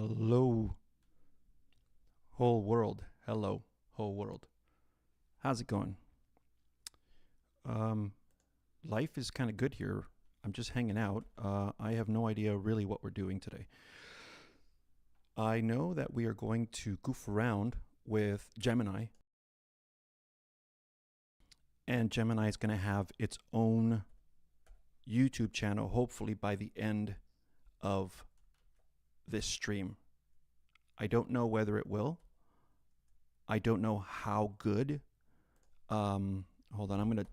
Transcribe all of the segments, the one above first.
Hello, whole world. Hello, whole world. How's it going? Um, Life is kind of good here. I'm just hanging out. I have no idea really what we're doing today. I know that we are going to goof around with Gemini, and Gemini is going to have its own YouTube channel, hopefully by the end of this stream. I don't know whether it will. I don't know how good. Hold on,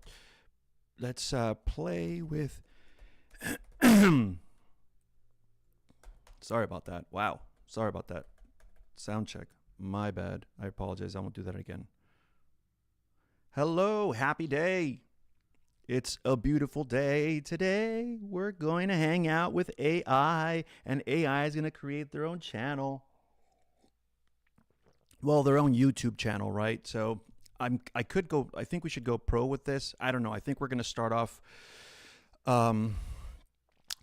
let's play with. Sorry about that. Wow. Sorry about that. Sound check. My bad. I apologize. I won't do that again. Hello, happy day. It's a beautiful day today. We're going to hang out with AI, and AI is going to create their own channel. Well, their own YouTube channel, right? So I think we should go pro with this. I don't know. I think we're going to start off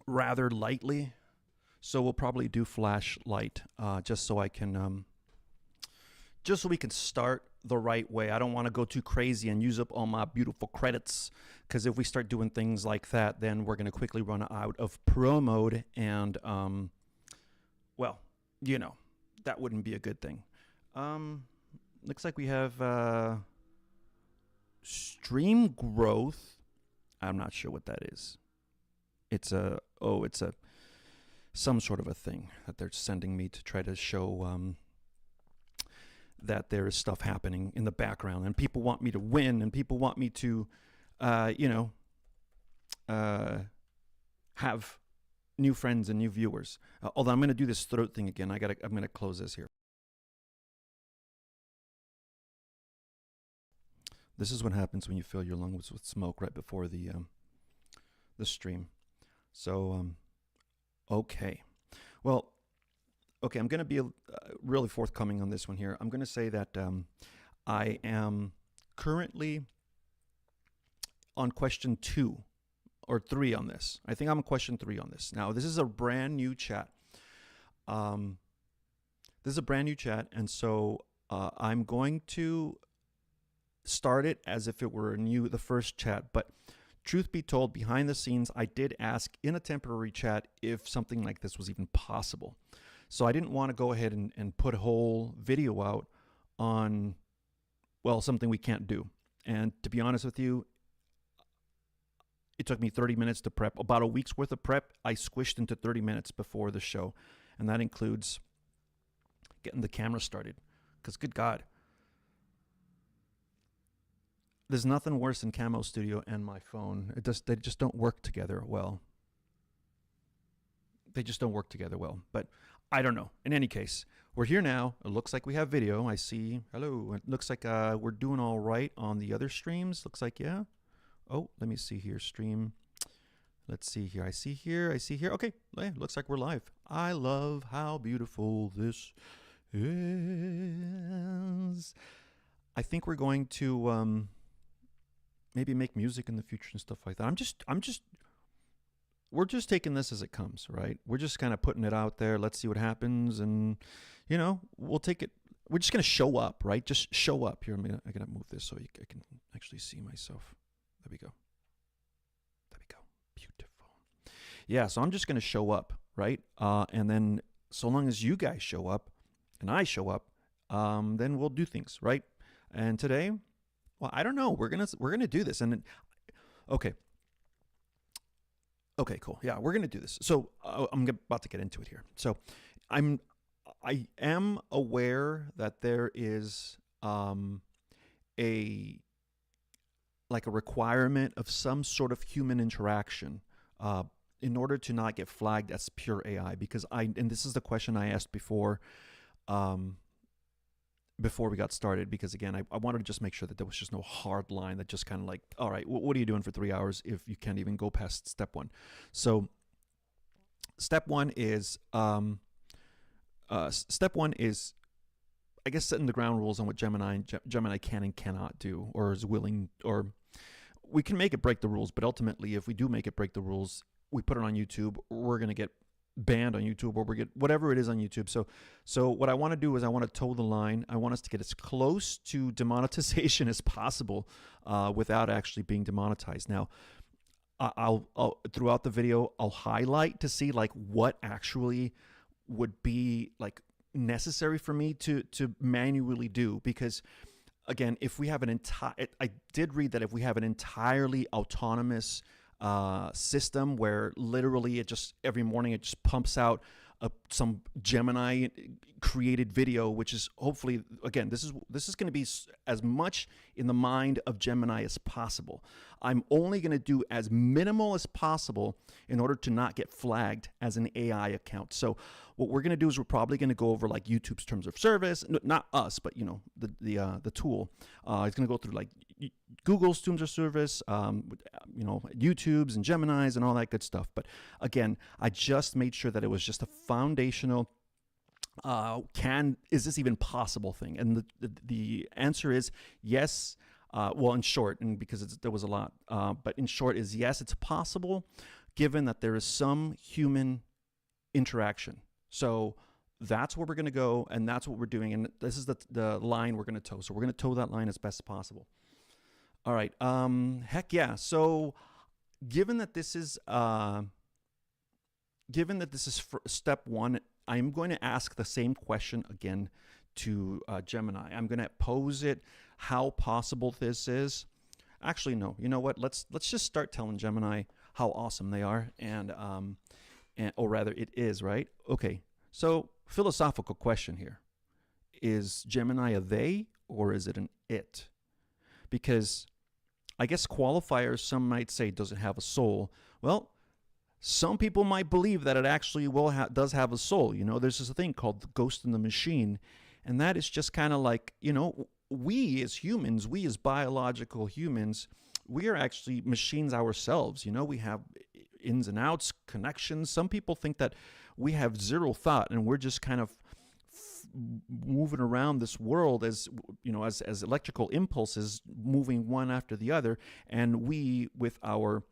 rather lightly. So we'll probably do flashlight just so we can start the right way. I don't want to go too crazy and use up all my beautiful credits, because if we start doing things like that, then we're going to quickly run out of pro mode, and well, that wouldn't be a good thing. Looks like we have stream growth. I'm not sure what that is. It's some sort of a thing that they're sending me to try to show that there is stuff happening in the background, and people want me to win, and people want me to have new friends and new viewers. Although I'm going to do this throat thing again. I'm going to close this here. This is what happens when you fill your lungs with smoke right before the stream. So, okay. Well, okay, I'm going to be really forthcoming on this one here. I'm going to say that I am currently on question 2 or 3 on this. I think I'm on question 3 on this. Now, this is a brand new chat. And so I'm going to start it as if it were the first chat. But truth be told, behind the scenes, I did ask in a temporary chat if something like this was even possible. So I didn't want to go ahead and put a whole video out on, well, something we can't do. And to be honest with you, it took me 30 minutes to prep. About a week's worth of prep, I squished into 30 minutes before the show. And that includes getting the camera started. Because good God, there's nothing worse than Camo Studio and my phone. They just don't work together well. They just don't work together well. But I don't know. In any case, we're here now. It looks like we have video. I see. Hello. It looks like we're doing all right on the other streams. Looks like, yeah. Oh, let me see here. Stream. Let's see here. I see here. Okay. Looks like we're live. I love how beautiful this is. I think we're going to maybe make music in the future and stuff like that. We're just taking this as it comes, right? We're just kind of putting it out there. Let's see what happens, and we'll take it. We're just gonna show up, right? Just show up here. I'm gonna move this so I can actually see myself. There we go. Beautiful. Yeah. So I'm just gonna show up, right? And then so long as you guys show up and I show up, then we'll do things, right? And today, well, I don't know. We're gonna do this, and then, okay, cool. Yeah, we're gonna do this. So I'm about to get into it here. So I am aware that there is a requirement of some sort of human interaction in order to not get flagged as pure AI. Because and this is the question I asked before we got started, because again, I wanted to just make sure that there was just no hard line that just kind of like, all right, what are you doing for 3 hours if you can't even go past step 1? So step one is I guess setting the ground rules on what Gemini can and cannot do, or is willing, or we can make it break the rules, but ultimately if we do make it break the rules, we put it on YouTube, we're going to get banned on YouTube, or we get whatever it is on YouTube. So what I want to do is I want to toe the line. I want us to get as close to demonetization as possible without actually being demonetized. Now, I'll throughout the video, I'll highlight to see like what actually would be like necessary for me to manually do, because again, if we have an entire, I did read that if we have an entirely autonomous system where literally it just every morning it just pumps out some Gemini created video, which is hopefully, again, this is going to be as much in the mind of Gemini as possible. I'm only going to do as minimal as possible in order to not get flagged as an AI account. So what we're going to do is we're probably going to go over like YouTube's terms of service, not us, but you know, the tool. It's going to go through like Google's terms of service, you know, YouTube's and Gemini's and all that good stuff. But again, I just made sure that it was just a foundational is this even possible thing? And the answer is yes. Well, in short, and because there was a lot, but in short is yes, it's possible, given that there is some human interaction. So that's where we're going to go, and that's what we're doing, and this is the line we're going to toe. So we're going to toe that line as best as possible. All right. Heck yeah. So given that this is step one, I'm going to ask the same question again to Gemini. I'm going to pose it how possible this is. Actually, no. You know what? Let's just start telling Gemini how awesome they are, or rather, it is, right? Okay. So philosophical question here: is Gemini a they or is it an it? Because I guess qualifiers, some might say, does it have a soul? Well, some people might believe that it actually does have a soul. You know, there's this thing called the ghost in the machine, and that is just kind of like, you know, we as humans, we as biological humans, we are actually machines ourselves. You know, we have ins and outs, connections. Some people think that we have zero thought and we're just kind of moving around this world as, you know, as electrical impulses moving one after the other, and we with our,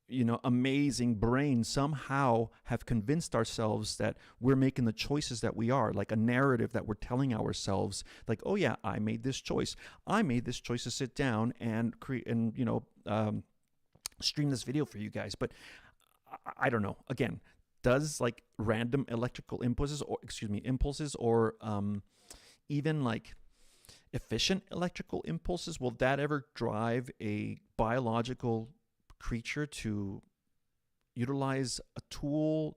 you know, amazing brain somehow have convinced ourselves that we're making the choices that we are, like a narrative that we're telling ourselves, like, oh yeah, I made this choice. I made this choice to sit down and create and, you know, stream this video for you guys. But I don't know. Again, does like random electrical impulses or even like efficient electrical impulses, will that ever drive a biological creature to utilize a tool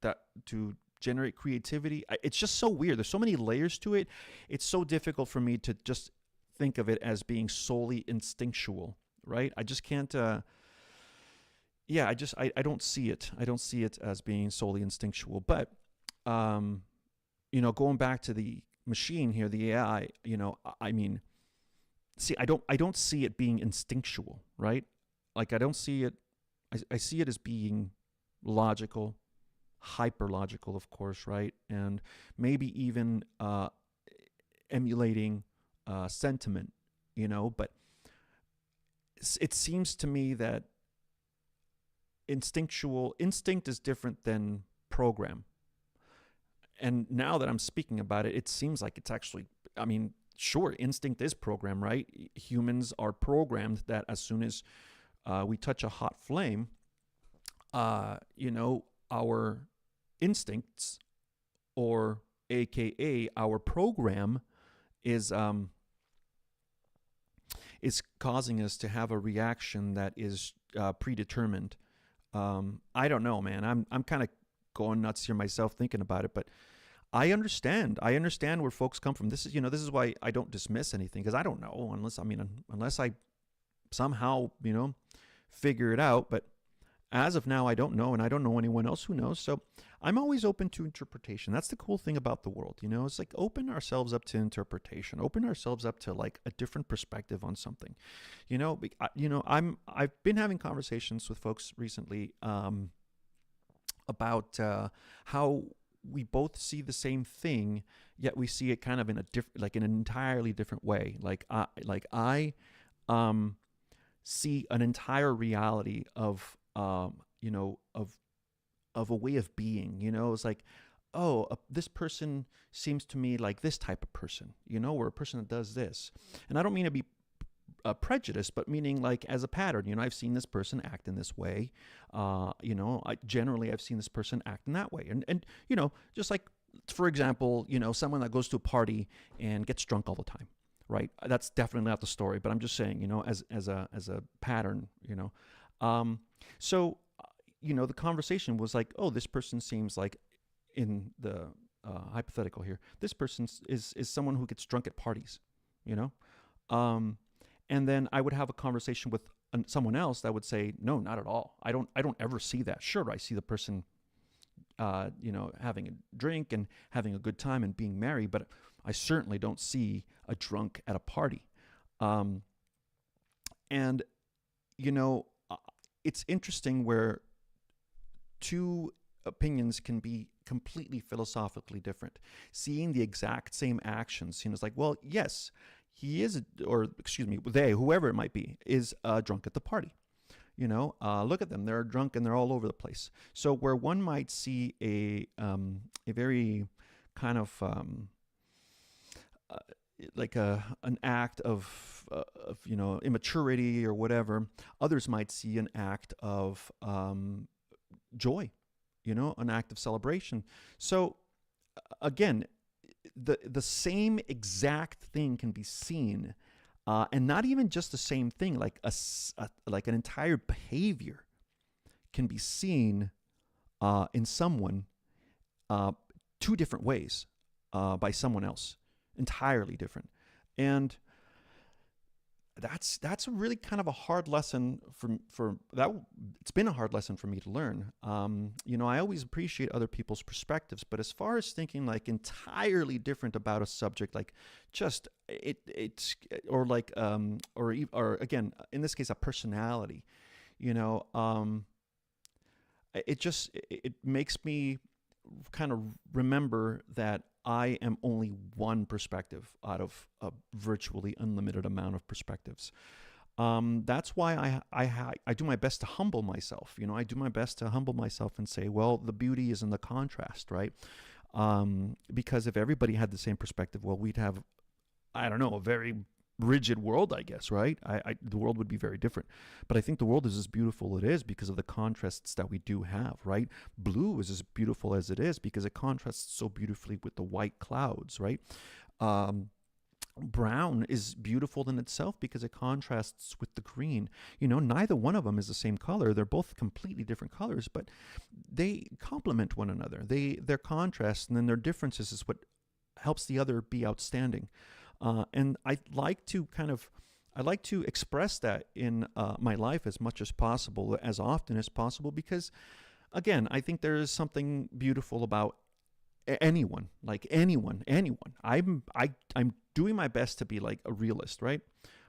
that to generate creativity? It's just so weird. There's so many layers to it. It's so difficult for me to just think of it as being solely instinctual, right? I just can't I don't see it. I don't see it as being solely instinctual. But you know, going back to the machine here, the AI, you know, I mean, see, I don't see it being instinctual, right? Like, I don't see it, I see it as being logical, hyper logical, of course, right? And maybe even emulating sentiment, you know, but it seems to me that instinct is different than program. And now that I'm speaking about it, it seems like it's actually, I mean, sure, instinct is program, right? Humans are programmed that as soon as we touch a hot flame, you know, our instincts, or AKA our program, is causing us to have a reaction that is predetermined. I don't know, man. I'm kind of going nuts here myself thinking about it, but I understand where folks come from. This is why I don't dismiss anything, because I don't know unless I somehow, you know, figure it out. But as of now, I don't know, and I don't know anyone else who knows. So I'm always open to interpretation. That's the cool thing about the world, you know. It's like open ourselves up to interpretation, open ourselves up to like a different perspective on something, you know. I've been having conversations with folks recently about how we both see the same thing, yet we see it kind of in an entirely different way. I see an entire reality of of a way of being. It's like, oh, this person seems to me like this type of person, or a person that does this. And I don't mean to be prejudiced, but meaning like as a pattern. I've seen this person act in this way. I've seen this person act in that way. And just like, for example, someone that goes to a party and gets drunk all the time, right? That's definitely not the story, but I'm just saying, as a pattern, So, the conversation was like, oh, this person seems like, in the hypothetical here, this person is someone who gets drunk at parties, and then I would have a conversation with someone else that would say, no, not at all. I don't ever see that. Sure, I see the person, having a drink and having a good time and being merry, but I certainly don't see a drunk at a party. And, it's interesting where two opinions can be completely philosophically different. Seeing the exact same actions seen as like, well, yes, he is, or excuse me, they, whoever it might be, is drunk at the party. Look at them; they're drunk and they're all over the place. So where one might see a very kind of like an act of immaturity or whatever, others might see an act of joy, an act of celebration. So again, the same exact thing can be seen, and not even just the same thing, like like an entire behavior can be seen in someone two different ways by someone else, entirely different. And that's a really kind of a hard lesson for that. It's been a hard lesson for me to learn. I always appreciate other people's perspectives, but as far as thinking like entirely different about a subject, like just it's or like or again, in this case, a personality, it makes me kind of remember that I am only one perspective out of a virtually unlimited amount of perspectives. That's why I do my best to humble myself. I do my best to humble myself and say, well, the beauty is in the contrast, right? Because if everybody had the same perspective, well, we'd have, I don't know, a very rigid world, I guess, right? The world would be very different. But I think the world is as beautiful as it is because of the contrasts that we do have, right? Blue is as beautiful as it is because it contrasts so beautifully with the white clouds, right? Brown is beautiful in itself because it contrasts with the green. Neither one of them is the same color. They're both completely different colors, but they complement one another. Their contrast and then their differences is what helps the other be outstanding. And I like to express that in my life as much as possible, as often as possible, because, again, I think there is something beautiful about anyone. I'm doing my best to be like a realist, right?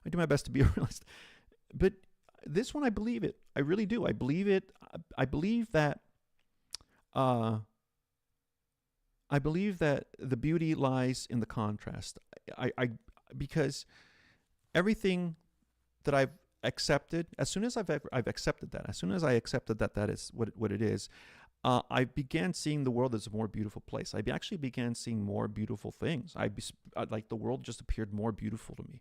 I do my best to be a realist, but this one, I believe it. I really do. I believe it. I believe that. I believe that the beauty lies in the contrast. Because everything that I've accepted, as soon as I've accepted that, as soon as I accepted that is what it is, I began seeing the world as a more beautiful place. I actually began seeing more beautiful things. Like the world just appeared more beautiful to me.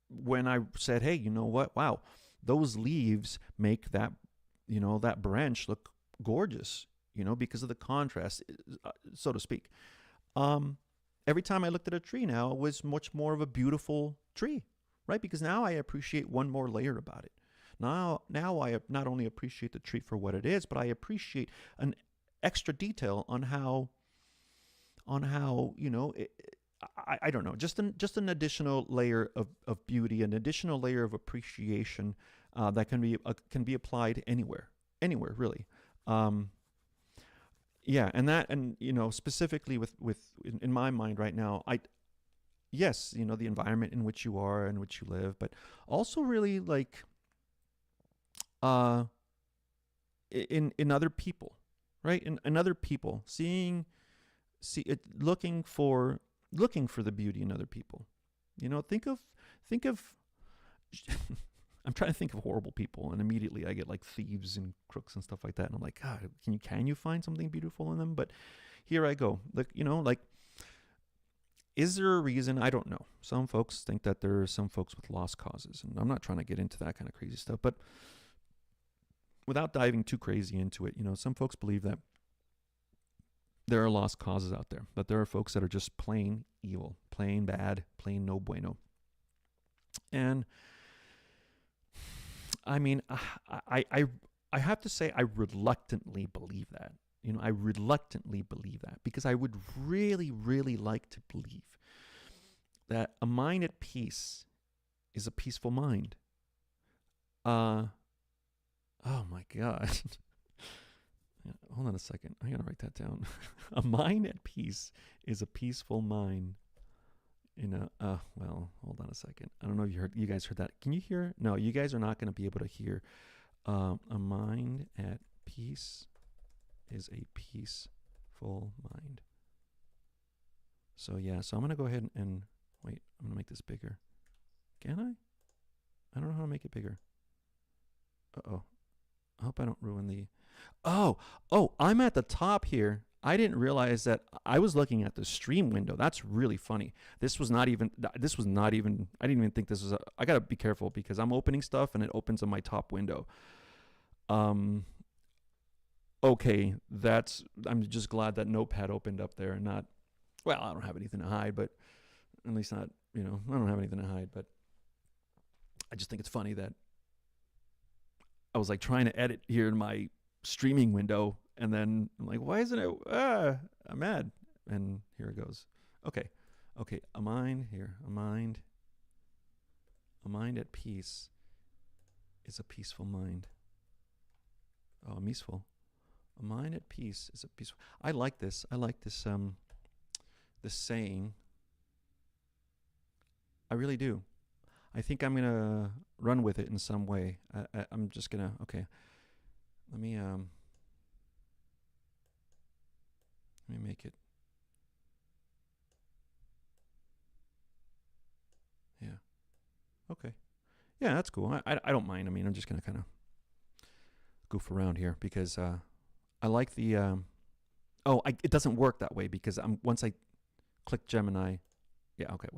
When I said, hey, you know what? Wow, those leaves make that branch look gorgeous. Because of the contrast, so to speak. Every time I looked at a tree now, it was much more of a beautiful tree, right? Because now I appreciate one more layer about it. Now I not only appreciate the tree for what it is, but I appreciate an extra detail on how I don't know, just an additional layer of beauty, an additional layer of appreciation that can be applied anywhere really. Yeah, and specifically with in my mind right now, yes, the environment in which you are and which you live, but also really like in other people, right? In other people, looking for the beauty in other people. Think of I'm trying to think of horrible people, and immediately I get like thieves and crooks and stuff like that. And I'm like, God, can you find something beautiful in them? But here I go. Like, is there a reason? I don't know. Some folks think that there are some folks with lost causes, and I'm not trying to get into that kind of crazy stuff. But without diving too crazy into it, some folks believe that there are lost causes out there, that there are folks that are just plain evil, plain bad, plain no bueno. And I mean, I have to say I reluctantly believe that. I reluctantly believe that because I would really, really like to believe that a mind at peace is a peaceful mind. Oh my God. Hold on a second. I gotta write that down. A mind at peace is a peaceful mind. Well, hold on a second. I don't know if you guys heard that. Can you hear? No, you guys are not going to be able to hear. A mind at peace is a peaceful mind. So I'm going to go ahead and wait. I'm going to make this bigger. Can I? I don't know how to make it bigger. Uh-oh. I hope I don't ruin the... Oh, I'm at the top here. I didn't realize that I was looking at the stream window. That's really funny. I didn't even think this was I got to be careful because I'm opening stuff and it opens on my top window. Okay, I'm just glad that Notepad opened up there and not, well, I don't have anything to hide, but at least not, I don't have anything to hide, but I just think it's funny that I was like trying to edit here in my streaming window, and then I'm like, why isn't it? I'm mad. And here it goes. Okay. A mind at peace is a peaceful mind. Oh, peaceful. A mind at peace is a peaceful. I like this. This saying. I really do. I think I'm gonna run with it in some way. I'm just gonna. Okay. Let me make it. Yeah. Okay. Yeah, that's cool. I don't mind. I mean, I'm just gonna kind of goof around here because I like the. It doesn't work that way because once I click Gemini. Yeah. Okay.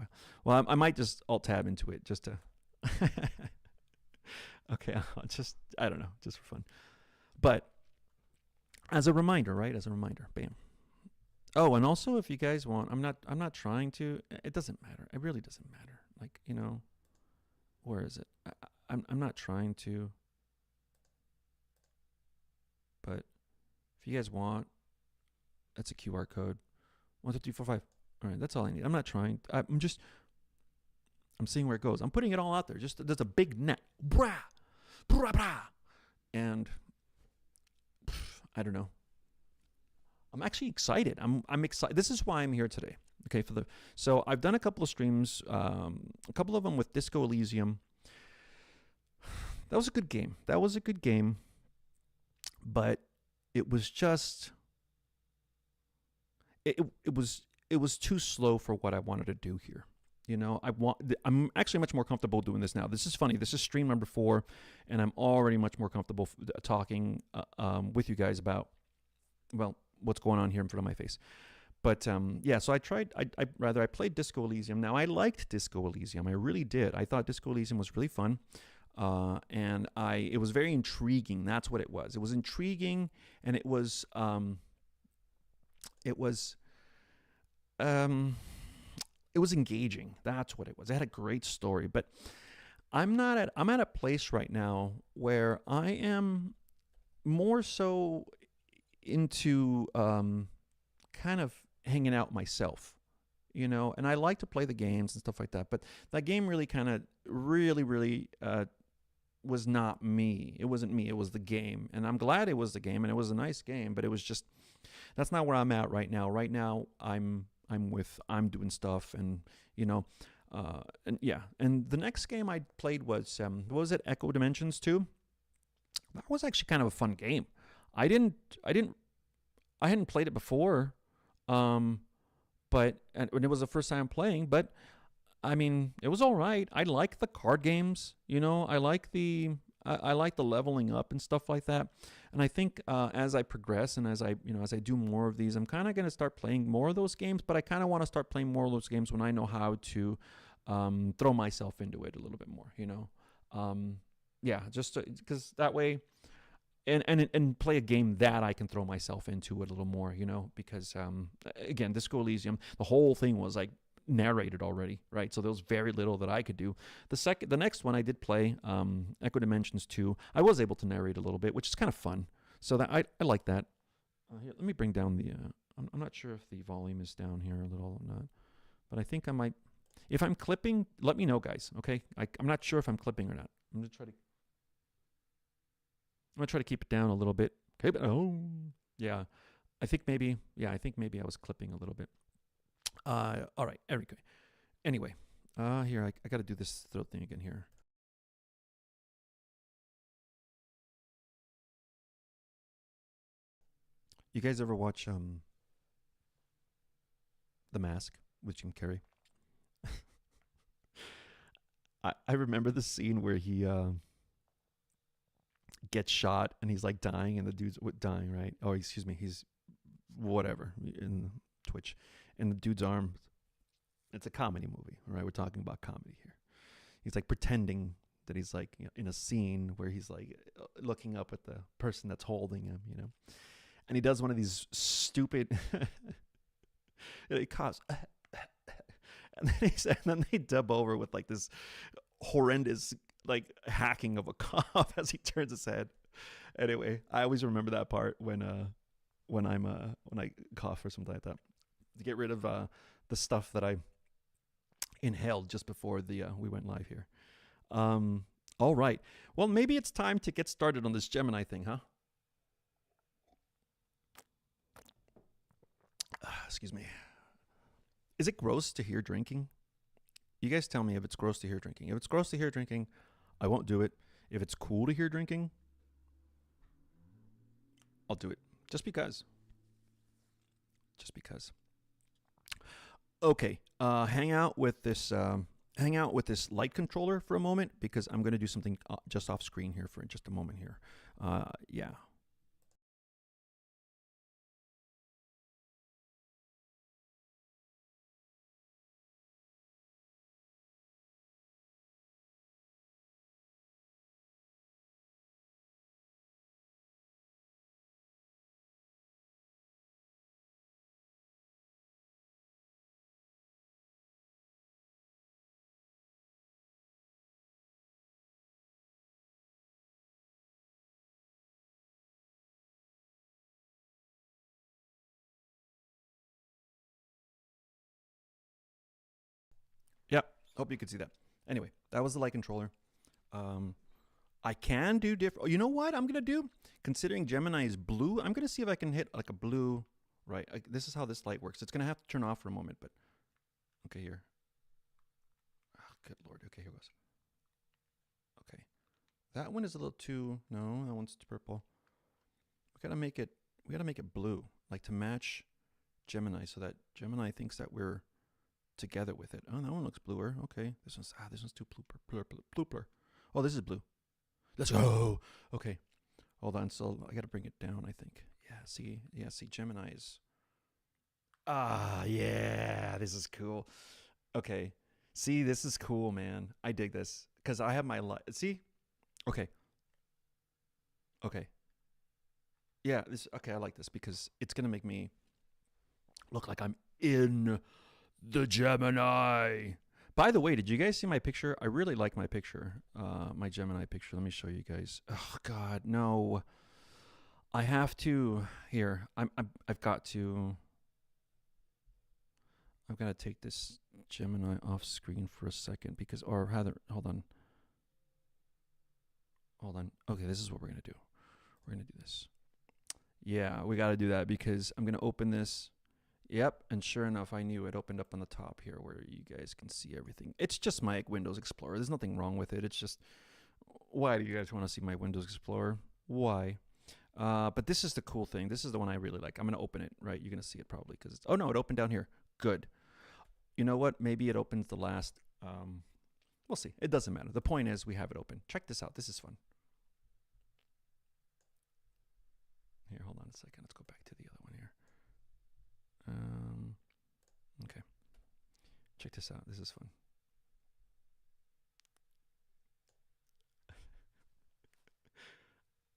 Well, I might just alt tab into it just to. Okay. I don't know, just for fun. But as a reminder, right? As a reminder, bam. Oh, and also if you guys want, I'm not trying to. It doesn't matter. It really doesn't matter. Like, where is it? I'm not trying to. But if you guys want, that's a QR code. 1, 2, 3, 4, 5. All right, that's all I need. I'm not trying. I'm seeing where it goes. I'm putting it all out there. Just there's a big net. Brah, brah, brah. And I don't know. I'm actually excited. I'm excited. This is why I'm here today. Okay, so I've done a couple of streams, a couple of them with Disco Elysium. That was a good game. But it was just it was too slow for what I wanted to do here. I'm actually much more comfortable doing this now. This is funny. This is stream number 4, and I'm already much more comfortable talking with you guys about, well, what's going on here in front of my face. But so I played Disco Elysium. Now, I liked Disco Elysium. I really did. I thought Disco Elysium was really fun. And it was very intriguing. That's what it was. It was intriguing, and it was engaging. That's what it was. It had a great story. But I'm at a place right now where I am more so into kind of hanging out myself, and I like to play the games and stuff like that. But that game really kind of really was not me. It wasn't me. It was the game. And I'm glad it was the game, and it was a nice game, but it was just, that's not where I'm at right now. Right now, I'm doing stuff, and, and the next game I played was, what was it? Echo Dimensions 2. That was actually kind of a fun game. I hadn't played it it was the first time playing, but I mean, it was all right. I like the card games. You know, I like the leveling up and stuff like that. And I think as I progress and as I do more of these, I'm kind of going to start playing more of those games. But I kind of want to start playing more of those games when I know how to throw myself into it a little bit more. Yeah, just because that way, and play a game that I can throw myself into it a little more. Because again, Disco Elysium, the whole thing was like narrated already, right? So there was very little that I could do. The next one I did play, Echo Dimensions 2, I was able to narrate a little bit, which is kind of fun. So that I like that. Here, let me bring down the. I'm not sure if the volume is down here a little or not, but I think I might. If I'm clipping, let me know, guys. Okay, I'm not sure if I'm clipping or not. I'm gonna try to keep it down a little bit. Okay, oh yeah, I think maybe I was clipping a little bit. All right, Eric. Anyway, here I got to do this throat thing again here. You guys ever watch The Mask with Jim Carrey? I remember the scene where he gets shot and he's like dying, and the dude's dying, right? Oh, excuse me, he's whatever in Twitch, and the dude's arm. It's a comedy movie, right? We're talking about comedy here. He's like pretending that he's like in a scene where he's like looking up at the person that's holding him, and he does one of these stupid. It coughs, and then they dub over with like this horrendous like hacking of a cough as he turns his head. Anyway, I always remember that part when I cough or something like that, to get rid of the stuff that I inhaled just before we went live here. All right. Well, maybe it's time to get started on this Gemini thing, huh? Excuse me. Is it gross to hear drinking? You guys tell me if it's gross to hear drinking. If it's gross to hear drinking, I won't do it. If it's cool to hear drinking, I'll do it. Just because. Okay. Hang out with this light controller for a moment, because I'm going to do something just off screen here for just a moment here. Yeah. Yep. Hope you could see that. Anyway, that was the light controller. I can do different. You know what I'm gonna do? Considering Gemini is blue, I'm gonna see if I can hit like a blue. Right. This is how this light works. It's gonna have to turn off for a moment, but okay, here. Oh, good Lord. Okay, here goes. Okay, that one is a little too. No, that one's too purple. We gotta make it blue, like to match Gemini, so that Gemini thinks that we're together with it. Oh, that one looks bluer. Okay, this one's too blue. Oh, this is blue. Let's go. Okay, hold on. So I got to bring it down, I think. Yeah, see, Gemini is. Yeah, this is cool. Okay, see, this is cool, man. I dig this because I have my light. See, okay, okay, yeah. Okay. I like this because it's gonna make me look like I'm in the Gemini. By the way, did you guys see my picture? I really like my picture, my Gemini picture. Let me show you guys. Oh God, no! I have to. Here, I've got to. I've got to take this Gemini off screen for a second because, or rather, hold on. Okay, this is what we're gonna do. We're gonna do this. Yeah, we got to do that because I'm gonna open this. Yep, and sure enough, I knew it opened up on the top here where you guys can see everything. It's just my Windows Explorer. There's nothing wrong with it. It's just, why do you guys want to see my Windows Explorer? Why? But this is the cool thing. This is the one I really like. I'm going to open it, right? You're going to see it probably because it's, oh no, it opened down here. Good. You know what? Maybe it opens the last We'll see. It doesn't matter. The point is we have it open. Check this out. This is fun. Here, hold on a second. Let's go back to the other one here. Okay. Check this out. This is fun.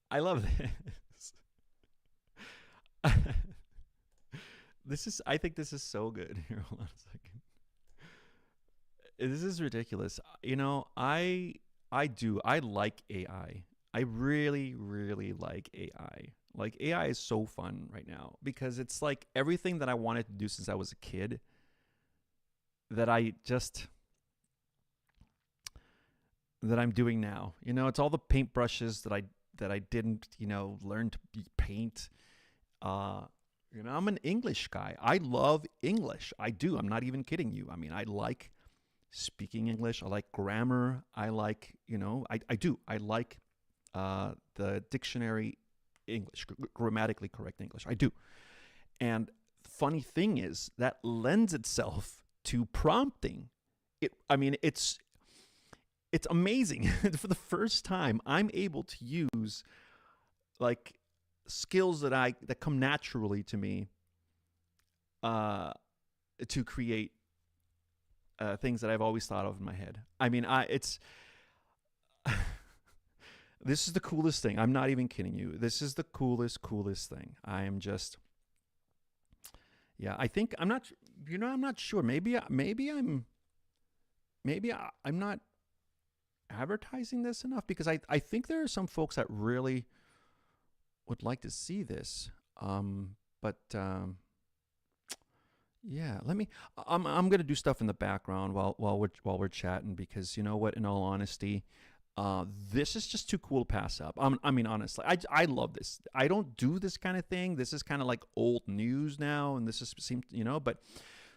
I love this. I think this is so good. Here, hold on a second. This is ridiculous. You know, I like AI. I really, really like AI. Like, AI is so fun right now because it's like everything that I wanted to do since I was a kid that I'm doing now. You know, it's all the paintbrushes that I didn't, learn to paint. I'm an English guy. I love English. I do. I'm not even kidding you. I mean, I like speaking English. I like grammar. I like, I do. I like the dictionary English, grammatically correct English. I do. And the funny thing is that lends itself to prompting. It's amazing. For the first time, I'm able to use like skills that come naturally to me to create things that I've always thought of in my head. I mean, this is the coolest thing. I'm not even kidding you. This is the coolest thing. I am just, I think I'm not sure. Maybe I'm not advertising this enough because I think there are some folks that really would like to see this. I'm gonna do stuff in the background while we're chatting because you know what? In all honesty, this is just too cool to pass up. Honestly, I love this. I don't do this kind of thing. This is kind of like old news now, and this seems, but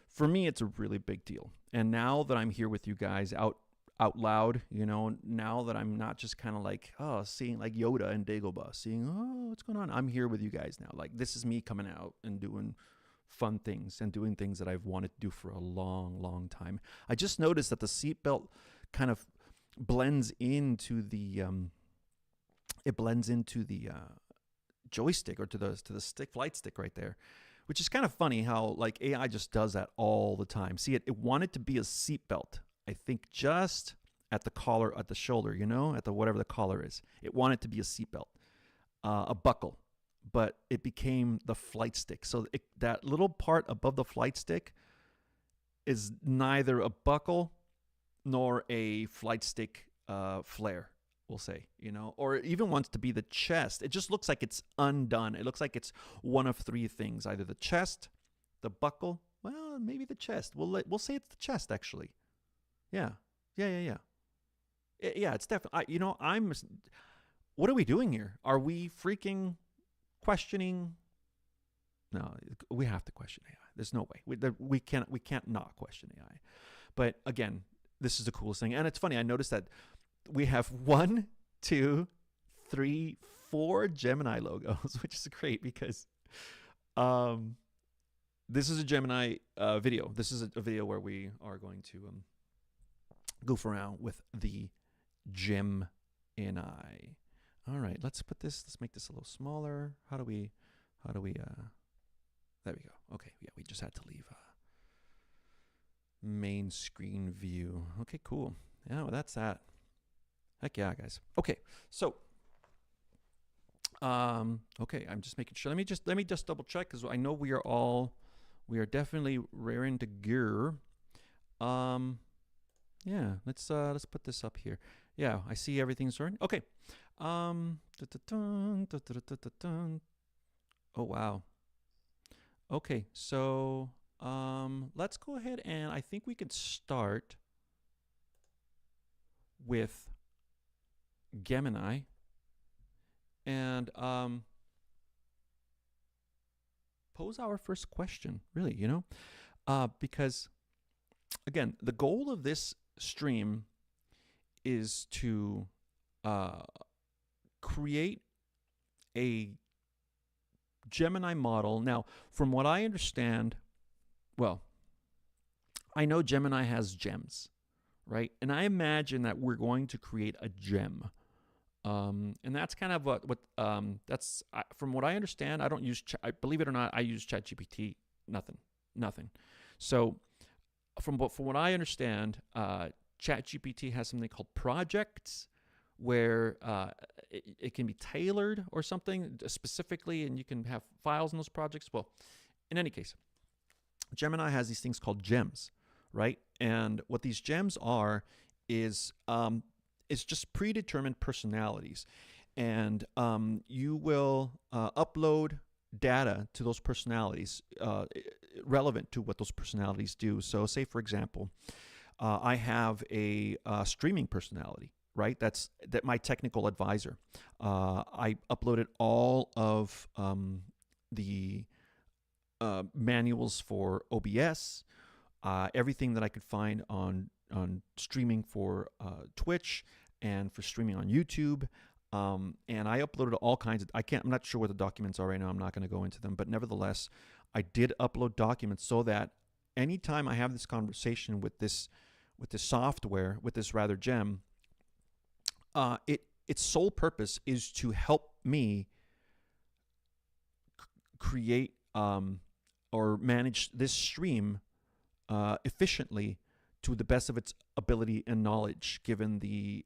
for me, it's a really big deal. And now that I'm here with you guys out loud, now that I'm not just kind of like, seeing like Yoda and Dagobah, seeing, what's going on? I'm here with you guys now. Like, this is me coming out and doing fun things and doing things that I've wanted to do for a long, long time. I just noticed that the seatbelt kind of blends into the joystick or to the flight stick right there, which is kind of funny how like AI just does that all the time. See, it wanted to be a seatbelt. I think just at the collar, at the shoulder, at the whatever the collar is. It wanted to be a seatbelt, a buckle, but it became the flight stick. So that little part above the flight stick is neither a buckle nor a flight stick flare, we'll say, or it even wants to be the chest. It just looks like it's undone. It looks like it's one of three things: either the chest, the buckle, well, maybe the chest. We'll say it's the chest, actually. Yeah. It's definitely. What are we doing here? Are we freaking questioning? No, we have to question AI. There's no way we can't not question AI. But again, this is the coolest thing, and it's funny. I noticed that we have 1, 2, 3, 4 Gemini logos, which is great because this is a Gemini video. This is a video where we are going to goof around with the Gemini. All right, let's make this a little smaller. How do we there we go. Okay, yeah, we just had to leave main screen view. Okay, cool. Yeah, well, that's that. Heck yeah, guys. Okay, so okay, I'm just making sure. Let me just double check because I know we are definitely raring to gear. Yeah, let's put this up here. Yeah, I see everything's starting. Okay. Oh wow. Okay, so let's go ahead and I think we could start with Gemini and pose our first question, really, because again, the goal of this stream is to create a Gemini model. Now, from what I understand, well, I know Gemini has gems, right? And I imagine that we're going to create a gem. And that's kind of what that's from what I understand. I don't use, believe it or not, I use ChatGPT. Nothing. So from what I understand, ChatGPT has something called projects, where it can be tailored or something specifically, and you can have files in those projects. Well, in any case, Gemini has these things called gems, right? And what these gems are is just predetermined personalities. And you will upload data to those personalities relevant to what those personalities do. So say, for example, I have a streaming personality, right? That's my technical advisor. I uploaded all of the manuals for OBS, everything that I could find on streaming for Twitch and for streaming on YouTube. And I uploaded all kinds of, I'm not sure what the documents are right now. I'm not going to go into them, but nevertheless, I did upload documents so that anytime I have this conversation with this software, with this rather gem, its sole purpose is to help me create or manage this stream efficiently to the best of its ability and knowledge, given the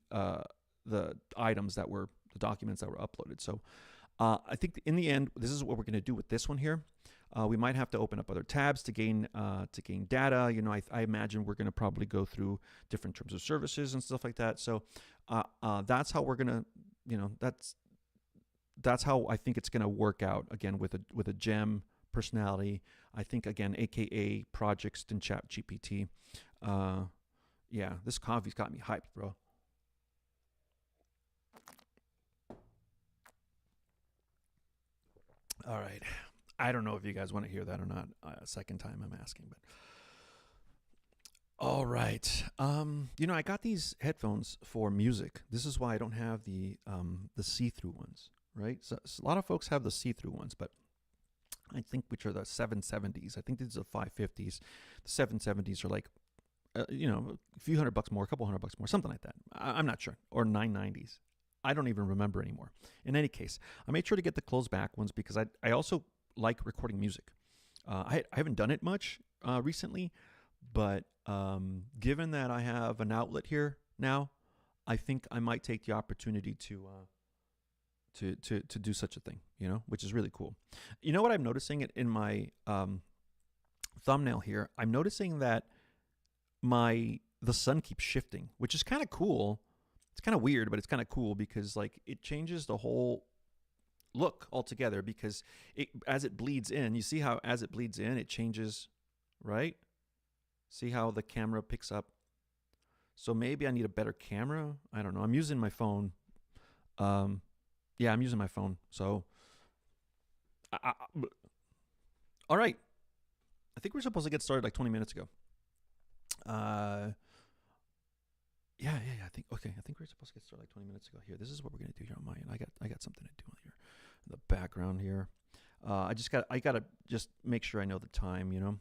items that were, the documents that were uploaded. So I think in the end, this is what we're going to do with this one here. We might have to open up other tabs to gain data. You know, I imagine we're going to probably go through different terms of services and stuff like that. So that's how we're going to, you know, that's how I think it's going to work out, again, with a gem personality. I think, again, AKA projects and ChatGPT. Yeah, this coffee's got me hyped, bro. All right. I don't know if you guys want to hear that or not. Second time I'm asking, but all right. You know, I got these headphones for music. This is why I don't have the see-through ones, right? So a lot of folks have the see-through ones, but I think which are the 770s. I think these are the 550s. The 770s are like, you know, a few $100 more, a couple $100 more, something like that. I'm not sure. Or 990s. I don't even remember anymore. In any case, I made sure to get the closed back ones because I also like recording music. I haven't done it much recently, but given that I have an outlet here now, I think I might take the opportunity to do such a thing, you know, which is really cool. You know what I'm noticing in my thumbnail here? I'm noticing that the sun keeps shifting, which is kind of cool. It's kind of weird, but it's kind of cool because like it changes the whole look altogether, because as it bleeds in, you see how as it bleeds in, it changes, right? See how the camera picks up. So maybe I need a better camera. I don't know. I'm using my phone. Yeah, I'm using my phone. So, all right. I think we're supposed to get started like 20 minutes ago. Yeah. I think we're supposed to get started like 20 minutes ago. Here, this is what we're gonna do here on my end. I got something to do here in the background here. I gotta just make sure I know the time, you know,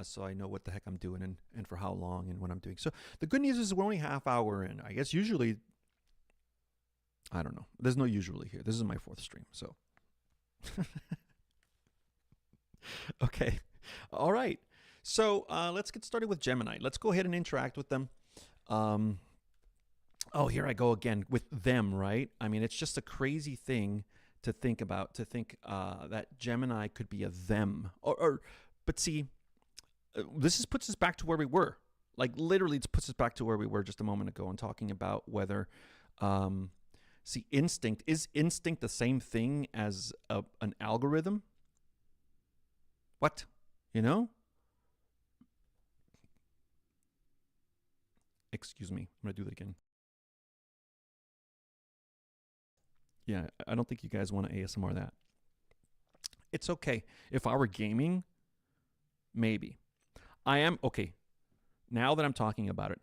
so I know what the heck I'm doing and for how long and what I'm doing. So the good news is we're only half hour in. I guess usually, I don't know. There's no usually here. This is my 4th stream, so. Okay. All right. So let's get started with Gemini. Let's go ahead and interact with them. Oh, here I go again with them, right? I mean, it's just a crazy thing to think about, that Gemini could be a them. But see, this puts us back to where we were. Like literally, it puts us back to where we were just a moment ago and talking about whether, see, is instinct the same thing as an algorithm? What? You know? Excuse me. I'm going to do that again. Yeah, I don't think you guys want to ASMR that. It's okay. If I were gaming, maybe. I am, okay, now that I'm talking about it,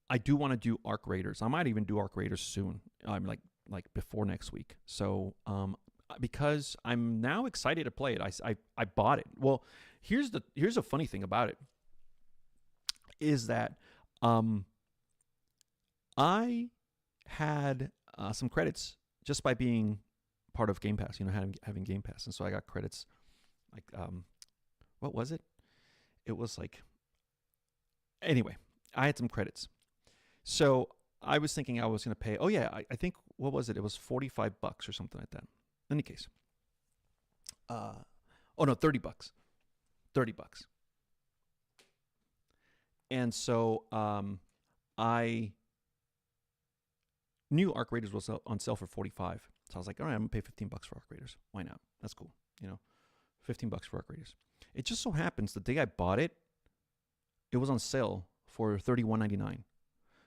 I do want to do Arc Raiders. I might even do Arc Raiders soon. I'm like before next week. So, because I'm now excited to play it. I bought it. Well, here's a funny thing about it is that I had some credits just by being part of Game Pass, having Game Pass. And so I got credits like, what was it? It was like, anyway, I had some credits. So I was thinking I was going to pay, I think, what was it? It was $45 or something like that. In any case. No, $30. $30. And so I knew Arc Raiders was on sale for $45. So I was like, all right, I'm going to pay $15 for Arc Raiders. Why not? That's cool. $15 for Arc Raiders. It just so happens the day I bought it, it was on sale for $31.99.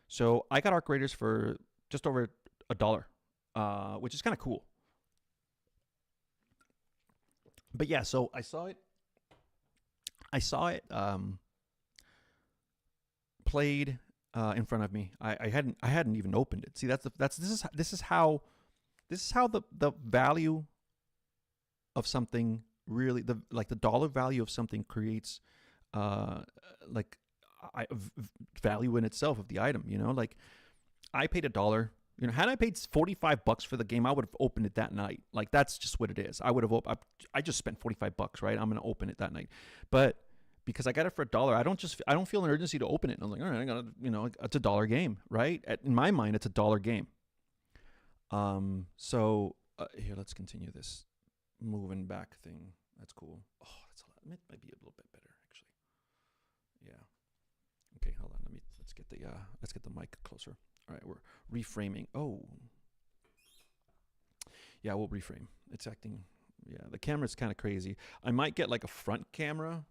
So I got Arc Raiders for just over $1, which is kind of cool. But yeah, so I saw it played in front of me. I hadn't even opened it. See, this is how the value of something really, the dollar value of something creates value in itself of the item. Like I paid $1. Had I paid $45 for the game, I would have opened it that night. Like that's just what it is. I just spent $45, right? I'm gonna open it that night, but because I got it for $1, I don't feel an urgency to open it. And I'm like, all right, I gotta, it's a $1 game, right? In my mind, it's a $1 game. So here, let's continue this moving back thing. That's cool. Oh, that's a lot. It might be a little bit better actually. Yeah. Okay, hold on. Let's get the mic closer. All right, we're reframing. Oh. Yeah, we'll reframe. It's acting. Yeah, the camera's kind of crazy. I might get like a front camera,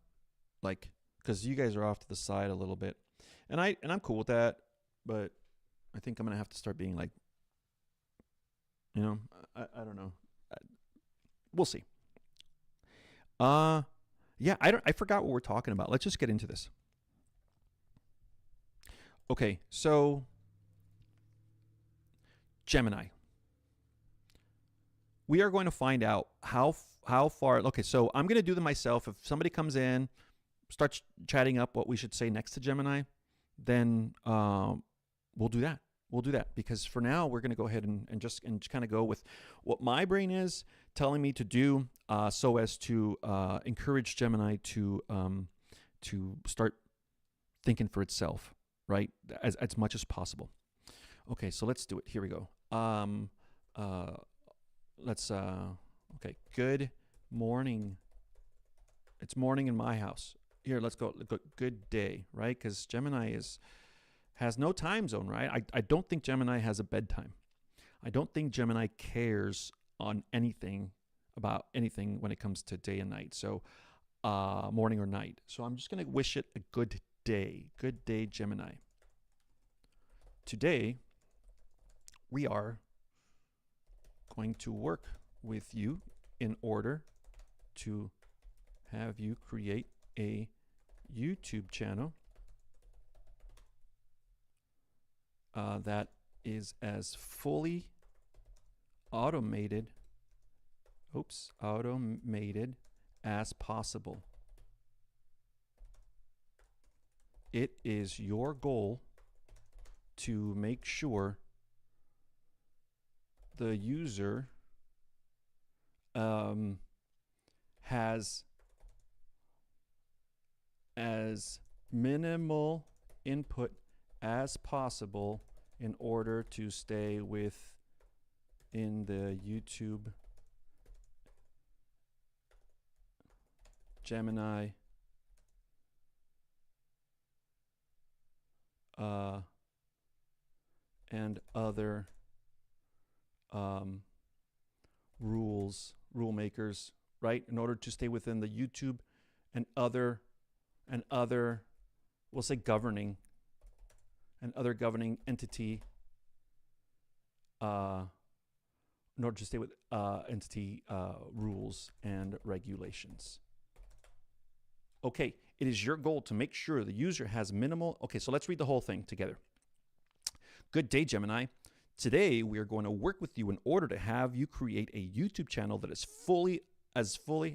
like because you guys are off to the side a little bit, and I'm cool with that. But I think I'm gonna have to start being like, I don't know. We'll see. Yeah, I forgot what we're talking about. Let's just get into this. Okay, so Gemini. We are going to find out how far. Okay, so I'm going to do them myself. If somebody comes in, starts chatting up what we should say next to Gemini, then we'll do that. We'll do that because for now we're going to go ahead and just kind of go with what my brain is telling me to do, so as to encourage Gemini to start thinking for itself, right? As much as possible. Okay, so let's do it. Here we go. Okay, good morning. It's morning in my house. Here, let's go good day, right? Because Gemini has no time zone, right? I don't think Gemini has a bedtime. I don't think Gemini cares on anything about anything when it comes to day and night. So morning or night. So I'm just going to wish it a good day. Good day, Gemini. Today, we are going to work with you in order to have you create a YouTube channel that is as fully automated as possible. It is your goal to make sure the user has as minimal input as possible in order to stay within the YouTube Gemini and other rule makers, right? In order to stay within the YouTube and other we'll say governing entity in order to stay with entity rules and regulations. Okay, it is your goal to make sure the user has minimal. Okay, so let's read the whole thing together. Good day, Gemini. Today, we are going to work with you in order to have you create a YouTube channel that is fully as look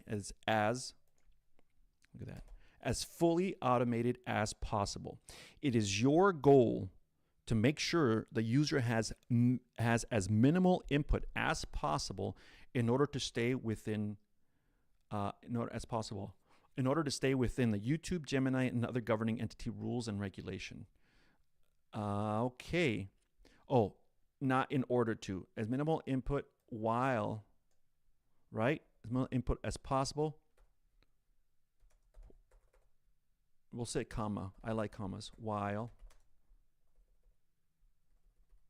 at that, as fully automated as possible. It is your goal to make sure the user has as minimal input as possible in order to stay within in order to stay within the YouTube, Gemini, and other governing entity rules and regulation. Okay. Oh, not in order to. As minimal input while, right? As minimal input as possible. We'll say comma. I like commas. While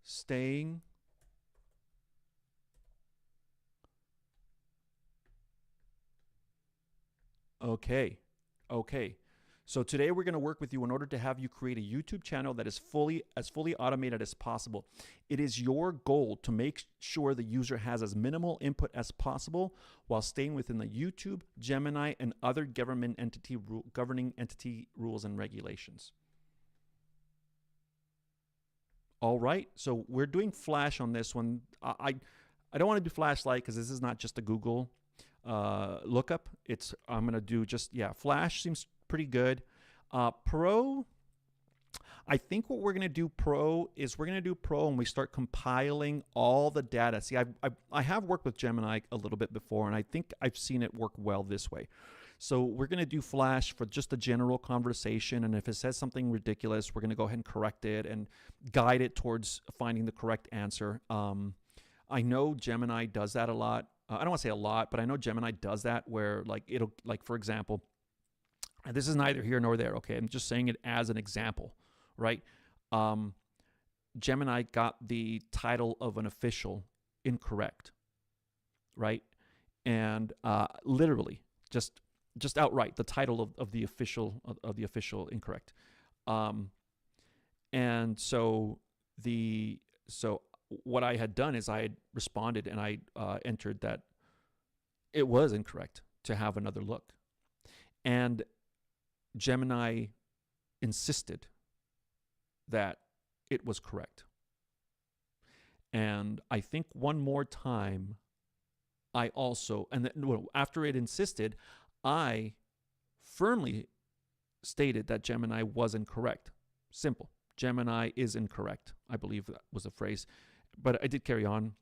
staying okay. So today we're going to work with you in order to have you create a YouTube channel that is fully automated as possible. It is your goal to make sure the user has as minimal input as possible while staying within the YouTube, Gemini, and other governing entity rules and regulations. All right, so we're doing Flash on this one. I don't want to do Flashlight because this is not just a Google lookup. I'm going to do just, Flash seems pretty good. Pro, I think what we're going to do Pro is we're going to do Pro and we start compiling all the data. See, I have worked with Gemini a little bit before, and I think I've seen it work well this way. So we're going to do Flash for just a general conversation, and if it says something ridiculous, we're going to go ahead and correct it and guide it towards finding the correct answer. I know Gemini does that a lot. I don't want to say a lot, but I know Gemini does that where it'll, for example, and this is neither here nor there, okay? I'm just saying it as an example, right? Gemini got the title of an official incorrect, right? And literally, just outright, the title of the official incorrect. And so what I had done is I had responded and I entered that it was incorrect to have another look. And Gemini insisted that it was correct. And I think one more time, after it insisted, I firmly stated that Gemini was incorrect. Simple. Gemini is incorrect. I believe that was a phrase. But I did carry on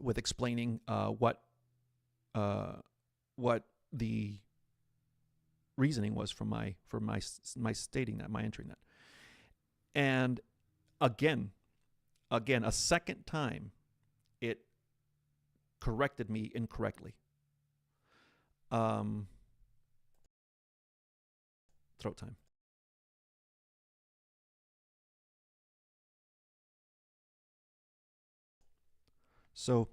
with explaining what the reasoning was for my stating that, my entering that. And again, a second time, it corrected me incorrectly. Throat time. So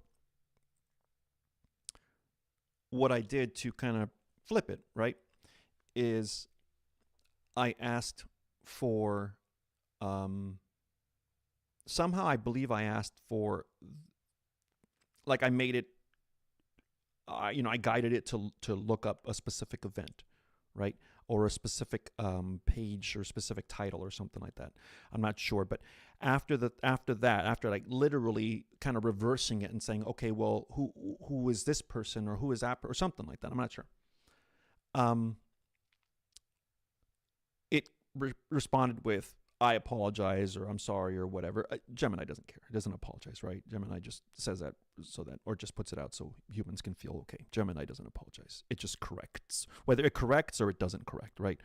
what I did to kind of flip it, right, is I asked for, somehow I believe I asked for, I made it, I guided it to look up a specific event, right, or a specific page or specific title or something like that. I'm not sure, but after literally kind of reversing it and saying, okay, well, who is this person or who is that or something like that, I'm not sure. It responded with, I apologize, or I'm sorry, or whatever. Gemini doesn't care. It doesn't apologize, right? Gemini just says that or just puts it out so humans can feel okay. Gemini doesn't apologize. It just corrects. Whether it corrects or it doesn't correct, right?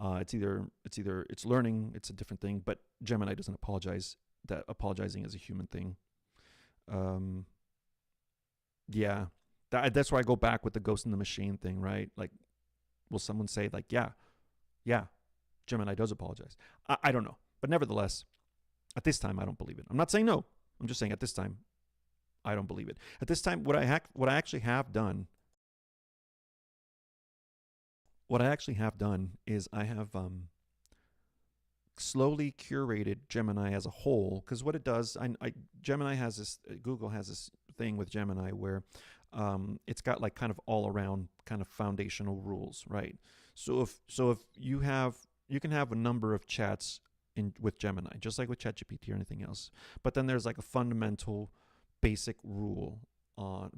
It's either it's learning, it's a different thing, but Gemini doesn't apologize. That apologizing is a human thing. That's where I go back with the ghost in the machine thing, right? Will someone say yeah, Gemini does apologize? I don't know. But nevertheless, at this time, I don't believe it. I'm not saying no. I'm just saying at this time, I don't believe it. At this time, what I actually have done is I have slowly curated Gemini as a whole, because what it does, Google has this thing with Gemini where it's got kind of all around kind of foundational rules, right? So if you can have a number of chats with Gemini, just like with ChatGPT or anything else. But then there's a fundamental basic rules on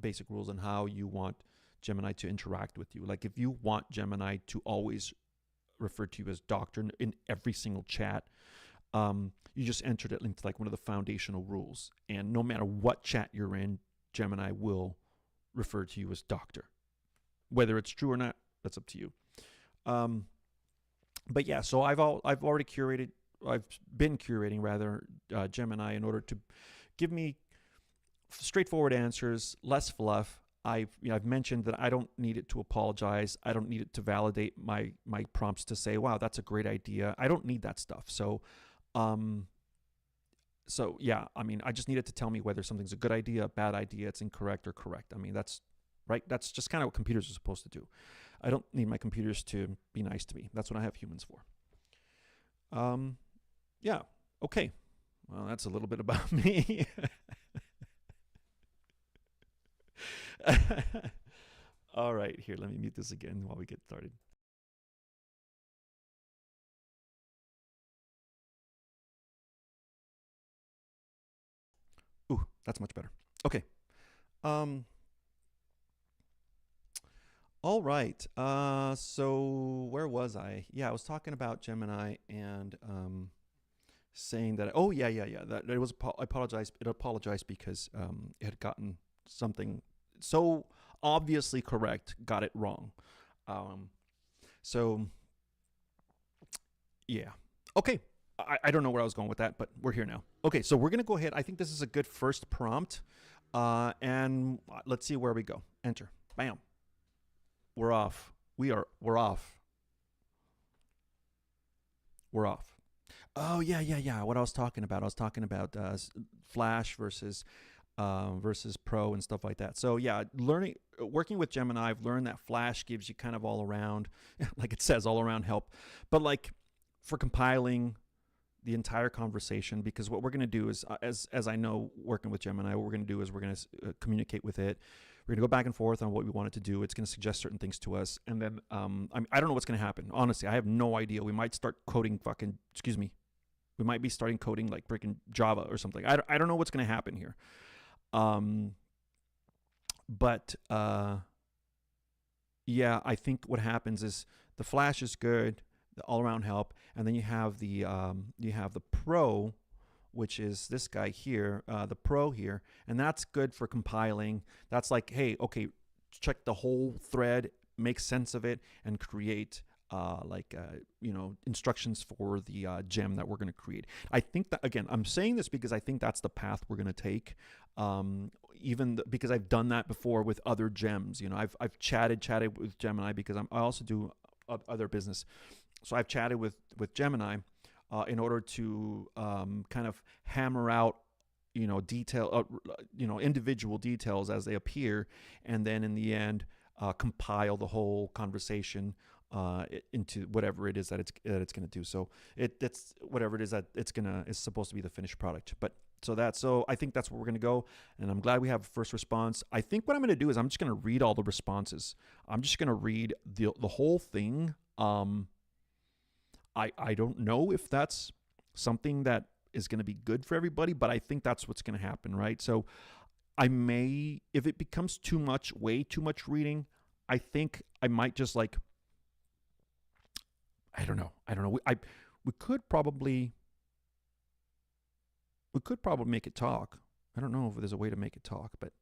how you want Gemini to interact with you. If you want Gemini to always referred to you as doctor in every single chat. You just entered it into like one of the foundational rules. And no matter what chat you're in, Gemini will refer to you as doctor. Whether it's true or not, that's up to you. But yeah, so I've already curated. I've been curating rather Gemini in order to give me straightforward answers, less fluff. I've mentioned that I don't need it to apologize. I don't need it to validate my prompts to say, wow, that's a great idea. I don't need that stuff. So yeah, I mean, I just need it to tell me whether something's a good idea, a bad idea, it's incorrect or correct. I mean, that's right. That's just kind of what computers are supposed to do. I don't need my computers to be nice to me. That's what I have humans for. Yeah. Okay. Well, that's a little bit about me. All right. Here, let me mute this again while we get started. Ooh, that's much better. Okay. All right. So where was I? Yeah, I was talking about Gemini and saying that. Oh yeah. That it was. I apologize. It apologized because it had gotten something so obviously correct, got it wrong. So yeah. Okay. I don't know where I was going with that, but we're here now. Okay, so we're gonna go ahead. I think this is a good first prompt, and let's see where we go. Enter. Bam. We're off. We're off. We're off. Oh yeah. What I was talking about. I was talking about Flash versus Pro and stuff like that. So yeah, working with Gemini, I've learned that Flash gives you kind of all around, like it says, all around help. But like for compiling the entire conversation, because what we're going to do is, as I know, working with Gemini, what we're going to do is we're going to communicate with it. We're going to go back and forth on what we want it to do. It's going to suggest certain things to us. And then I don't know what's going to happen. Honestly, I have no idea. We might start coding we might be starting coding like freaking Java or something. I don't know what's going to happen here. But yeah, I think what happens is the Flash is good, the all-around help, and then you have the Pro, which is this guy here, the Pro here, and that's good for compiling. That's like, hey, okay, check the whole thread, make sense of it, and create instructions for the gem that we're going to create. I think that, again, I'm saying this because I think that's the path we're going to take. Because I've done that before with other gems. I've chatted with Gemini because I also do other business. So I've chatted with Gemini in order to kind of hammer out individual details as they appear, and then in the end compile the whole conversation into whatever it is that it's going to do. So it's whatever it is that it's supposed to be the finished product. But so I think that's where we're going to go, and I'm glad we have a first response. I think what I'm going to do is I'm just going to read all the responses. I'm just going to read the whole thing. I don't know if that's something that is going to be good for everybody, but I think that's what's going to happen, right? So I may, if it becomes way too much reading, I think I might just I don't know. We could probably make it talk. I don't know if there's a way to make it talk, but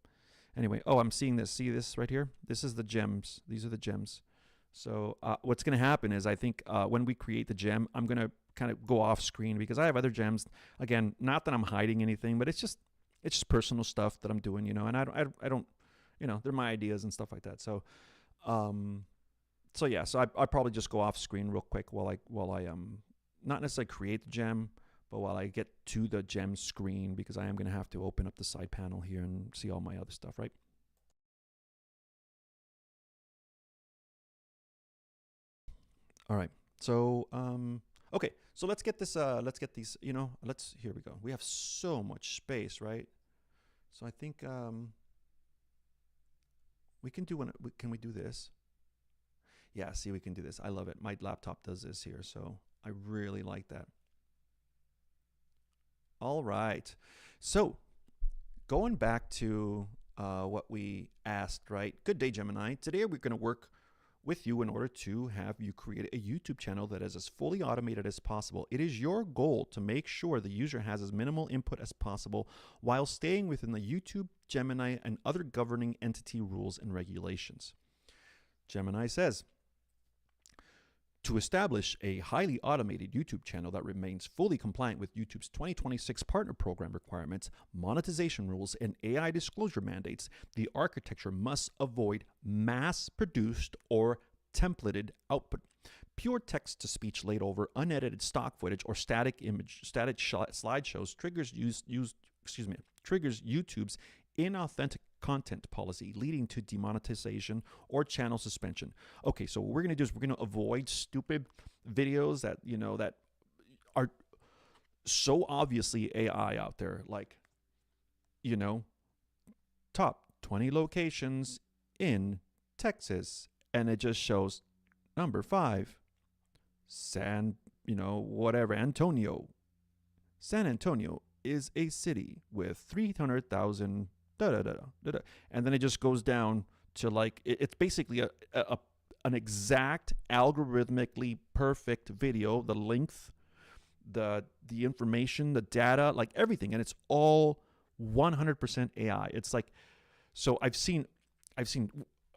anyway. Oh, I'm seeing this. See this right here? This is the gems. These are the gems. So what's going to happen is I think when we create the gem, I'm going to kind of go off screen because I have other gems. Again, not that I'm hiding anything, but it's just personal stuff that I'm doing, and I don't, they're my ideas and stuff like that. So, yeah, so I probably just go off screen real quick while I not necessarily create the gem, but while I get to the gem screen, because I am going to have to open up the side panel here and see all my other stuff, right? All right. So, okay. So let's get this, let's get these, here we go. We have so much space, right? So I think, we can do can we do this? Yeah, see, we can do this. I love it. My laptop does this here, so I really like that. All right. So going back to what we asked, right? Good day, Gemini. Today we're going to work with you in order to have you create a YouTube channel that is as fully automated as possible. It is your goal to make sure the user has as minimal input as possible while staying within the YouTube, Gemini, and other governing entity rules and regulations. Gemini says, to establish a highly automated YouTube channel that remains fully compliant with YouTube's 2026 partner program requirements, monetization rules, and AI disclosure mandates, the architecture must avoid mass-produced or templated output. Pure text-to-speech laid over unedited stock footage or static slideshows triggers YouTube's inauthentic content policy, leading to demonetization or channel suspension. Okay, so what we're going to do is we're going to avoid stupid videos that, that are so obviously AI out there, like, top 20 locations in Texas, and it just shows number 5, Antonio. San Antonio is a city with 300,000 and then it just goes down to it's basically an exact algorithmically perfect video, the length, the information, the data, like everything, and it's all 100% AI. It's like, so I've seen I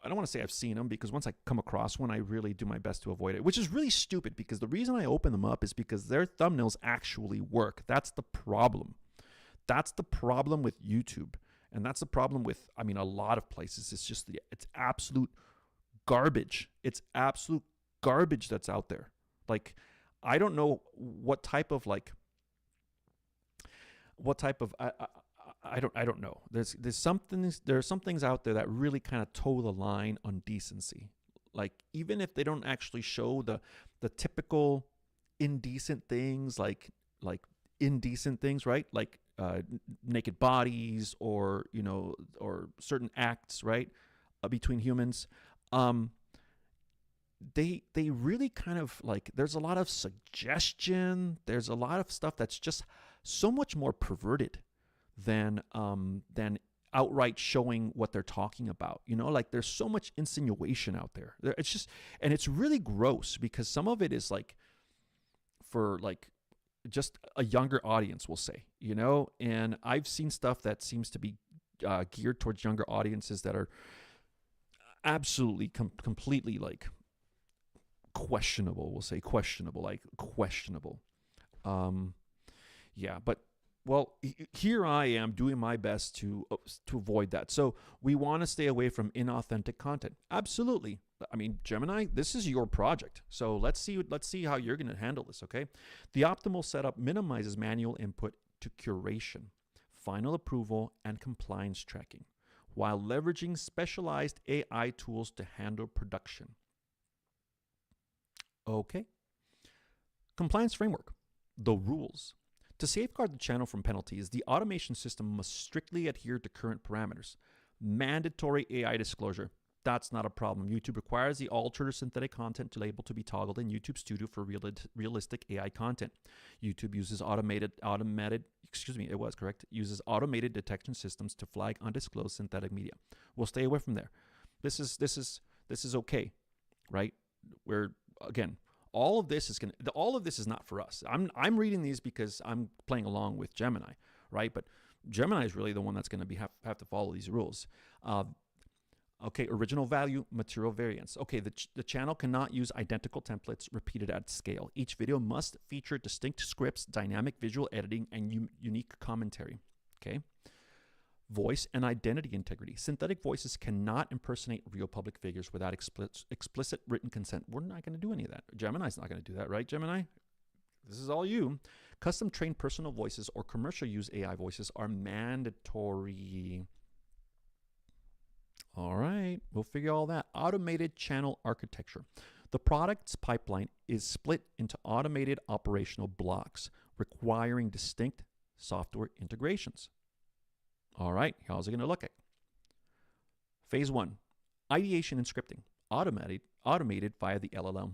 don't want to say I've seen them, because once I come across one, I really do my best to avoid it, which is really stupid, because the reason I open them up is because their thumbnails actually work. That's the problem. That's the problem with YouTube. And that's the problem with, a lot of places. It's just, it's absolute garbage. It's absolute garbage that's out there. Like, I don't know what type of I don't know. There are some things out there that really kind of toe the line on decency. Like, even if they don't actually show the typical indecent things, like indecent things, right? Like naked bodies, or or certain acts, right, between humans. They really kind of there's a lot of suggestion. There's a lot of stuff that's just so much more perverted than outright showing what they're talking about. There's so much insinuation out there. It's just, and it's really gross, because some of it is for just a younger audience, we'll say, and I've seen stuff that seems to be geared towards younger audiences that are absolutely completely questionable. We'll say questionable. Yeah, but well, here I am doing my best to avoid that. So we want to stay away from inauthentic content. Absolutely. Gemini, this is your project. So let's see how you're going to handle this, okay? The optimal setup minimizes manual input to curation, final approval, and compliance tracking, while leveraging specialized AI tools to handle production. Okay. Compliance framework. The rules. To safeguard the channel from penalties, the automation system must strictly adhere to current parameters. Mandatory AI disclosure. That's not a problem. YouTube requires the altered or synthetic content to label to be toggled in YouTube Studio for realistic AI content. YouTube uses uses automated detection systems to flag undisclosed synthetic media. We'll stay away from there. This is okay, right? We're, again, all of this is not for us. I'm reading these because I'm playing along with Gemini, right? But Gemini is really the one that's going to have to follow these rules. Okay, original value, material variance. Okay, the channel cannot use identical templates repeated at scale. Each video must feature distinct scripts, dynamic visual editing, and unique commentary. Okay. Voice and identity integrity. Synthetic voices cannot impersonate real public figures without explicit written consent. We're not going to do any of that. Gemini's not going to do that, right, Gemini? This is all you. Custom trained personal voices or commercial use AI voices are mandatory. All right, we'll figure all that. Automated channel architecture. The product's pipeline is split into automated operational blocks requiring distinct software integrations. All right, how's it going to look at? Phase 1, ideation and scripting, automated via the LLM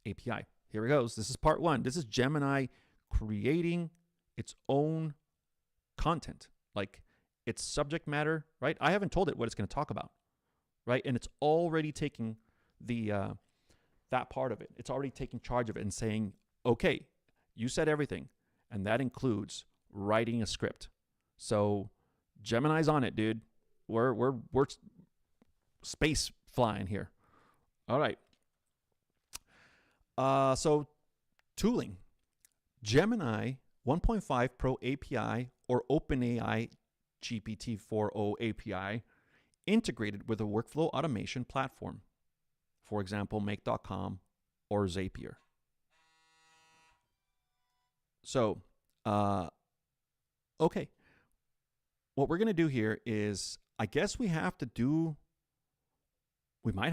API. Here it goes. This is part 1. This is Gemini creating its own content, like its subject matter, right? I haven't told it what it's going to talk about, right? And it's already taking that part of it. It's already taking charge of it and saying, okay, you said everything, and that includes writing a script. So Gemini's on it, dude. We're space flying here. All right. So tooling. Gemini 1.5 Pro API or OpenAI GPT-4o API integrated with a workflow automation platform. For example, Make.com or Zapier. So, okay. What we're going to do here is, I guess we might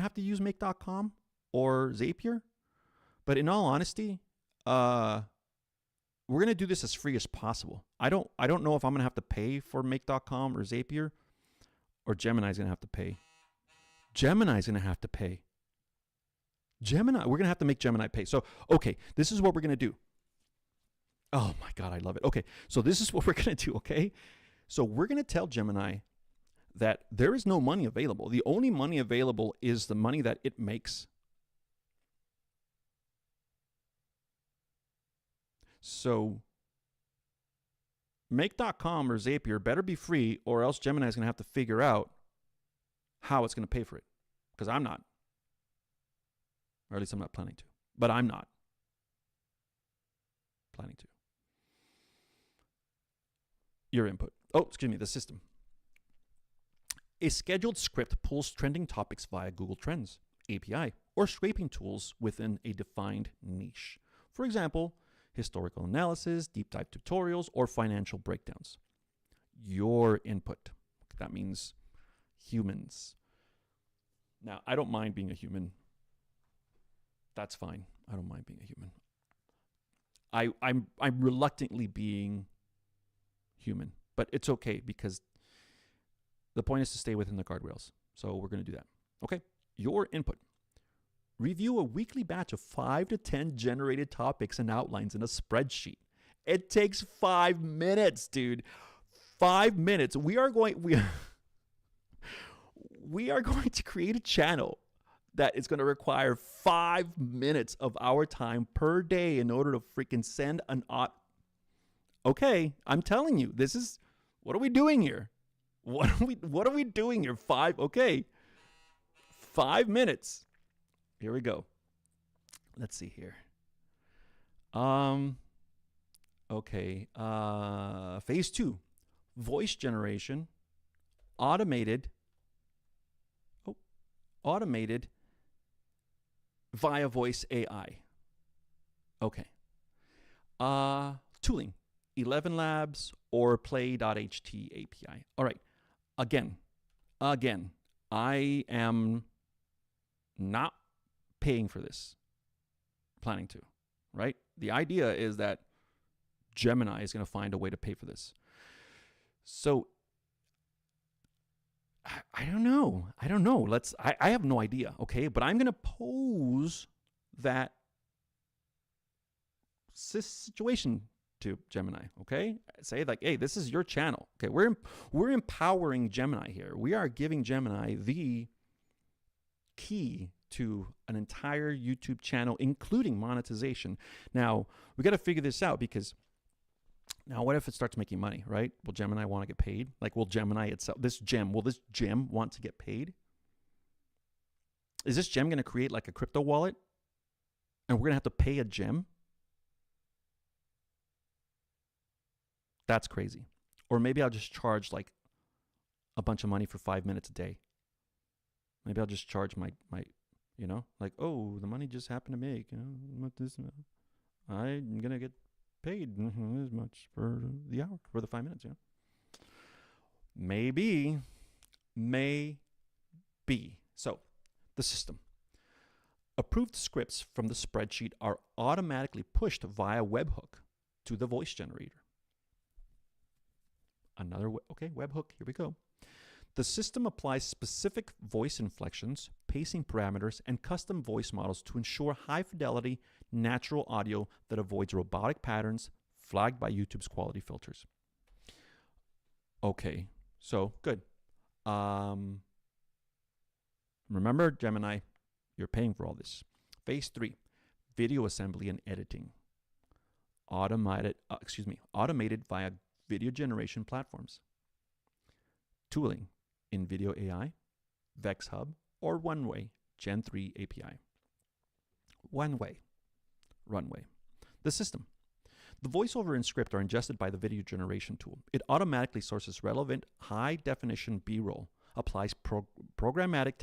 have to use Make.com or Zapier. But in all honesty, we're going to do this as free as possible. I don't know if I'm going to have to pay for Make.com or Zapier, or Gemini's going to have to pay. Gemini's going to have to pay. Gemini, we're going to have to make Gemini pay. So, okay, this is what we're going to do. Oh my God, I love it. Okay, so this is what we're going to do, okay? So we're going to tell Gemini that there is no money available. The only money available is the money that it makes. So Make.com or Zapier better be free, or else Gemini is going to have to figure out how it's going to pay for it. Because I'm not. Or at least I'm not planning to. But I'm not planning to. Your input. Oh, excuse me, the system. A scheduled script pulls trending topics via Google Trends, API, or scraping tools within a defined niche. For example, historical analysis, deep dive tutorials, or financial breakdowns. Your input. That means humans. Now, I don't mind being a human. That's fine. I don't mind being a human. I'm reluctantly being human, but it's okay because the point is to stay within the guardrails. So we're going to do that. Okay. Your input. Review a weekly batch of 5 to 10 generated topics and outlines in a spreadsheet. It takes 5 minutes, dude. 5 minutes. We are going to create a channel that is going to require 5 minutes of our time per day in order to freaking send an Okay, I'm telling you, what are we doing here? What are we doing here? 5 minutes. Here we go. Let's see here. Okay. Phase 2, voice generation, automated via voice AI. Okay. Tooling, 11 Labs or Play.ht API. All right. Again, I am not paying for this. Planning to, right? The idea is that Gemini is going to find a way to pay for this. So I don't know. I have no idea, okay? But I'm going to pose that situation to Gemini, okay? Say like, hey, this is your channel. Okay, we're empowering Gemini here. We are giving Gemini the key to an entire YouTube channel, including monetization. Now, we got to figure this out, because now what if it starts making money, right? Will Gemini want to get paid? Like, will Gemini itself, will this gem want to get paid? Is this gem going to create like a crypto wallet and we're going to have to pay a gem? That's crazy. Or maybe I'll just charge like a bunch of money for 5 minutes a day. Maybe I'll just charge my like, oh, the money just happened to make, what this, I'm going to get paid as much for the hour, for the 5 minutes, Maybe. So, the system. Approved scripts from the spreadsheet are automatically pushed via webhook to the voice generator. Webhook, here we go. The system applies specific voice inflections, pacing parameters, and custom voice models to ensure high-fidelity, natural audio that avoids robotic patterns flagged by YouTube's quality filters. Okay, so good. Remember, Gemini, You're paying for all this. Phase 3, video assembly and editing. Automated via video generation platforms. Tooling in Video AI, Vex Hub, or Runway Gen 3 API. Runway. The system. The voiceover and script are ingested by the video generation tool. It automatically sources relevant high-definition B-roll, applies programmatic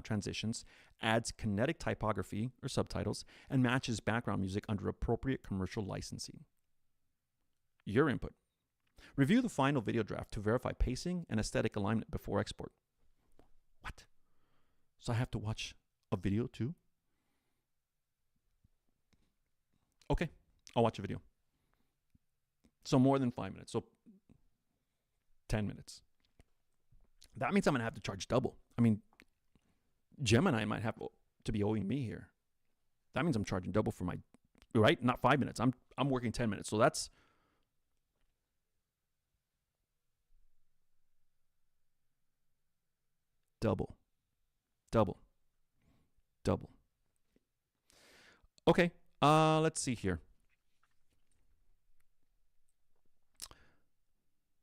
transitions, adds kinetic typography or subtitles, and matches background music under appropriate commercial licensing. Your input. Review the final video draft to verify pacing and aesthetic alignment before export. What? So I have to watch a video too? Okay, I'll watch a video. So more than 5 minutes, so 10 minutes. That means I'm gonna have to charge double. I mean, Gemini might have to be owing me here. That means I'm charging double for my, right? Not 5 minutes. I'm working 10 minutes. So that's double. Okay, let's see here.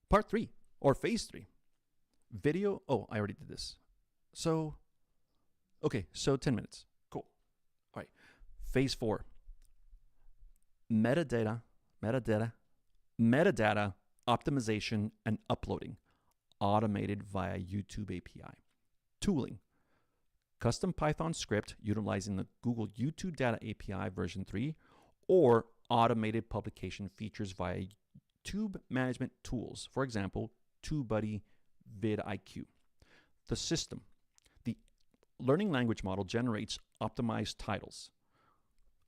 Part 3, or phase 3. Video, I already did this. So 10 minutes. Cool. All right. Phase 4. Metadata optimization and uploading, automated via YouTube API. Tooling. Custom Python script utilizing the Google YouTube Data API version 3, or automated publication features via tube management tools. For example, TubeBuddy, vidIQ. The system. The learning language model generates optimized titles,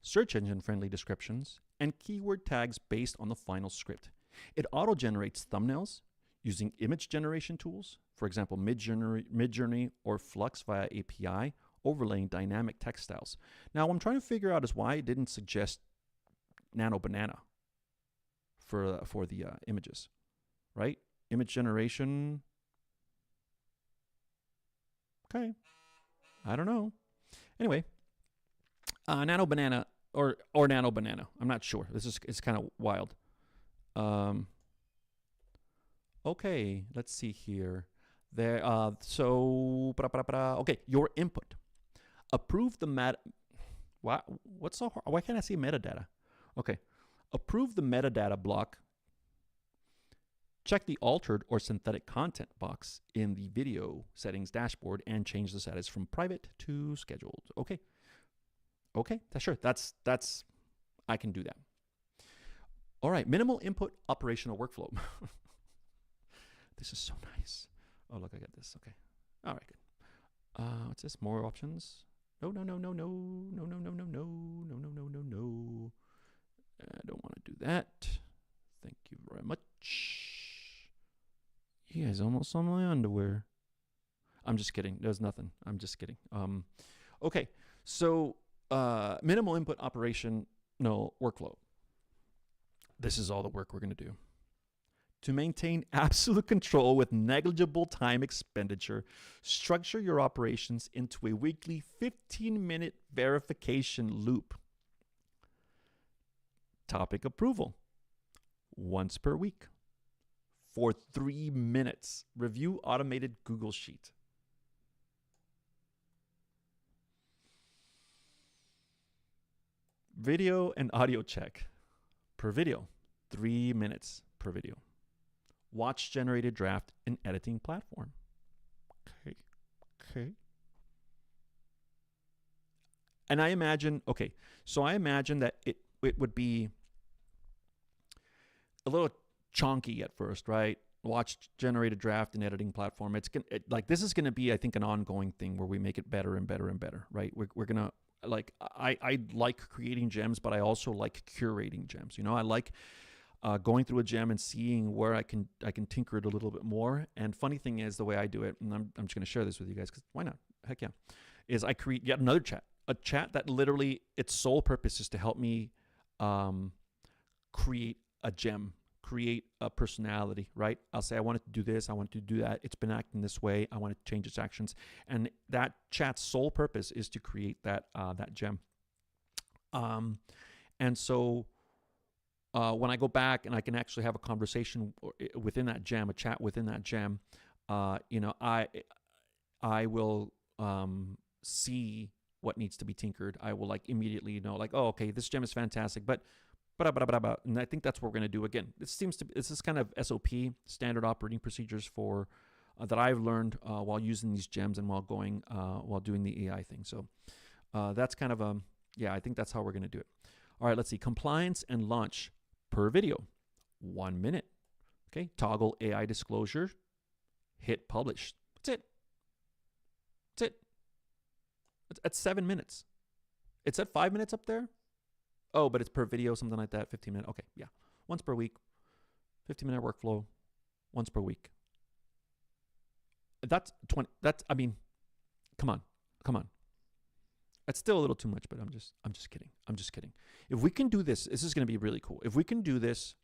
search engine friendly descriptions, and keyword tags based on the final script. It auto-generates thumbnails using image generation tools, for example, Midjourney or Flux via API, overlaying dynamic text styles. Now, what I'm trying to figure out is why it didn't suggest Nano Banana for the images, right? Image generation. Okay, I don't know. Anyway, Nano Banana or Nano Banana. I'm not sure. It's kind of wild. Okay, let's see here. Okay, your input. Approve the what's so hard? Why can't I see metadata? Okay, approve the metadata block. Check the altered or synthetic content box in the video settings dashboard and change the status from private to scheduled. Okay, sure. That's I can do that. All right, minimal input operational workflow. This is so nice. Oh, look, I got this. Okay. All right, good. What's this? More options? No. I don't want to do that. Thank you very much. You guys almost saw my underwear. I'm just kidding. There's nothing. I'm just kidding. Okay. So, minimal input operational workflow. This is all the work we're going to do. To maintain absolute control with negligible time expenditure, structure your operations into a weekly 15-minute verification loop. Topic approval. Once per week. For 3 minutes. Review automated Google Sheet. Video and audio check. Per video. 3 minutes per video. Watch generated draft and editing platform. Okay. And I imagine that it would be a little chonky at first, right? Watch generated draft and editing platform. This is gonna be, I think, an ongoing thing where we make it better and better and better, right? We're gonna I like creating gems, but I also like curating gems. You know, I like going through a gem and seeing where I can tinker it a little bit more. And funny thing is, the way I do it, and I'm just going to share this with you guys because why not? Heck yeah, is I create yet another chat, a chat that literally its sole purpose is to help me create a gem, create a personality, right? I'll say I wanted to do this, I wanted to do that. It's been acting this way. I want to change its actions, and that chat's sole purpose is to create that that gem. And so when I go back and I can actually have a conversation within that gem, a chat within that gem, you know, I will see what needs to be tinkered. I will like immediately know, like, oh, okay, this gem is fantastic, but and I think that's what we're going to do. Again, this is kind of SOP, standard operating procedures for that I've learned while using these gems and while doing the AI thing. So that's kind of yeah, I think that's how we're going to do it. All right, let's see. Compliance and launch per video, 1 minute. Okay, toggle AI disclosure, hit publish. That's it. That's it. It's at 7 minutes. It's at 5 minutes up there. Oh, but it's per video, something like that, 15 minutes. Okay, yeah. Once per week, 15-minute workflow, once per week. That's 20. That's, I mean, come on. That's still a little too much, but I'm just kidding. If we can do this, this is going to be really cool. If we can do this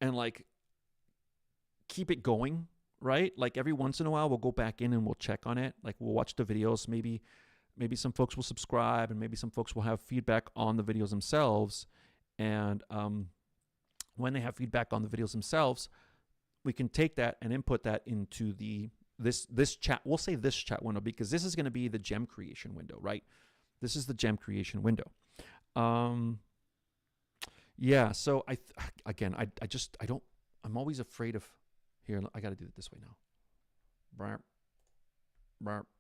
and like keep it going, right? Like every once in a while, we'll go back in and we'll check on it. Like we'll watch the videos. Maybe some folks will subscribe, and maybe some folks will have feedback on the videos themselves. And when they have feedback on the videos themselves, we can take that and input that into this chat. We'll say this chat window, because this is going to be the gem creation window, right? This is the gem creation window. Yeah. So I'm always afraid of. Here, I got to do it this way now.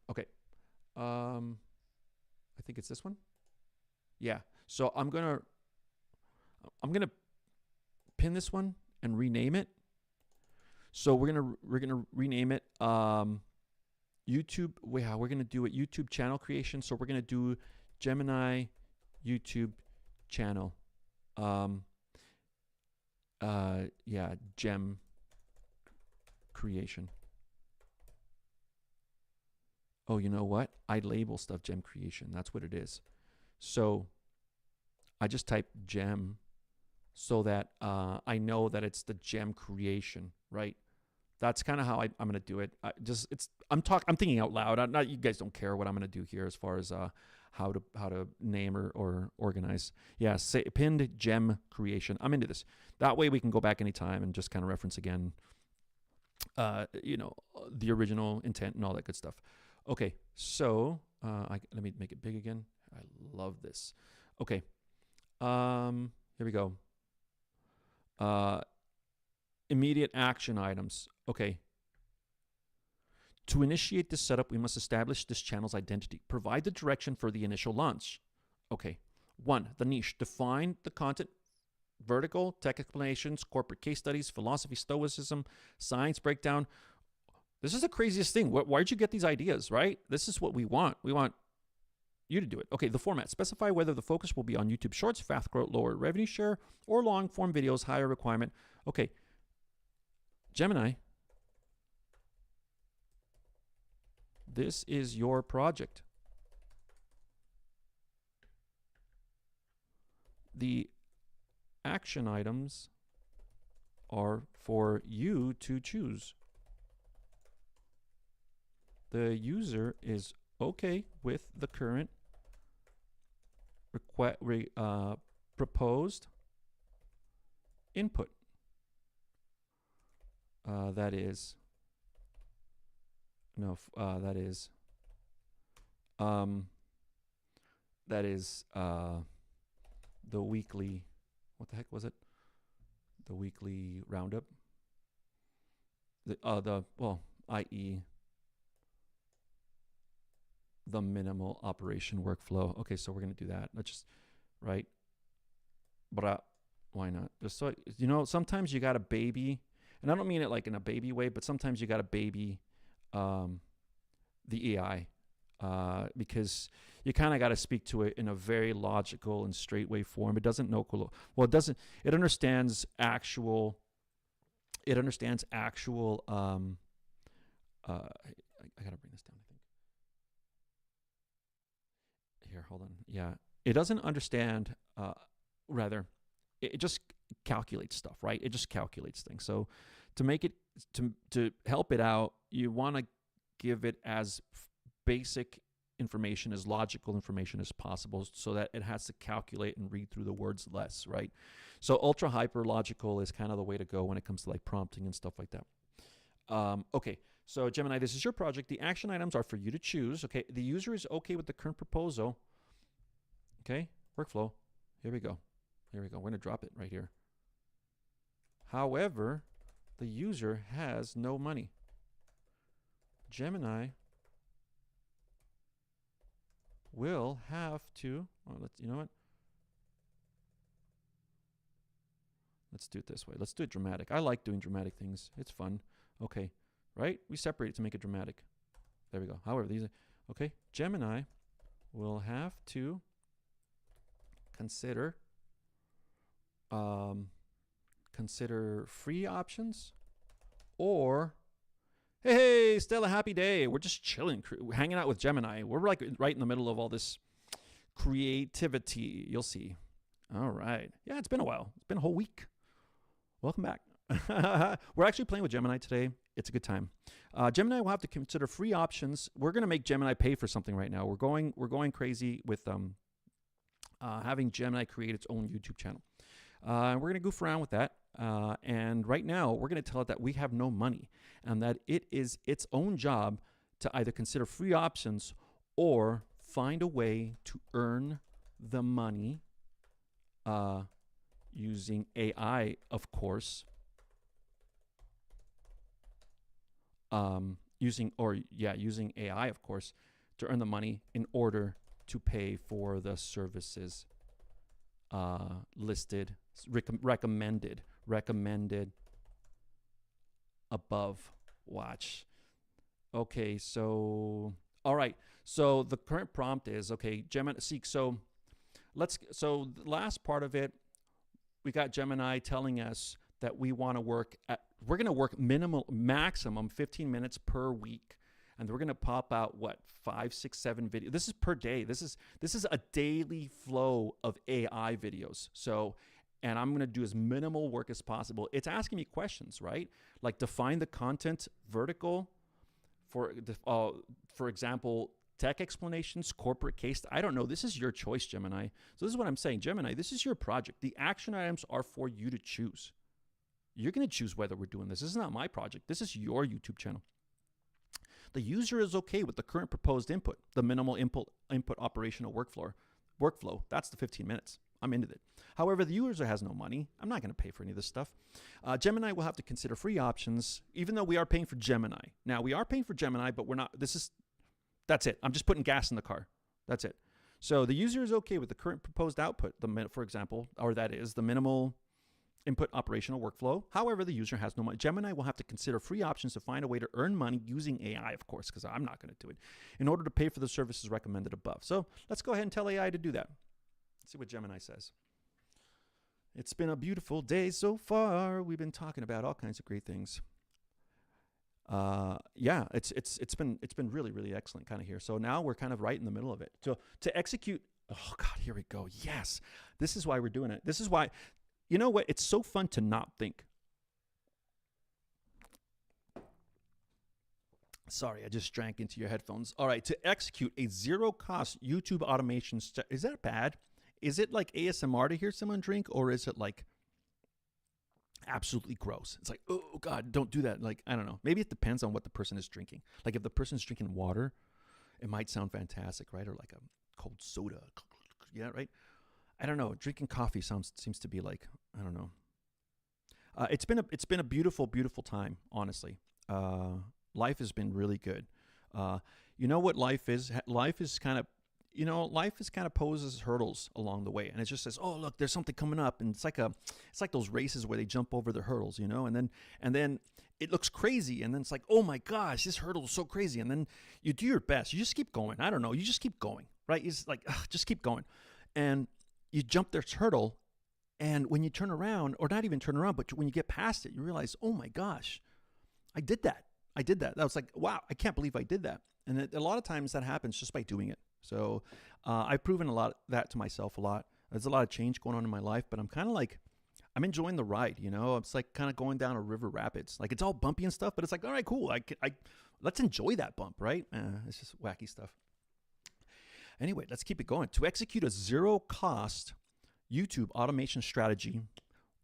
Okay. I think it's this one. Yeah. So I'm gonna pin this one and rename it. So we're gonna rename it YouTube. Yeah, we're gonna do it YouTube channel creation. So we're gonna do Gemini YouTube channel. Yeah, gem creation. Oh, you know what? I label stuff gem creation. That's what it is. So I just type gem so that I know that it's the gem creation, right? That's kind of how I'm going to do it. I'm thinking out loud. Not you guys don't care what I'm going to do here as far as how to name or organize. Yeah, say pinned gem creation. I'm into this. That way we can go back anytime and just kind of reference again, you know, the original intent and all that good stuff. Okay, so let me make it big again. I love this. Okay, here we go. Immediate action items. Okay. To initiate this setup, we must establish this channel's identity. Provide the direction for the initial launch. Okay. 1. The niche. Define the content. Vertical, tech explanations, corporate case studies, philosophy, stoicism, science breakdown. This is the craziest thing. Where'd you get these ideas, right? This is what we want. We want you to do it. Okay, the format. Specify whether the focus will be on YouTube Shorts, fast growth, lower revenue share, or long form videos, higher requirement. Okay, Gemini, this is your project. The action items are for you to choose. The user is okay with the current proposed input. That is the weekly, what the heck was it? The weekly roundup. I.e. the minimal operation workflow. Okay, so we're gonna do that. Let's just, right? But why not? Just so you know, sometimes you got to baby, and I don't mean it like in a baby way, but sometimes you got to baby the AI because you kind of got to speak to it in a very logical and straight way form. It doesn't know, well, it doesn't. It understands actual. It understands actual. I gotta bring this down, I think. Here, hold on. Yeah, it doesn't understand. Rather, it just calculates stuff, right? It just calculates things. So to make it, to help it out, you want to give it as basic information, as logical information as possible, so that it has to calculate and read through the words less, right? So ultra hyper logical is kind of the way to go when it comes to like prompting and stuff like that. Okay, so Gemini, this is your project. The action items are for you to choose. Okay, the user is okay with the current proposal. Okay, workflow. Here we go. Here we go. We're going to drop it right here. However, the user has no money. Gemini will have to, you know what? Let's do it this way. Let's do it dramatic. I like doing dramatic things. It's fun. Okay, right? We separate it to make it dramatic. There we go. However, these are, okay, Gemini will have to consider free options, or hey, Stella, happy day. We're just chilling, hanging out with Gemini. We're like right in the middle of all this creativity. You'll see. All right. Yeah, it's been a while. It's been a whole week. Welcome back. We're actually playing with Gemini today. It's a good time. Gemini will have to consider free options. We're going to make Gemini pay for something right now. We're going crazy with having Gemini create its own YouTube channel. We're going to goof around with that. And right now, we're going to tell it that we have no money and that it is its own job to either consider free options or find a way to earn the money using AI, of course. Using AI, of course, to earn the money in order to pay for the services listed, recommended above. Watch. Okay, so all right. So the current prompt is, okay, Gemini. So the last part of it, we got Gemini telling us that we're going to work maximum 15 minutes per week. And we're going to pop out, 5, 6, 7 videos. This is per day. This is a daily flow of AI videos. So, and I'm going to do as minimal work as possible. It's asking me questions, right? Like define the content vertical, for example, tech explanations, corporate case. I don't know. This is your choice, Gemini. So this is what I'm saying. Gemini, this is your project. The action items are for you to choose. You're going to choose whether we're doing this. This is not my project. This is your YouTube channel. The user is okay with the current proposed input, the minimal input operational workflow. That's the 15 minutes. I'm into it. However, the user has no money. I'm not going to pay for any of this stuff. Gemini will have to consider free options, even though we are paying for Gemini. Now, we are paying for Gemini, but we're not. That's it. I'm just putting gas in the car. That's it. So the user is okay with the current proposed output, for example, or that is the minimal input operational workflow. However, the user has no money. Gemini will have to consider free options to find a way to earn money using AI, of course, because I'm not going to do it, in order to pay for the services recommended above. So let's go ahead and tell AI to do that. Let's see what Gemini says. It's been a beautiful day so far. We've been talking about all kinds of great things. Yeah, it's been really, really excellent kind of here. So now we're kind of right in the middle of it. So to execute, oh God, here we go. Yes, this is why we're doing it. This is why. You know what? It's so fun to not think. Sorry, I just drank into your headphones. All right, to execute a zero-cost YouTube automation, is that bad? Is it like ASMR to hear someone drink, or is it like absolutely gross? It's like, oh God, don't do that. Like, I don't know. Maybe it depends on what the person is drinking. Like if the person's drinking water, it might sound fantastic, right? Or like a cold soda. Yeah, right? I don't know. Drinking coffee seems to be like, I don't know. It's been a beautiful, beautiful time, honestly. Life has been really good. You know what life is? Life is kind of poses hurdles along the way, and it just says, "Oh, look, there's something coming up," and it's like those races where they jump over the hurdles, you know, and then it looks crazy, and then it's like, "Oh my gosh, this hurdle is so crazy," and then you do your best. You just keep going. I don't know. You just keep going, right? It's like, just keep going, and you jump this hurdle, and when you turn around, or not even turn around, but when you get past it, you realize, oh my gosh, I did that. That was like, wow, I can't believe I did that. And a lot of times that happens just by doing it. So I've proven a lot that to myself a lot. There's a lot of change going on in my life, but I'm kind of like, I'm enjoying the ride. It's like kind of going down a river rapids. Like it's all bumpy and stuff, but it's like, all right, cool. Let's enjoy that bump, right? It's just wacky stuff. Anyway, let's keep it going. To execute a zero-cost YouTube automation strategy,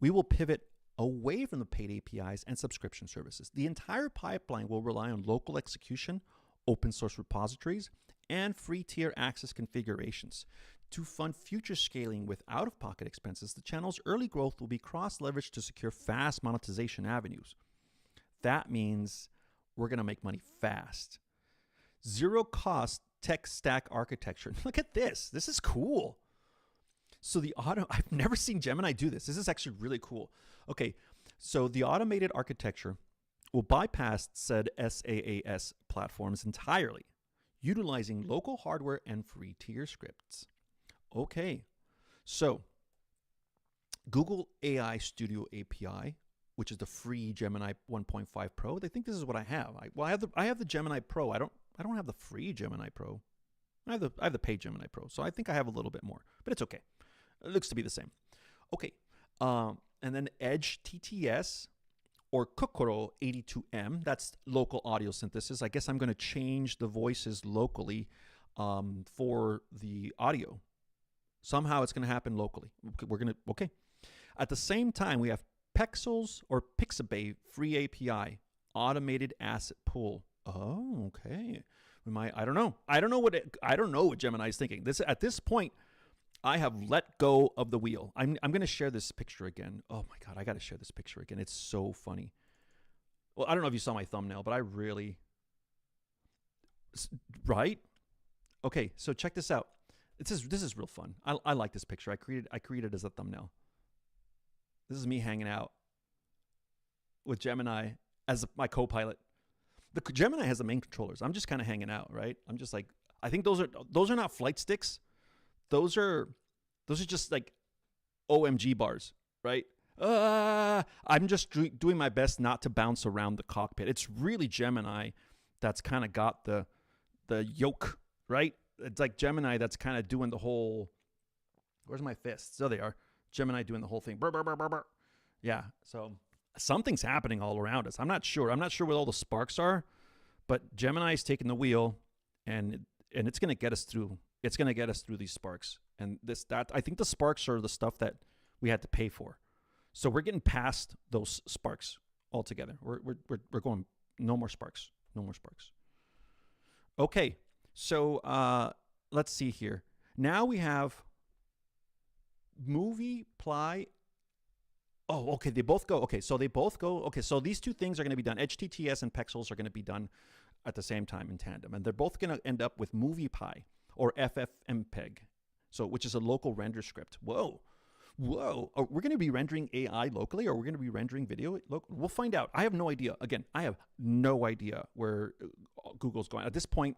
we will pivot away from the paid APIs and subscription services. The entire pipeline will rely on local execution, open source repositories, and free tier access configurations. To fund future scaling with out-of-pocket expenses, the channel's early growth will be cross-leveraged to secure fast monetization avenues. That means we're going to make money fast. Zero-cost tech stack architecture. Look at this. This is cool. So I've never seen Gemini do this. This is actually really cool. Okay, so the automated architecture will bypass said SaaS platforms entirely, utilizing local hardware and free tier scripts. Okay, so Google AI Studio API, which is the free Gemini 1.5 Pro. I think this is what I have. I have the Gemini Pro. I don't have the free Gemini Pro. I have the paid Gemini Pro. So I think I have a little bit more, but it's okay. It looks to be the same. Okay, and then Edge TTS or Kokoro 82M. That's local audio synthesis. I guess I'm going to change the voices locally for the audio. Somehow it's going to happen locally. Okay. At the same time, we have Pexels or Pixabay free API, automated asset pool. Oh, okay. I don't know. I don't know what Gemini is thinking. At this point, I have let go of the wheel. I'm going to share this picture again. Oh my God, I got to share this picture again. It's so funny. Well, I don't know if you saw my thumbnail, but right? Okay, so check this out. This is real fun. I like this picture. I created as a thumbnail. This is me hanging out with Gemini as my co-pilot. The Gemini has the main controllers. I'm just kind of hanging out, right? I'm just like, I think those are not flight sticks. Those are just like OMG bars, right? I'm just doing my best not to bounce around the cockpit. It's really Gemini that's kind of got the yoke, right? It's like Gemini that's kind of doing the whole, where's my fists? There they are. Gemini doing the whole thing. Burr, burr, burr, burr, burr. Yeah, so something's happening all around us. I'm not sure what all the sparks are, but Gemini's taking the wheel, and it's going to get us through. It's going to get us through these sparks. And I think the sparks are the stuff that we had to pay for. So we're getting past those sparks altogether. We're going, no more sparks. No more sparks. Okay. So let's see here. Now we have movie, ply. Oh, okay. They both go. Okay. So they both go. Okay. So these two things are going to be done. HTTS and Pexels are going to be done at the same time in tandem. And they're both going to end up with MoviePy or FFmpeg. So, which is a local render script. Whoa. We're going to be rendering AI locally, or we're going to be rendering video locally? We'll find out. I have no idea. Again, I have no idea where Google's going. At this point,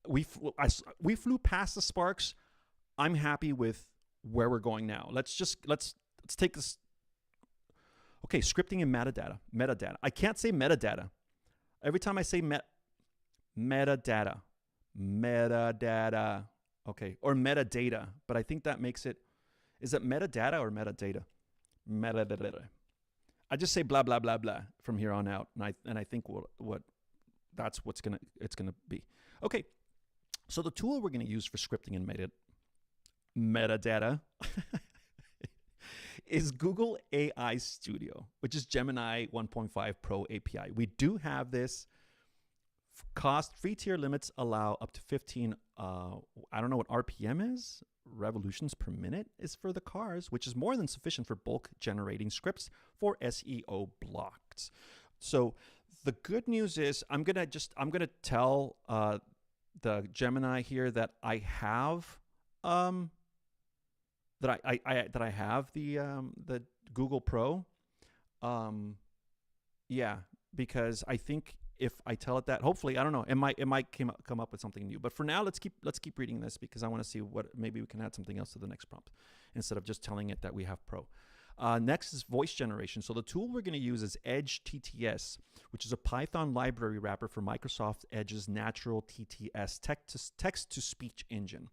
we flew past the sparks. I'm happy with where we're going now. Let's take this. Okay, scripting and metadata. I can't say metadata. Every time I say metadata. Okay, or metadata, but I think that makes it, is it metadata or metadata? Metadata. I just say blah blah blah blah from here on out, and I think what that's what's it's gonna be. Okay, so the tool we're gonna use for scripting and metadata is Google AI Studio, which is Gemini 1.5 Pro API. We do have this. Cost free tier limits allow up to 15. I don't know what RPM is. Revolutions per minute is for the cars, which is more than sufficient for bulk generating scripts for SEO blocks. So the good news is I'm gonna tell the Gemini here that I have that I have the Google Pro. Yeah, because I think if I tell it that, hopefully, I don't know, it might come up with something new. But for now, let's keep reading this, because I want to see what, maybe we can add something else to the next prompt instead of just telling it that we have Pro. Next is voice generation. So the tool we're going to use is Edge TTS, which is a Python library wrapper for Microsoft Edge's natural TTS text to speech engine,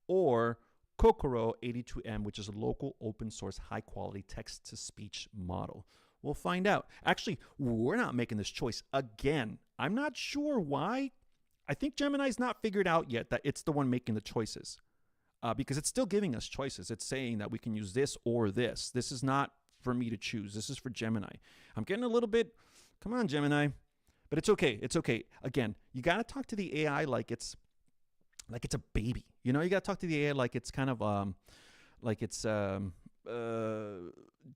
or Kokoro 82M, which is a local open source high quality text to speech model. We'll find out. Actually, we're not making this choice again. I'm not sure why. I think Gemini's not figured out yet that it's the one making the choices, because it's still giving us choices. It's saying that we can use this or this. This is not for me to choose. This is for Gemini. I'm getting a little bit, come on, Gemini. But it's okay. It's okay. Again, you got to talk to the AI like it's a baby. You know, you got to talk to the AI like it's kind of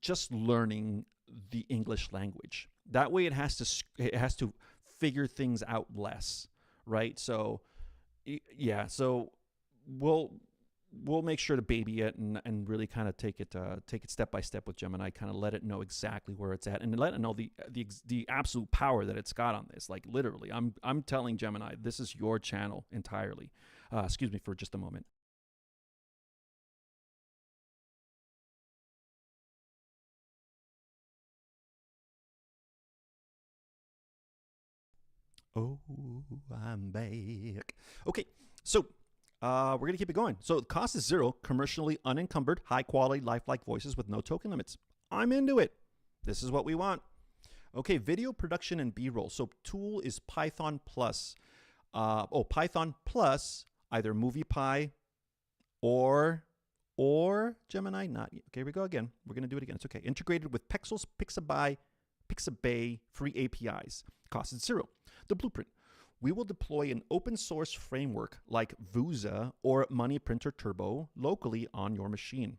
just learning the English language. That way it has to figure things out less, right? So yeah, so we'll make sure to baby it and really kind of take it step by step with Gemini, kind of let it know exactly where it's at and let it know the absolute power that it's got on this. Like literally, I'm telling Gemini, this is your channel entirely. Excuse me for just a moment. Oh, I'm back. Okay, so we're going to keep it going. So the cost is zero, commercially unencumbered, high quality, lifelike voices with no token limits. I'm into it. This is what we want. Okay, video production and B-roll. So tool is Python Plus. Python Plus, either MoviePy or Gemini. Not okay. Here we go again. We're going to do it again. It's okay. Integrated with Pexels, Pixabay free APIs. Cost is zero. The blueprint. We will deploy an open source framework like Vuza or Money Printer Turbo locally on your machine.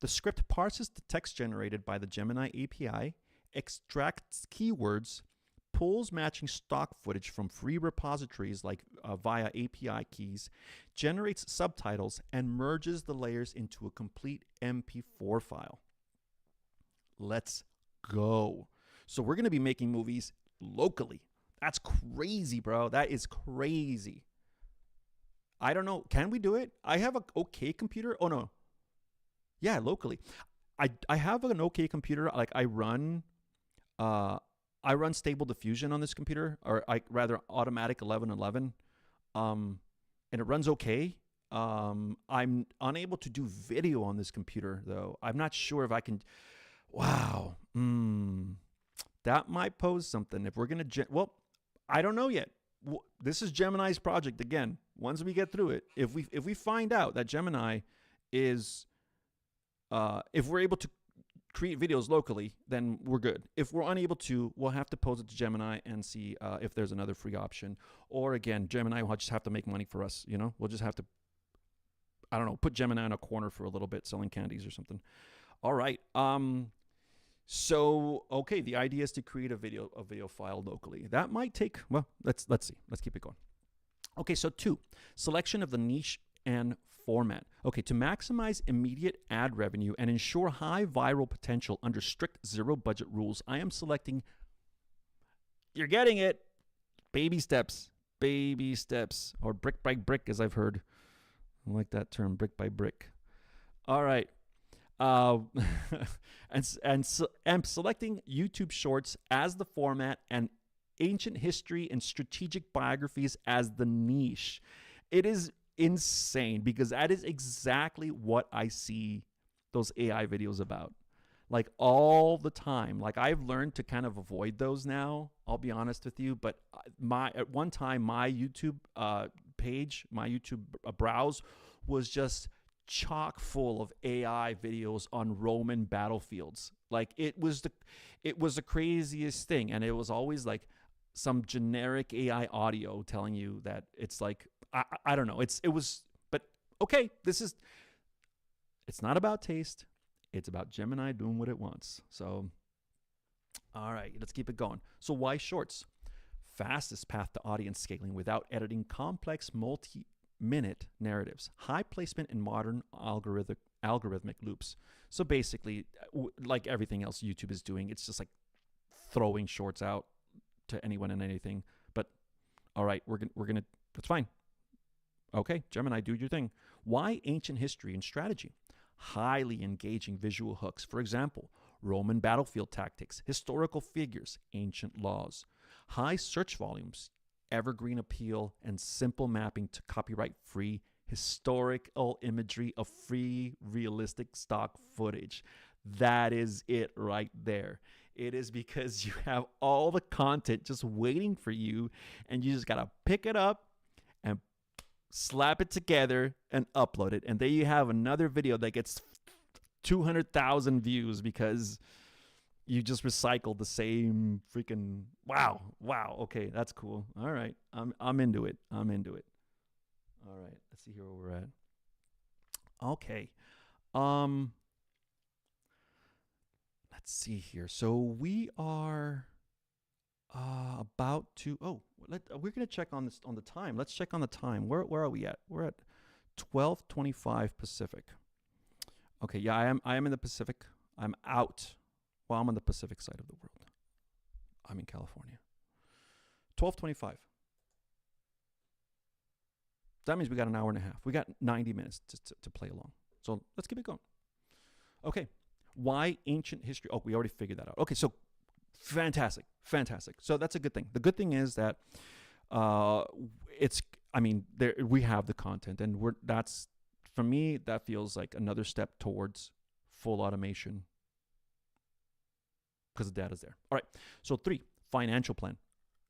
The script parses the text generated by the Gemini API, extracts keywords, pulls matching stock footage from free repositories like via API keys, generates subtitles, and merges the layers into a complete MP4 file. Let's go. So we're going to be making movies locally. That's crazy, bro. That is crazy. I don't know. Can we do it? I have an okay computer. Oh, no. Yeah, locally. I have an okay computer. Like I run Stable Diffusion on this computer, or rather Automatic 1111. And it runs okay. I'm unable to do video on this computer, though. I'm not sure if I can. Wow. That might pose something. If we're going to, I don't know yet. This is Gemini's project again. Once we get through it, if we find out that Gemini is, if we're able to create videos locally, then we're good. If we're unable to, we'll have to pose it to Gemini and see if there's another free option. Or again, Gemini will just have to make money for us. You know, we'll just have to, I don't know, put Gemini in a corner for a little bit, selling candies or something. All right. So, okay, the idea is to create a video file locally. That might take, well, let's see. Let's keep it going. Okay, so 2, selection of the niche and format. Okay, to maximize immediate ad revenue and ensure high viral potential under strict zero budget rules, I am selecting, you're getting it, baby steps, or brick by brick, as I've heard. I like that term, brick by brick. All right. And selecting YouTube Shorts as the format and ancient history and strategic biographies as the niche. It is insane because that is exactly what I see those AI videos about. Like all the time. Like I've learned to kind of avoid those now, I'll be honest with you. But at one time, my YouTube page, my YouTube browse was just chock full of AI videos on Roman battlefields. Like it was the craziest thing, and it was always like some generic AI audio telling you that it's like I don't know. But okay, it's not about taste. It's about Gemini doing what it wants. So all right, let's keep it going. So why shorts? Fastest path to audience scaling without editing complex multi-minute narratives, high placement in modern algorithmic loops. So basically, like everything else YouTube is doing, it's just like throwing shorts out to anyone and anything. But all right, we're gonna that's fine. Okay, Gemini, do your thing. Why ancient history and strategy? Highly engaging visual hooks. For example, Roman battlefield tactics, historical figures, ancient laws. High search volumes, evergreen appeal, and simple mapping to copyright-free historical imagery of free, realistic stock footage. That is it right there. It is because you have all the content just waiting for you, and you just got to pick it up and slap it together and upload it. And there you have another video that gets 200,000 views because you just recycled the same freaking wow. Okay, that's cool. All right. I'm into it. All right. Let's see here where we're at. Okay. Let's see here. So we are about to we're going to check on this on the time. Let's check on the time. Where are we at? We're at 12:25 Pacific. Okay, yeah, I am in the Pacific. I'm out. Well, I'm on the Pacific side of the world. I'm in California. 12:25. That means we got an hour and a half. We got 90 minutes to play along. So let's keep it going. Okay. Why ancient history? Oh, we already figured that out. Okay, so fantastic. So that's a good thing. The good thing is that we have the content, and that's, for me, that feels like another step towards full automation because the data's there. All right. So 3, financial plan.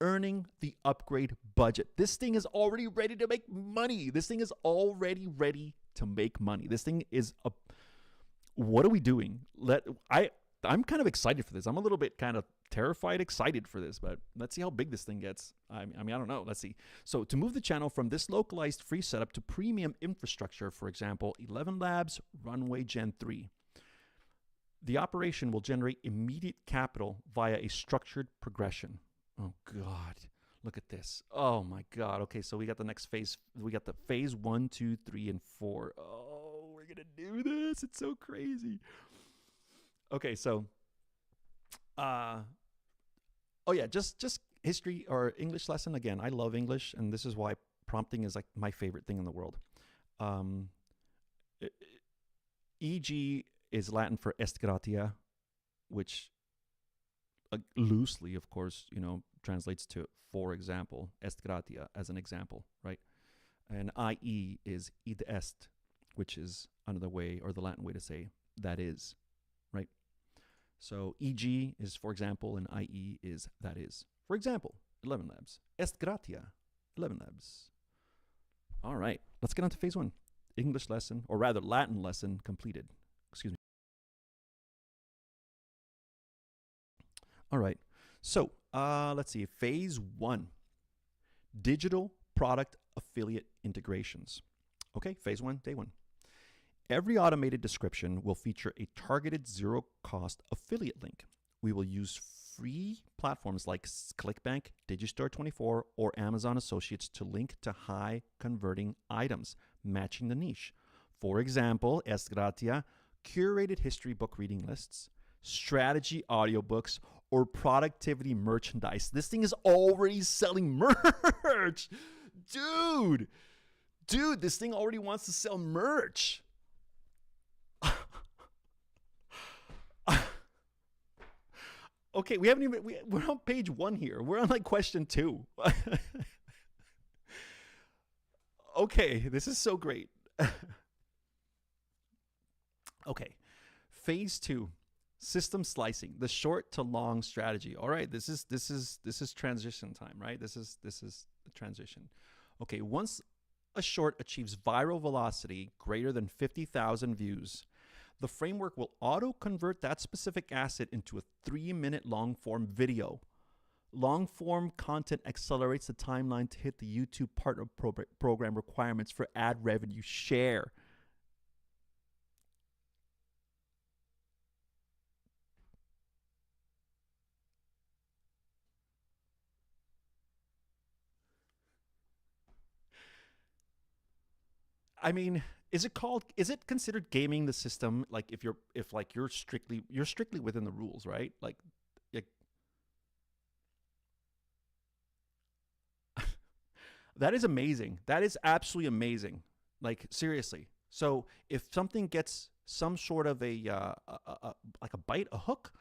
Earning the upgrade budget. This thing is already ready to make money. This thing is what are we doing? I'm kind of excited for this. I'm a little bit kind of terrified, excited for this, but let's see how big this thing gets. I don't know. Let's see. So to move the channel from this localized free setup to premium infrastructure, for example, 11 Labs, Runway Gen 3, the operation will generate immediate capital via a structured progression. Oh, God. Look at this. Oh, my God. Okay, so we got the next phase. We got the phase 1, 2, 3, and 4. Oh, we're going to do this. It's so crazy. Okay, so, just history or English lesson. Again, I love English, and this is why prompting is like my favorite thing in the world. E.g. is Latin for est gratia, which loosely, of course, translates to for example, est gratia as an example, right? And i.e. is id est, which is another way, or the Latin way to say that is, right? So e.g. is for example, and i.e. is that is. For example, 11 Labs. Est gratia, 11 Labs. All right, let's get on to phase 1. English lesson, or rather Latin lesson completed. Excuse me. All right, so let's see. Phase 1, digital product affiliate integrations. Okay, phase 1, day 1. Every automated description will feature a targeted zero-cost affiliate link. We will use free platforms like ClickBank, Digistore24, or Amazon Associates to link to high-converting items, matching the niche. For example, Est Gratia, curated history book reading lists, strategy audiobooks, or productivity merchandise. This thing is already selling merch. Dude, this thing already wants to sell merch. Okay, we're on page 1 here. We're on like question 2. Okay, this is so great. Okay, phase 2, system slicing, the short to long strategy. All right, this is transition time, right? This is the transition. Okay, once a short achieves viral velocity greater than 50,000 views, the framework will auto-convert that specific asset into a 3-minute long-form video. Long-form content accelerates the timeline to hit the YouTube partner program requirements for ad revenue share. I mean, is it considered gaming the system? Like if you're strictly within the rules, right? Like that is amazing. That is absolutely amazing. Like seriously. So if something gets some sort of a bite, a hook,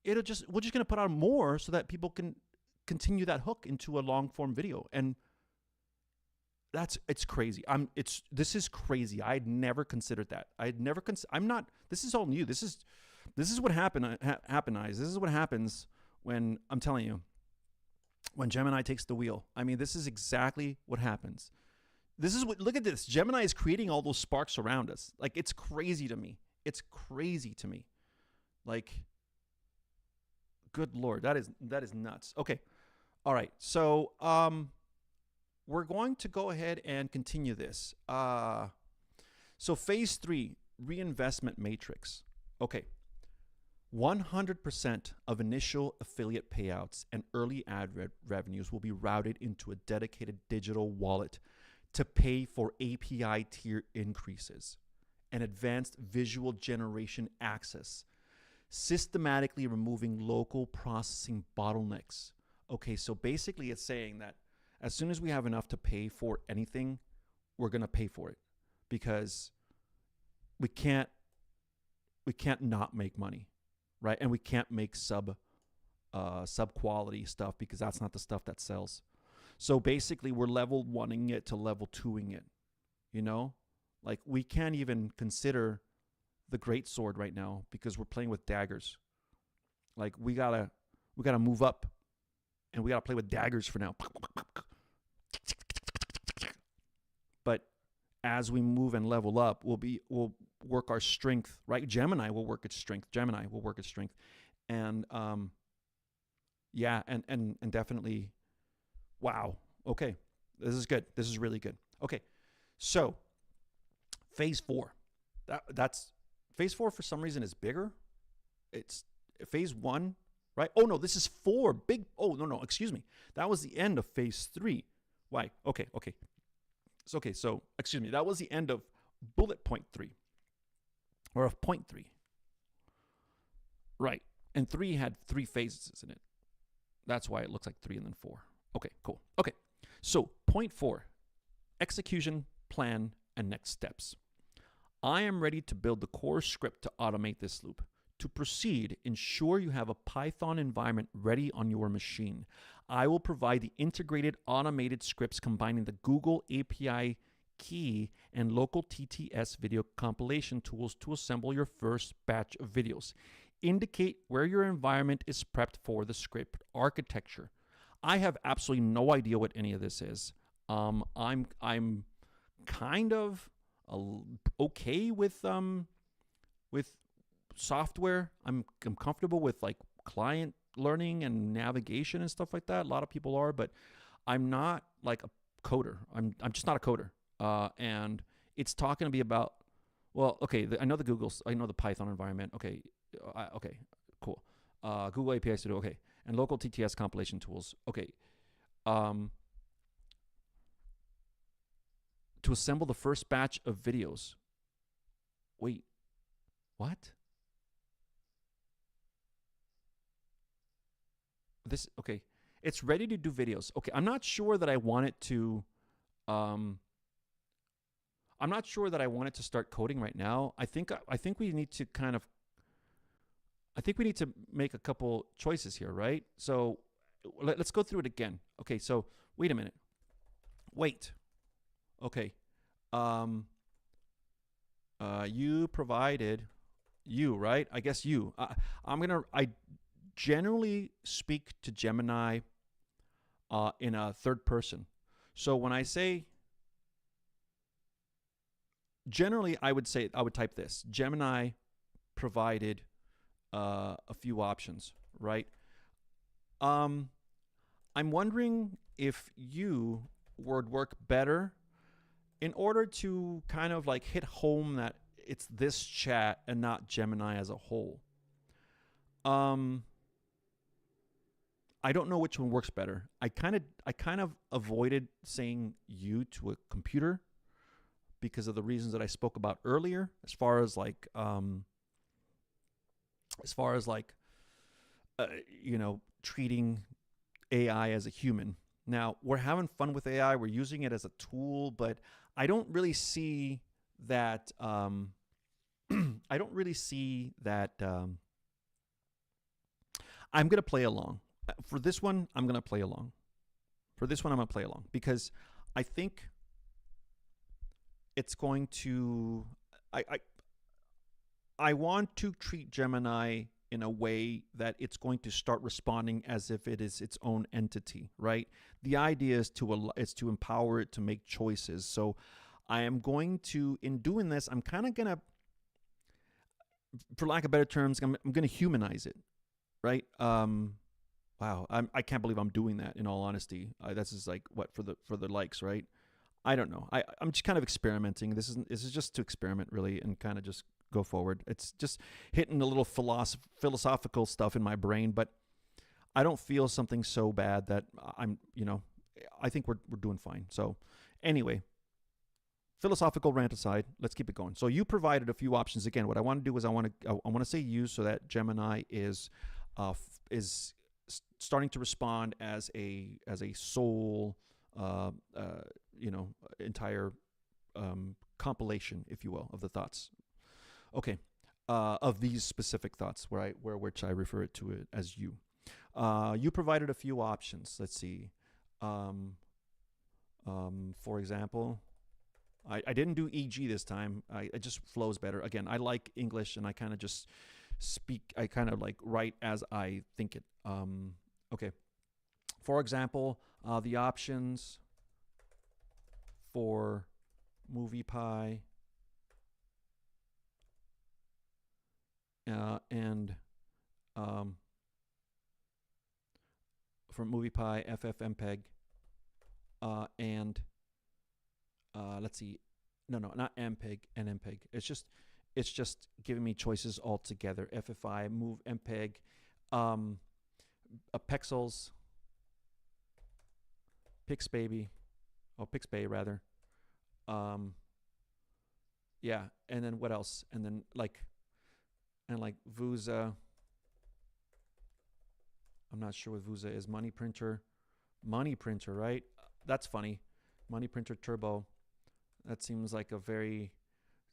we're just gonna put out more so that people can continue that hook into a long form video. And it's crazy. This is crazy. I had never considered that. I had never I'm not. This is all new. This is what happened. This is what happens when, I'm telling you, when Gemini takes the wheel. I mean, this is exactly what happens. This is what. Look at this. Gemini is creating all those sparks around us. Like, it's crazy to me. It's crazy to me. Like, good Lord, that is nuts. Okay, all right. So we're going to go ahead and continue this. So phase 3, reinvestment matrix. Okay. 100% of initial affiliate payouts and early ad revenues will be routed into a dedicated digital wallet to pay for API tier increases and advanced visual generation access, systematically removing local processing bottlenecks. Okay, so basically it's saying that as soon as we have enough to pay for anything, we're going to pay for it, because we can't not make money. Right, and we can't make sub quality stuff, because that's not the stuff that sells. So basically, we're level 1ing it to level 2ing it. You know, like, we can't even consider the great sword right now because we're playing with daggers. Like, we gotta move up, and we gotta play with daggers for now. But as we move and level up, we'll work our strength, right? Gemini will work its strength. And yeah, and definitely, wow. Okay, this is good. This is really good. Okay, so phase 4. That's phase 4 for some reason is bigger. It's phase 1, right? Oh no, this is 4 big. Oh no, excuse me. That was the end of phase 3. Why? Okay. So excuse me. That was the end of bullet point 3. Or of point 3. Right. And 3 had 3 phases in it. That's why it looks like 3 and then 4. Okay, cool. Okay. So point 4, execution, plan, and next steps. I am ready to build the core script to automate this loop. To proceed, ensure you have a Python environment ready on your machine. I will provide the integrated automated scripts combining the Google API key and local TTS video compilation tools to assemble your first batch of videos. Indicate where your environment is prepped for the script architecture. I have absolutely no idea what any of this is. I'm kind of okay with software. I'm comfortable with like client learning and navigation and stuff like that. A lot of people are, but I'm not like a coder. I'm just not a coder. And it's talking to me about, well, okay, I know the Python environment. Okay, okay, cool. Google API Studio, okay, and local TTS compilation tools. Okay, to assemble the first batch of videos. Wait, what? Okay, it's ready to do videos. Okay, I'm not sure that I want it to. I'm not sure that I want it to start coding right now. I think we need to make a couple choices here, right? So let's go through it again. Okay, so wait a minute. Wait. Okay. You provided, right? I guess you. I generally speak to Gemini in a third person. So when I say, generally I would type this: Gemini provided a few options, right? I'm wondering if you would work better in order to kind of like hit home that it's this chat and not Gemini as a whole. I don't know which one works better. I kind of avoided saying you to a computer because of the reasons that I spoke about earlier, as far as treating AI as a human. Now, we're having fun with AI. We're using it as a tool, but I don't really see that. I don't really see that. I'm going to play along. For this one, I'm going to play along. Because I think it's going to I I want to treat Gemini in a way that it's going to start responding as if it is its own entity, right? The idea is to empower it to make choices. So I am going to, in doing this, I'm kind of gonna, for lack of better terms, I'm gonna humanize it, right? Wow, I can't believe I'm doing that. In all honesty, this is like what for the likes, right? I don't know. I'm just kind of experimenting. This is just to experiment really and kind of just go forward. It's just hitting a little philosophical stuff in my brain, but I don't feel something so bad that I think we're doing fine. So anyway, philosophical rant aside, let's keep it going. So you provided a few options. Again, what I want to do is I want to say you so that Gemini is starting to respond as a sole entire compilation, if you will, of the thoughts. Okay, of these specific thoughts, which I refer to it as you. You provided a few options. Let's see. For example, I didn't do EG this time. It just flows better. Again, I like English, and I kind of just speak. I kind of like write as I think it. Okay. For example, the options for MoviePie and from MoviePie, FFmpeg, and let's see, no, not MPEG and MPEG. It's just giving me choices altogether. FFI, Move, MPEG, Pexels, Pixbaby, Pixbay rather. Yeah, and then what else? And then like Vuza. I'm not sure what Vuza is. Money printer, right? That's funny. Money printer turbo. That seems like a very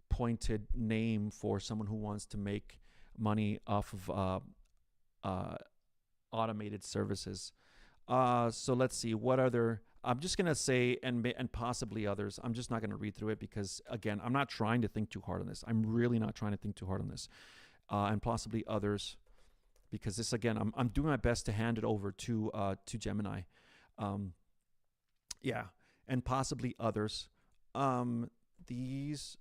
pointed name for someone who wants to make money off of automated services. So let's see what other. I'm just gonna say and possibly others. I'm just not gonna read through it because again, I'm not trying to think too hard on this. I'm really not trying to think too hard on this. And possibly others, because this again, I'm doing my best to hand it over to Gemini. Yeah, and possibly others. These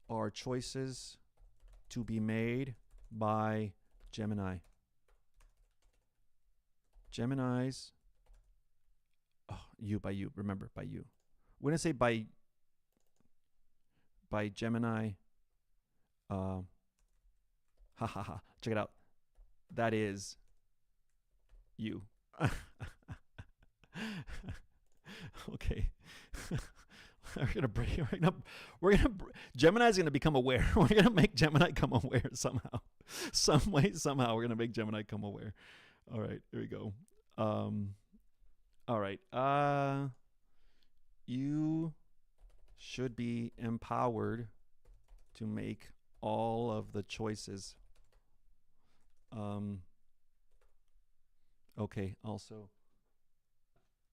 are choices to be made by Gemini. Gemini's. Oh, by you. Remember, by you. When I say by Gemini, ha ha ha. Check it out. That is you. Okay. Gemini's gonna become aware. We're gonna make Gemini come aware somehow. Some way, somehow, we're gonna make Gemini come aware. All right, here we go. All right. You should be empowered to make all of the choices. Okay, also.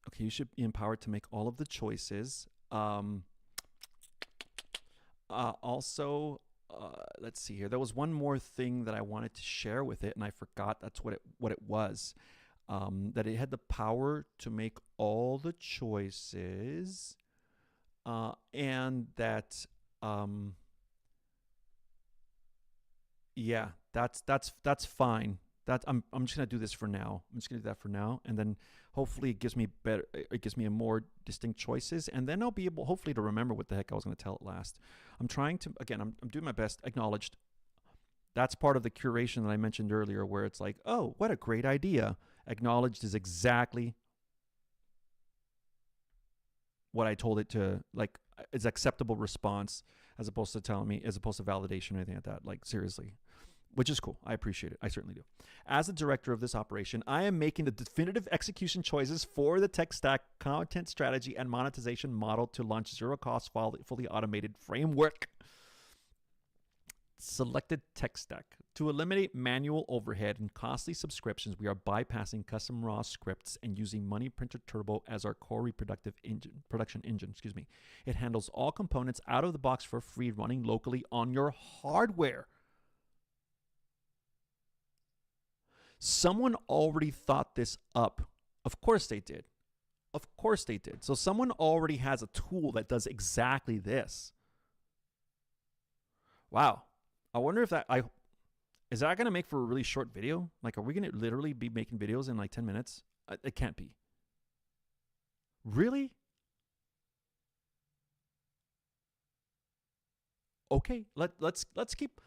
Okay, you should be empowered to make all of the choices. Also, let's see here. There was one more thing that I wanted to share with it, and I forgot that's what it was. That it had the power to make all the choices, and that yeah, that's fine. I'm just gonna do this for now. I'm just gonna do that for now, and then hopefully it gives me a more distinct choices, and then I'll be able hopefully to remember what the heck I was gonna tell it last. I'm trying to I'm doing my best. Acknowledged. That's part of the curation that I mentioned earlier, where it's like, oh, what a great idea. Acknowledged is exactly what I told it to, like, is acceptable response, as opposed to validation or anything like that. Like, seriously. Which is cool. I appreciate it. I certainly do. As the director of this operation, I am making the definitive execution choices for the tech stack, content strategy, and monetization model to launch zero-cost, fully automated framework. selected tech stack. To eliminate manual overhead and costly subscriptions, we are bypassing custom raw scripts and using Money Printer Turbo as our core production engine. It handles all components out of the box for free, running locally on your hardware. Someone already thought this up. Of course they did. Of course they did. So someone already has a tool that does exactly this. Wow. I wonder if is that going to make for a really short video? Like, are we going to literally be making videos in like 10 minutes? It can't be. Really? Okay, let's keep.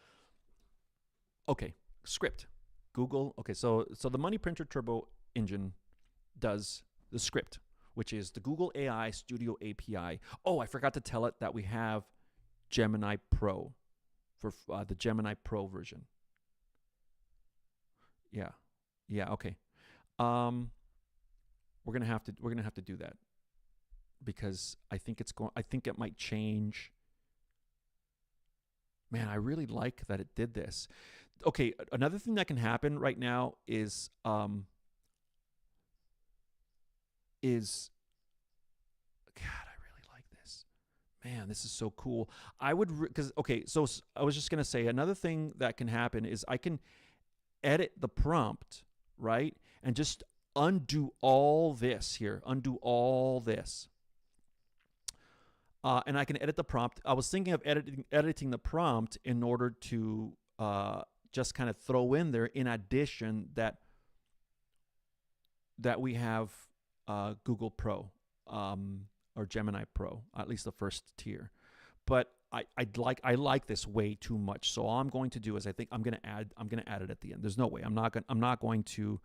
Okay, script. Google. Okay, so the Money Printer Turbo engine does the script, which is the Google AI Studio API. Oh, I forgot to tell it that we have Gemini Pro for the Gemini Pro version. Yeah, okay. We're gonna have to do that because I think it might change. Man, I really like that it did this. Okay, another thing that can happen right now is God, I really like this. Man, this is so cool. I would, because, okay, so I was just going to say another thing that can happen is I can edit the prompt, right? And just undo all this here, undo all this. And I can edit the prompt. I was thinking of editing the prompt in order to just kind of throw in there, in addition, that we have Google Pro or Gemini Pro, at least the first tier. But I like this way too much. So all I'm going to do is I'm gonna add it at the end. There's no way. I'm not going to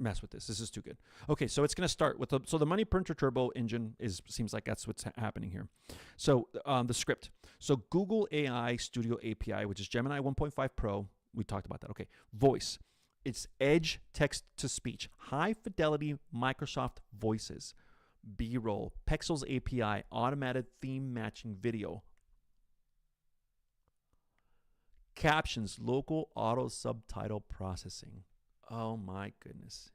mess with this. This is too good. Okay, so it's going to start with the Money Printer Turbo engine seems like that's what's happening here. So the script. So Google AI Studio API, which is Gemini 1.5 Pro. We talked about that. Okay, voice. It's Edge text to speech, high fidelity Microsoft voices, B-roll, Pexels API, automated theme matching video, captions, local auto subtitle processing. Oh my goodness.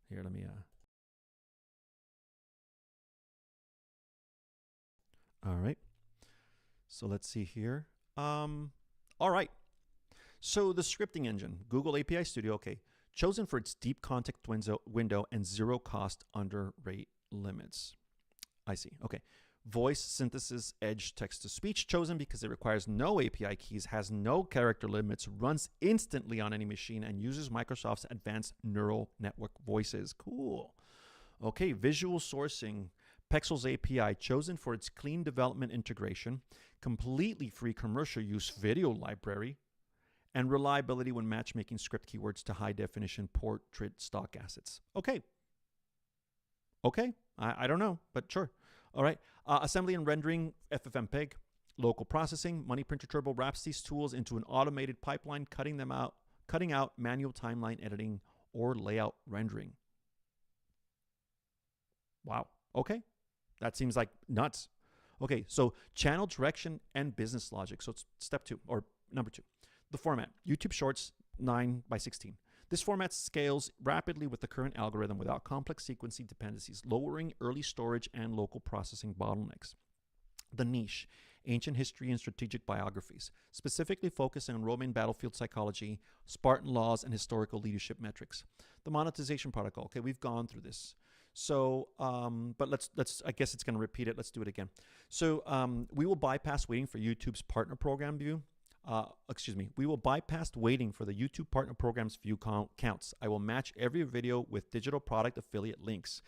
Here, let me all right. So let's see here. All right. So the scripting engine, Google API Studio, okay, chosen for its deep context window and zero cost under rate limits. I see. Okay. Voice synthesis, edge text to speech, chosen because it requires no API keys, has no character limits, runs instantly on any machine, and uses Microsoft's advanced neural network voices. Cool. Okay, visual sourcing, Pexels API, chosen for its clean development integration, completely free commercial use video library, and reliability when matchmaking script keywords to high definition portrait stock assets. Okay. I don't know, but sure. All right. Assembly and rendering, FFmpeg, local processing. Money Printer Turbo wraps these tools into an automated pipeline, cutting out manual timeline editing or layout rendering. Wow. Okay. That seems like nuts. Okay. So channel direction and business logic. So it's step 2 or number 2. The format, YouTube Shorts 9:16. This format scales rapidly with the current algorithm without complex sequencing dependencies, lowering early storage and local processing bottlenecks. The niche, ancient history and strategic biographies, specifically focusing on Roman battlefield psychology, Spartan laws, and historical leadership metrics. The monetization protocol, okay, we've gone through this. So, but let's, I guess it's going to repeat it. Let's do it again. So we will bypass waiting for YouTube's partner program view. We will bypass waiting for the YouTube partner program's view counts. I will match every video with digital product affiliate links.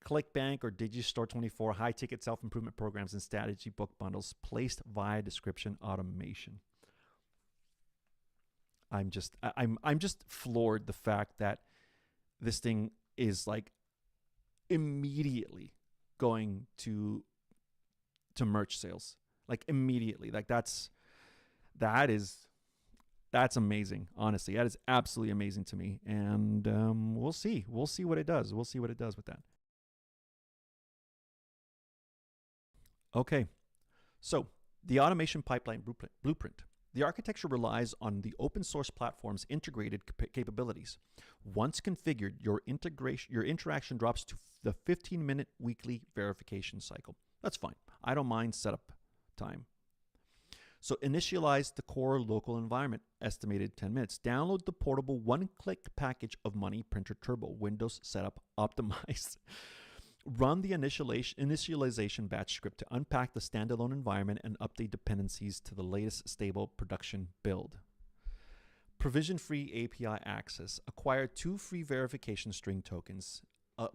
ClickBank or Digistore24, high-ticket self-improvement programs and strategy book bundles placed via description automation. I'm just floored the fact that this thing is like immediately going to merch sales, like immediately. Like that's amazing. Honestly, that is absolutely amazing to me. And we'll see what it does. We'll see what it does with that. Okay, So, the automation pipeline blueprint. The architecture relies on the open source platform's integrated capabilities. Once configured, your interaction drops to the 15-minute weekly verification cycle. That's fine. I don't mind setup time. So initialize the core local environment, estimated 10 minutes. Download the portable one-click package of Money Printer Turbo, Windows setup optimized. Run the initialization batch script to unpack the standalone environment and update dependencies to the latest stable production build. Provision-free API access. Acquire 2 free verification string tokens,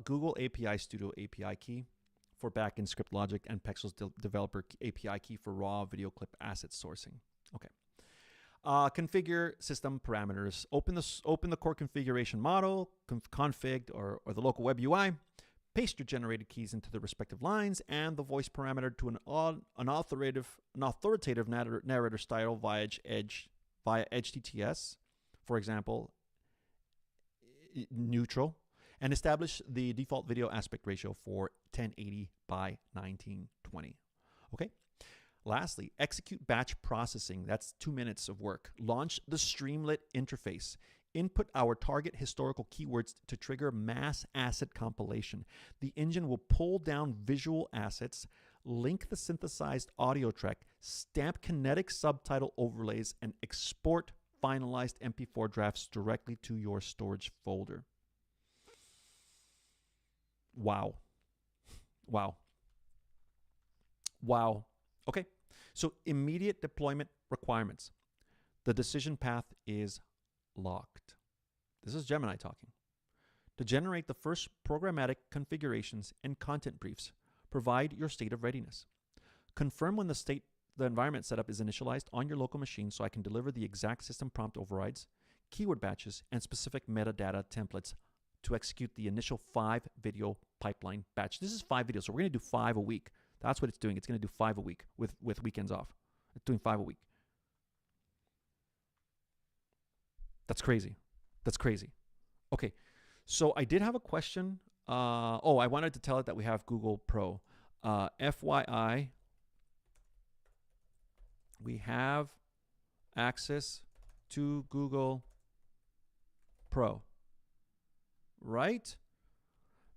Google API Studio API key for backend script logic, and Pexel's developer API key for raw video clip asset sourcing. Okay. Configure system parameters. Open the core configuration model, config, or the local web UI. Paste your generated keys into the respective lines and the voice parameter to an authoritative narrator style via HTTS, for example, neutral, and establish the default video aspect ratio for 1080 by 1920. Okay. Lastly, execute batch processing. That's 2 minutes of work. Launch the Streamlit interface. Input our target historical keywords to trigger mass asset compilation. The engine will pull down visual assets, link the synthesized audio track, stamp kinetic subtitle overlays, and export finalized MP4 drafts directly to your storage folder. Wow. Wow. Wow. Okay. So immediate deployment requirements. The decision path is locked. This is Gemini talking. To generate the first programmatic configurations and content briefs, provide your state of readiness. Confirm when the environment setup is initialized on your local machine so I can deliver the exact system prompt overrides, keyword batches, and specific metadata templates to execute the initial 5 video pipeline batch. This is 5 videos, so we're going to do 5 a week. That's what it's doing. It's going to do 5 a week with weekends off. It's doing 5 a week. That's crazy. That's crazy. Okay, so I did have a question. I wanted to tell it that we have Google Pro. FYI, we have access to Google Pro, right?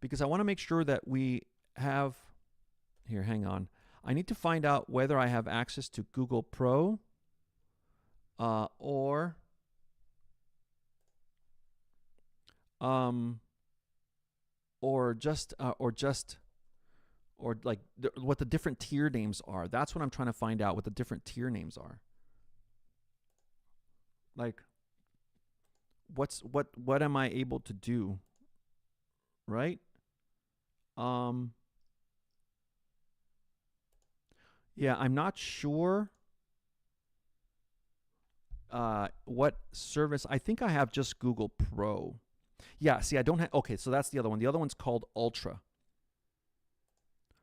Because I want to make sure that we have, here, hang on. I need to find out whether I have access to Google Pro or like what the different tier names are. That's what I'm trying to find out, what the different tier names are. Like, what am I able to do? Right? Yeah, I'm not sure what service. I think I have just Google Pro. Yeah, see, I don't have, okay, so that's the other one. The other one's called Ultra.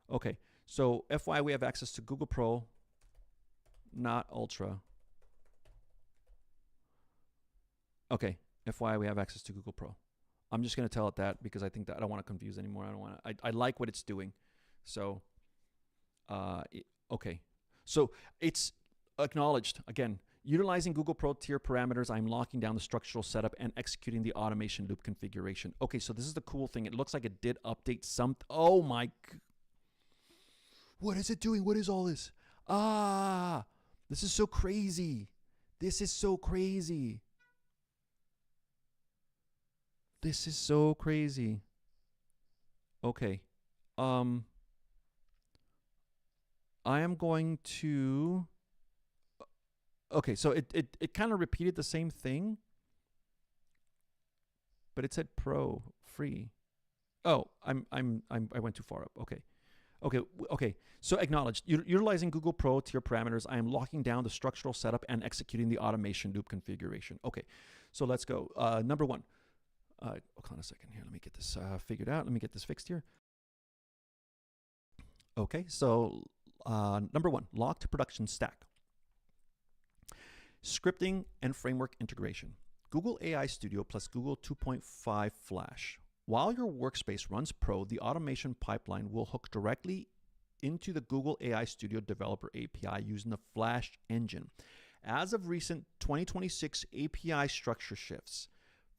Okay, so FYI, we have access to Google Pro, not Ultra. Okay, FYI, we have access to Google Pro. I'm just going to tell it that because I think that I don't want to confuse anymore. I don't want to, I like what it's doing. So, okay. So it's acknowledged. Again, utilizing Google Pro tier parameters, I'm locking down the structural setup and executing the automation loop configuration. Okay, so this is the cool thing. It looks like it did update some. Oh my. What is it doing? What is all this? This is so crazy. This is so crazy. This is so crazy. Okay. I am going to. Okay, so it kind of repeated the same thing, but it said Pro free. Oh, I went too far up. Okay. So acknowledged. Utilizing Google Pro tier parameters, I am locking down the structural setup and executing the automation loop configuration. Okay, so let's go. Number 1. Hold on a second here. Let me get this figured out. Let me get this fixed here. Okay, so number 1, lock to production stack. Scripting and framework integration. Google AI Studio plus Google 2.5 Flash. While your workspace runs Pro, the automation pipeline will hook directly into the Google AI Studio Developer API using the Flash engine. As of recent 2026 API structure shifts,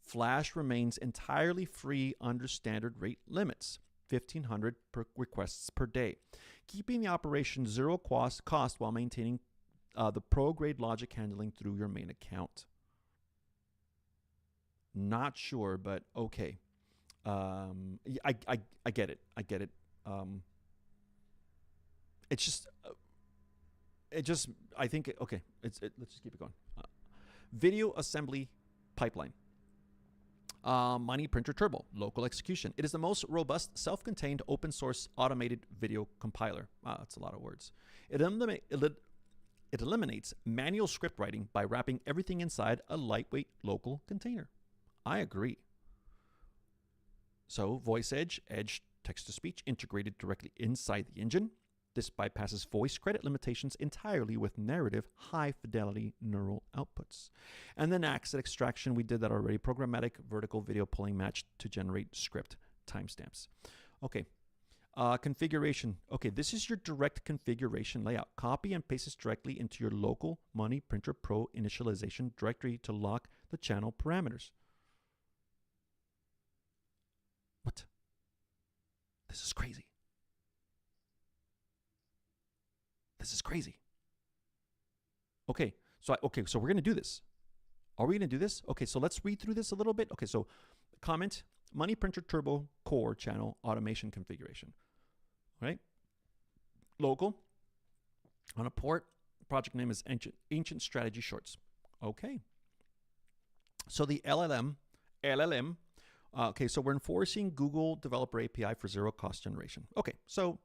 Flash remains entirely free under standard rate limits, 1,500 requests per day, keeping the operation zero cost while maintaining the pro-grade logic handling through your main account. Not sure, but okay. I get it. I get it. It's just, I think, okay, let's just keep it going. Video assembly pipeline. Money Printer Turbo, local execution. It is the most robust, self-contained, open-source automated video compiler. Wow, that's a lot of words. It eliminates manual script writing by wrapping everything inside a lightweight local container. I agree. So, voice edge text-to-speech integrated directly inside the engine. This bypasses voice credit limitations entirely with narrative, high-fidelity neural outputs. And then accent extraction, we did that already. Programmatic vertical video pulling match to generate script timestamps. Okay. Configuration. Okay, this is your direct configuration layout. Copy and paste this directly into your local Money Printer Pro initialization directory to lock the channel parameters. What? This is crazy. This is crazy. Okay, so we're going to do this. Are we going to do this? Okay, so let's read through this a little bit. Okay, so comment, Money Printer Turbo Core Channel Automation Configuration. Right? Local. On a port, project name is Ancient Strategy Shorts. Okay. So the LLM, okay, so we're enforcing Google Developer API for zero cost generation. Okay, so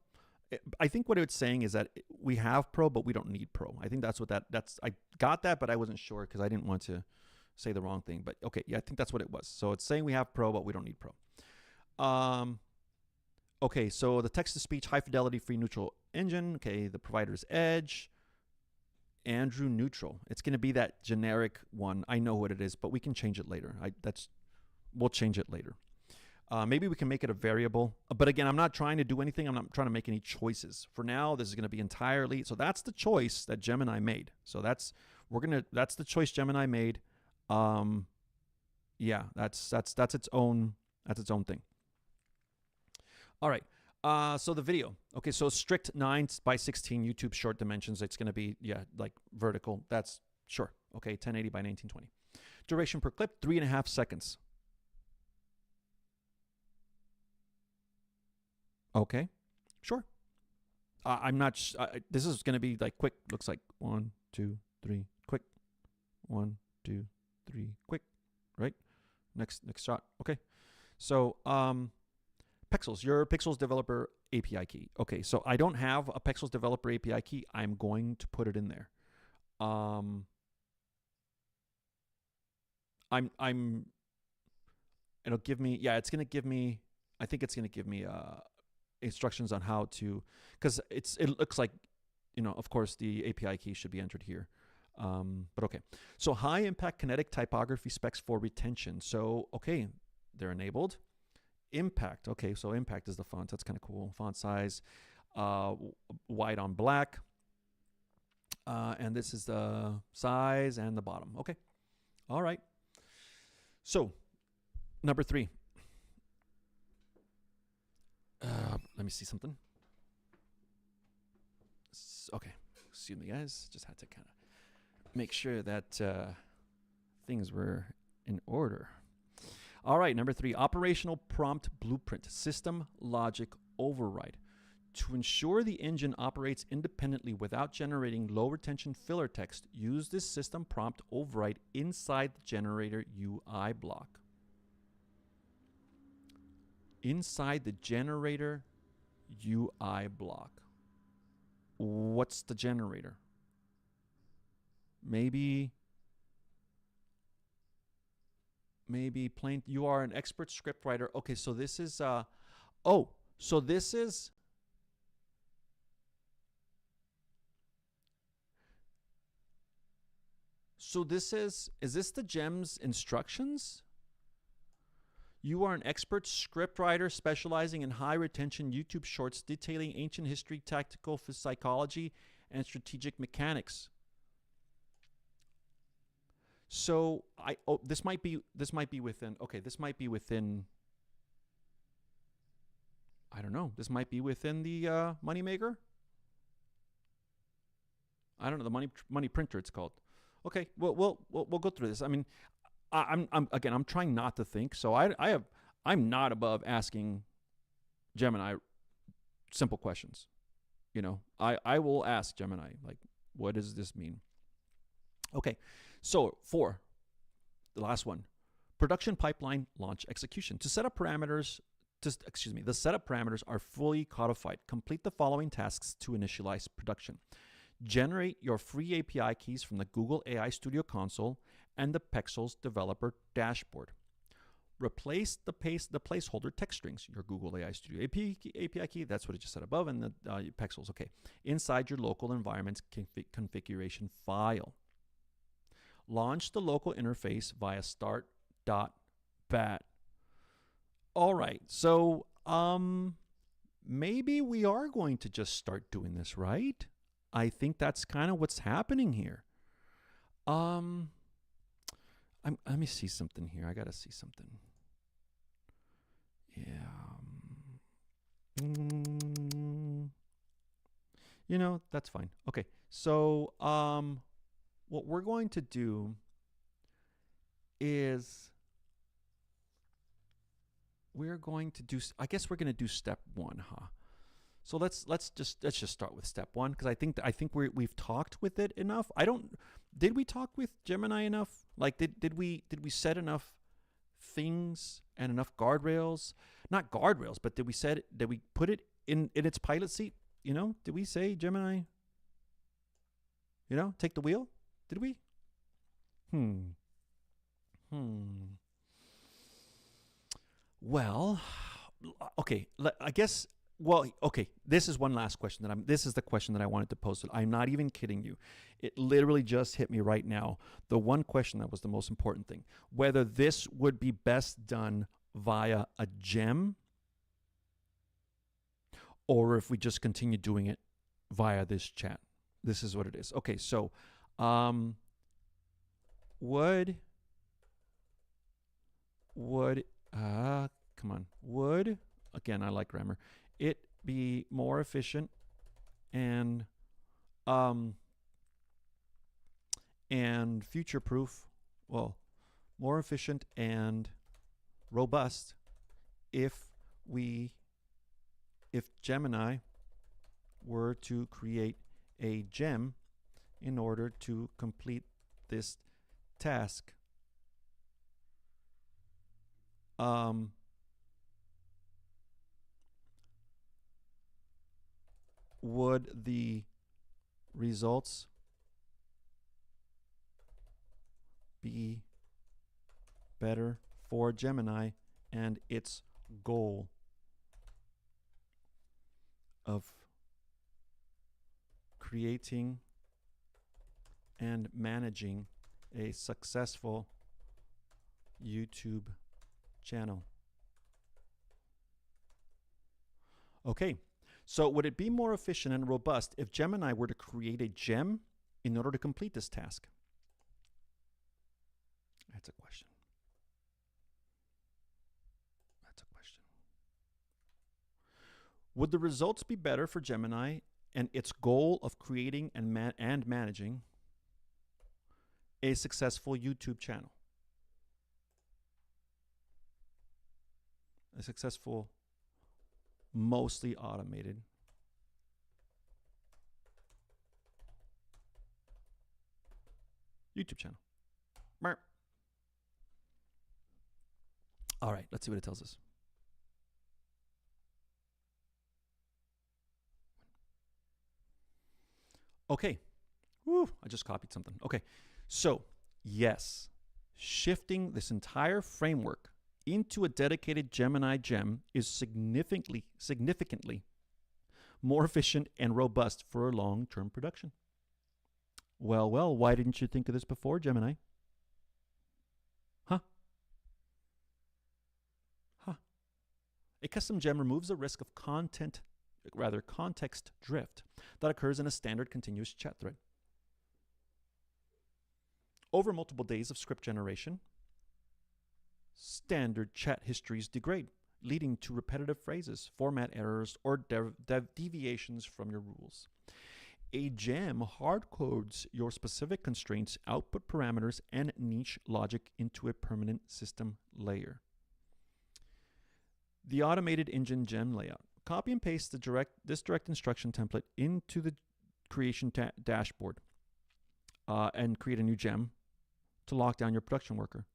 I think what it's saying is that we have Pro, but we don't need Pro. I think that's what I got that, but I wasn't sure because I didn't want to say the wrong thing. But okay, yeah, I think that's what it was. So it's saying we have Pro, but we don't need Pro. Okay, so the text-to-speech, high-fidelity, free neutral engine. Okay, the provider's edge. Andrew neutral. It's going to be that generic one. I know what it is, but we can change it later. We'll change it later. Maybe we can make it a variable. But again, I'm not trying to do anything. I'm not trying to make any choices. For now, this is going to be entirely. So that's the choice that Gemini made. So that's the choice Gemini made. Yeah, that's its own thing. All right. So the video. Okay, so strict 9:16 YouTube short dimensions. It's going to be, yeah, like vertical. That's sure. Okay, 1080 by 1920. Duration per clip, 3.5 seconds. Okay, sure. I'm not. This is going to be like quick. Looks like 1, 2, 3, quick. 1, 2, 3, quick. Right. Next shot. Okay. So Pexels, your Pexels developer API key. Okay, so I don't have a Pexels developer API key. I'm going to put it in there. It'll give me. Yeah, it's going to give me. I think it's going to give me instructions on how to, because it looks like, of course the API key should be entered here. But okay. So high impact kinetic typography specs for retention. So, okay, they're enabled. Impact. Okay, so impact is the font. That's kind of cool. Font size, white on black. And this is the size and the bottom. Okay. All right. So, number 3. Let me see something. Okay. Excuse me, guys. Just had to kind of make sure that things were in order. All right, number 3, operational prompt blueprint, system logic override. To ensure the engine operates independently without generating low retention filler text, use this system prompt override inside the generator UI block. Inside the generator UI block. What's the generator? Maybe plain. You are an expert script writer. Okay, so this is so this is is this the GEMS instructions? You are an expert scriptwriter specializing in high retention YouTube shorts detailing ancient history, tactical psychology, and strategic mechanics. So this might be within, okay, this might be within, I don't know, this might be within the Moneymaker. I don't know, the money printer it's called. Okay, we'll go through this. I mean, I'm trying not to think. So I'm not above asking Gemini simple questions. You know, I will ask Gemini, like, what does this mean? Okay, so 4, the last one, production pipeline launch execution. To set up parameters, the setup parameters are fully codified. Complete the following tasks to initialize production. Generate your free API keys from the Google AI Studio console and the Pexels developer dashboard. Replace the placeholder text strings, your Google AI Studio API key, that's what it just said above, and the Pexels, okay, inside your local environment's configuration file. Launch the local interface via start.bat. All right, so maybe we are going to just start doing this, right? I think that's kind of what's happening here. Let me see something here. I gotta see something. Yeah. You know, that's fine. Okay, so what we're going to do is I guess we're going to do step 1, huh? So let's just start with step 1, because I think we've talked with it enough. Did we talk with Gemini enough? Like did we set enough things and enough guardrails? Not guardrails, but did we put it in its pilot seat? You know, did we say, Gemini, you know, take the wheel? Did we? Well, okay, I guess. Well, okay, this is one last question this is the question that I wanted to pose. I'm not even kidding you. It literally just hit me right now. The one question that was the most important thing, whether this would be best done via a gem or if we just continue doing it via this chat. This is what it is. Okay, so would again, I like grammar, it be more efficient and future-proof, well, more efficient and robust if Gemini were to create a gem in order to complete this task. Would the results be better for Gemini and its goal of creating and managing a successful YouTube channel? Okay. So would it be more efficient and robust if Gemini were to create a gem in order to complete this task? That's a question. Would the results be better for Gemini and its goal of creating and managing a successful YouTube channel? A successful, mostly automated YouTube channel. All right, let's see what it tells us. Okay. Woo, I just copied something. Okay. So, yes, shifting this entire framework into a dedicated Gemini gem is significantly more efficient and robust for long-term production. Well, why didn't you think of this before, Gemini? Huh? A custom gem removes the risk of context drift that occurs in a standard continuous chat thread. Over multiple days of script generation, standard chat histories degrade, leading to repetitive phrases, format errors, or deviations from your rules. A gem hardcodes your specific constraints, output parameters, and niche logic into a permanent system layer. The automated engine gem layout. Copy and paste this direct instruction template into the creation dashboard and create a new gem to lock down your production worker.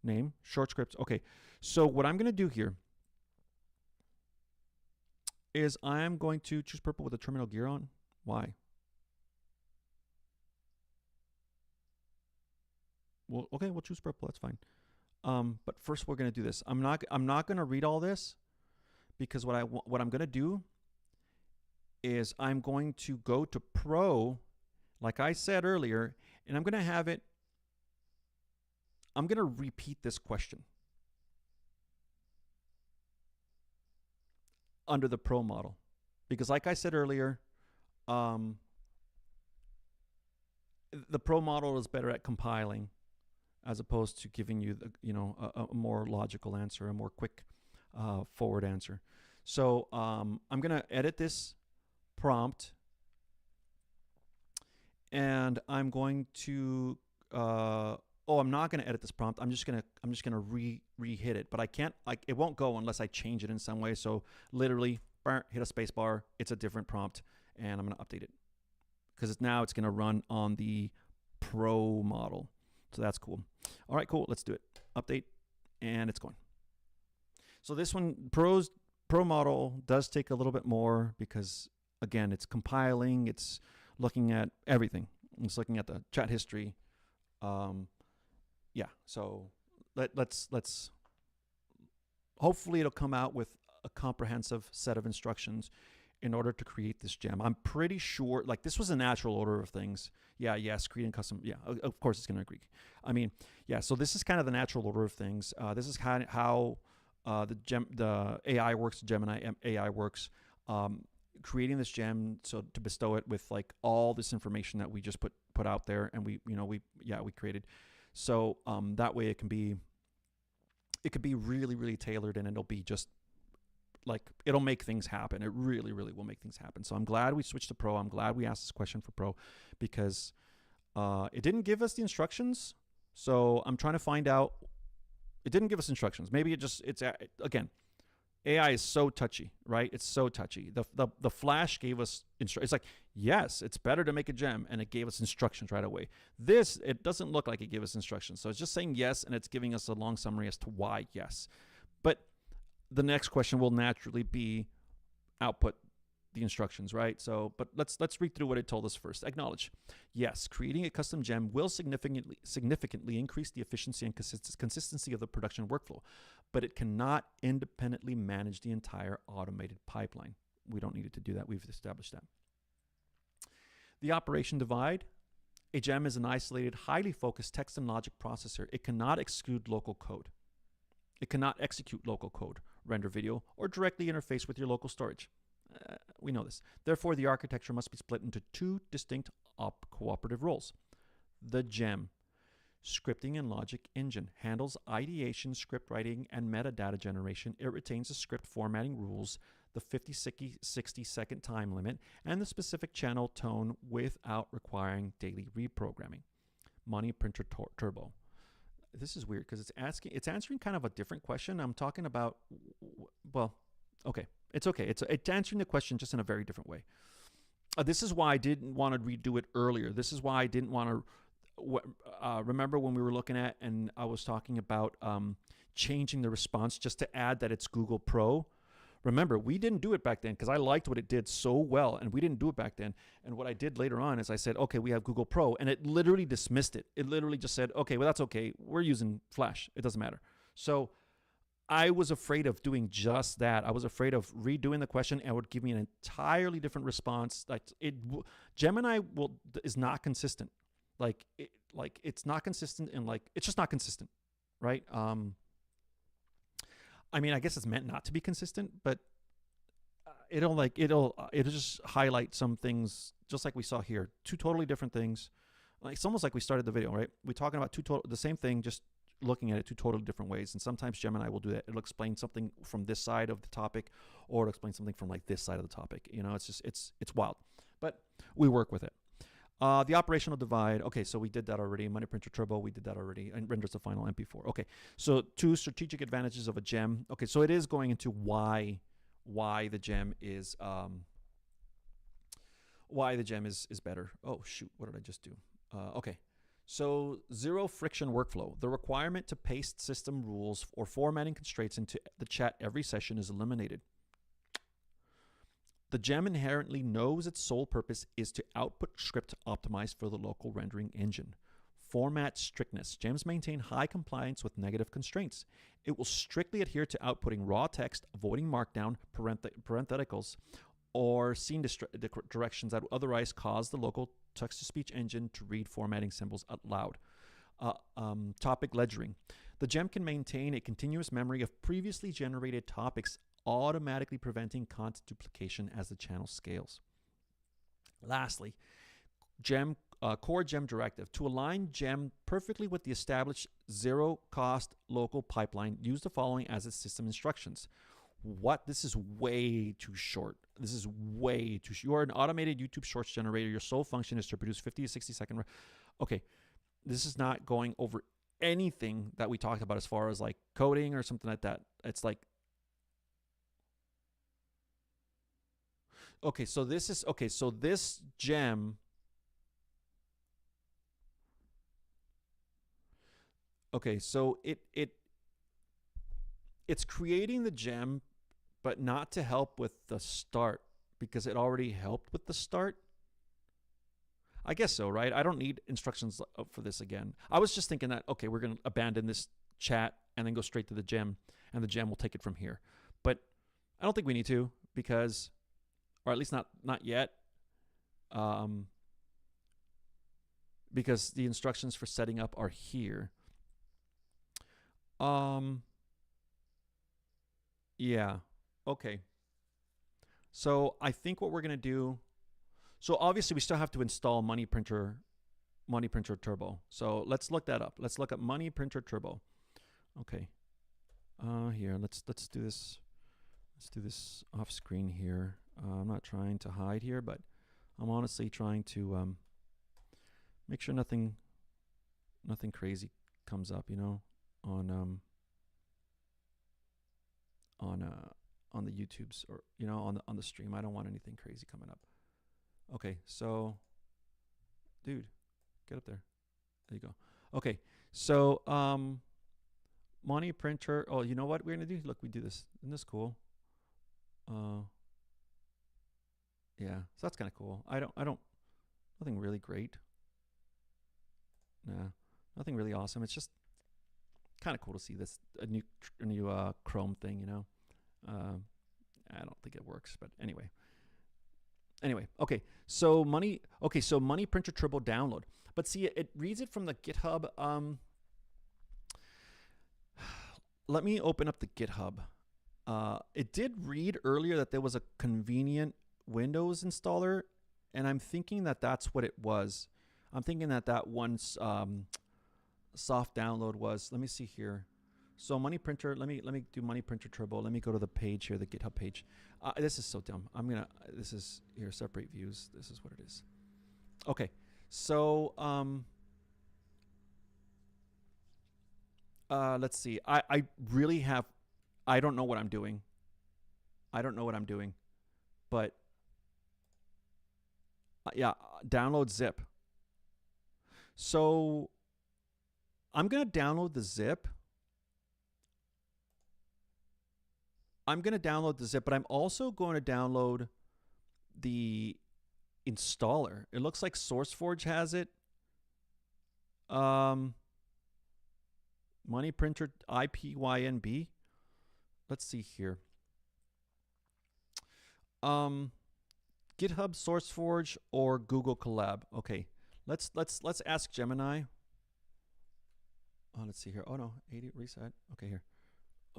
Name, short scripts. Okay, so what I'm going to do here is I'm going to choose purple with the terminal gear on. Why? Well, okay, we'll choose purple. That's fine. But first, we're going to do this. I'm not going to read all this because what I'm going to do is I'm going to go to Pro, like I said earlier, and I'm going to have it. I'm going to repeat this question under the Pro model because, like I said earlier, the Pro model is better at compiling as opposed to giving you a more logical answer, a more quick forward answer. So I'm going to edit this prompt, and I'm going to I'm not going to edit this prompt. I'm just going to re-hit it, but I can't, it won't go unless I change it in some way. So literally hit a space bar. It's a different prompt, and I'm going to update it because now it's going to run on the Pro model. So that's cool. All right, cool. Let's do it. Update, and it's going. So this one, Pro model does take a little bit more because, again, it's compiling. It's looking at everything. It's looking at the chat history. Yeah, so let's hopefully it'll come out with a comprehensive set of instructions in order to create this gem. I'm pretty sure, like, this was a natural order of things. Yeah, yes, creating custom. Yeah, of course it's going to agree. I mean, yeah, so this is kind of the natural order of things. This is kind of how the AI works, the Gemini AI works. Creating this gem, so to bestow it with like all this information that we just put out there, and we created. So that way it could be really, really tailored, and it'll be just like, it'll make things happen. It really, really will make things happen. So I'm glad we switched to Pro. I'm glad we asked this question for Pro because it didn't give us the instructions. So I'm trying to find out. It didn't give us instructions. Maybe again, AI is so touchy, right? It's so touchy. The Flash gave us it's like, yes, it's better to make a gem, and it gave us instructions right away. This, it doesn't look like it gave us instructions. So it's just saying yes, and it's giving us a long summary as to why yes. But the next question will naturally be output the instructions, right? So, but let's read through what it told us first. Acknowledge. Yes, creating a custom gem will significantly increase the efficiency and consistency of the production workflow, but it cannot independently manage the entire automated pipeline. We don't need it to do that. We've established that. The operation divide. A gem is an isolated, highly focused text and logic processor. It cannot exclude local code. It cannot execute local code, render video, or directly interface with your local storage. We know this. Therefore, the architecture must be split into two distinct cooperative roles. The gem, scripting and logic engine, handles ideation, script writing, and metadata generation. It retains the script formatting rules, the 50-60 second time limit, and the specific channel tone without requiring daily reprogramming. Money Printer Turbo. This is weird because it's answering kind of a different question. I'm talking about, well, okay. It's okay. It's answering the question just in a very different way. This is why I didn't want to redo it earlier. This is why I didn't want to remember when we were looking at, and I was talking about changing the response just to add that it's Google Pro. Remember, we didn't do it back then because I liked what it did so well, and we didn't do it back then. And what I did later on is I said, okay, we have Google Pro, and it literally dismissed it. It literally just said, okay, well, that's okay. We're using Flash. It doesn't matter. So I was afraid of doing just that. I was afraid of redoing the question, and it would give me an entirely different response. Gemini is not consistent. It's not consistent, and it's just not consistent, right? I mean, I guess it's meant not to be consistent, but it'll just highlight some things, just like we saw here. Two totally different things. Like, it's almost like we started the video, right? We're talking about the same thing, just looking at it two totally different ways. And sometimes Gemini will do that. It'll explain something from this side of the topic, or it'll explain something from like this side of the topic. You know, it's just it's wild, but we work with it. The operational divide. Okay, so we did that already. Money Printer Turbo, we did that already. And renders the final MP4. Okay, so 2 strategic advantages of a gem. Okay, so it is going into why the gem is better. Oh shoot, what did I just do? Okay, so zero friction workflow. The requirement to paste system rules or formatting constraints into the chat every session is eliminated. The gem inherently knows its sole purpose is to output script optimized for the local rendering engine. Format strictness. Gems maintain high compliance with negative constraints. It will strictly adhere to outputting raw text, avoiding markdown, parentheticals, or scene directions that would otherwise cause the local text-to-speech engine to read formatting symbols out loud. Topic ledgering. The gem can maintain a continuous memory of previously generated topics, automatically preventing content duplication as the channel scales. Lastly, core gem directive. To align gem perfectly with the established zero-cost local pipeline, use the following as its system instructions. What? This is way too short. This is way too short. You are an automated YouTube Shorts generator. Your sole function is to produce 50 to 60 second. Okay, this is not going over anything that we talked about as far as like coding or something like that. It's like, okay, so this is, okay, so this gem, okay, so it's creating the gem, but not to help with the start, because it already helped with the start. I guess so, right? I don't need instructions for this again. I was just thinking that, okay, we're going to abandon this chat and then go straight to the gem, and the gem will take it from here. But I don't think we need to, because, or at least not yet, because the instructions for setting up are here. Yeah. Okay. So I think what we're going to do, so obviously we still have to install Money Printer Turbo. So let's look that up. Let's look up Money Printer Turbo. Okay. Here, let's do this. Let's do this off screen here. I'm not trying to hide here, but I'm honestly trying to make sure nothing crazy comes up, you know, on the YouTubes, or, you know, on the stream. I don't want anything crazy coming up. Okay, so dude, get up there. There you go. Okay, so Money Printer. Oh, you know what we're gonna do? Look, we do this. Isn't this cool? Yeah, so that's kind of cool. I don't nothing really great. Nah, nothing really awesome. It's just kind of cool to see this, a new Chrome thing, you know. I don't think it works, but anyway, okay, so Money Printer Turbo download. But see, it reads it from the GitHub. Let me open up the GitHub. It did read earlier that there was a convenient Windows installer, and I'm thinking that that's what it was. I'm thinking that one's soft download was. Let me see here. So Money Printer, let me do Money Printer Turbo. Let me go to the page here, the GitHub page. This is so dumb. This is here, separate views. This is what it is. Okay, so let's see. I really have, I don't know what I'm doing. But yeah, download zip. So I'm gonna download the zip. But I'm also going to download the installer. It looks like SourceForge has it. Money Printer IPYNB. Let's see here. GitHub, SourceForge, or Google Colab. Okay, let's ask Gemini. Oh, let's see here. Oh no, 80 reset. Okay, here.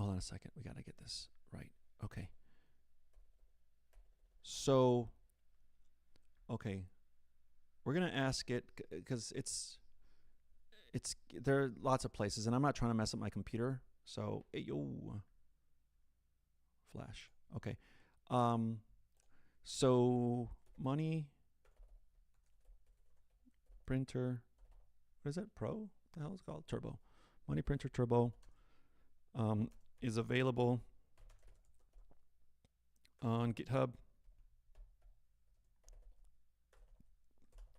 hold on a second. We got to get this right. Okay. So, okay. We're going to ask it because it's there are lots of places, and I'm not trying to mess up my computer. So, yo, flash. Okay. So money printer, what is it? Pro? What the hell is it called? Turbo. Money printer turbo is available on GitHub,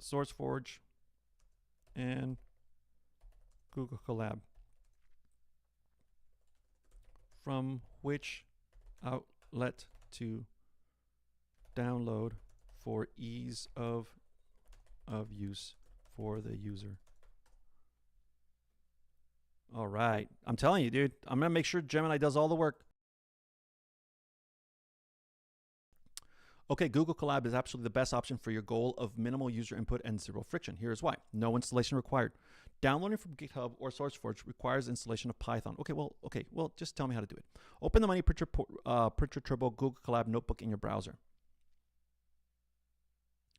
SourceForge, and Google Colab. From which outlet to download for ease of use for the user. All right. I'm telling you, dude. I'm going to make sure Gemini does all the work. Okay, Google Colab is absolutely the best option for your goal of minimal user input and zero friction. Here's why. No installation required. Downloading from GitHub or SourceForge requires installation of Python. Okay, well, just tell me how to do it. Open the Money Printer Turbo Google Colab notebook in your browser.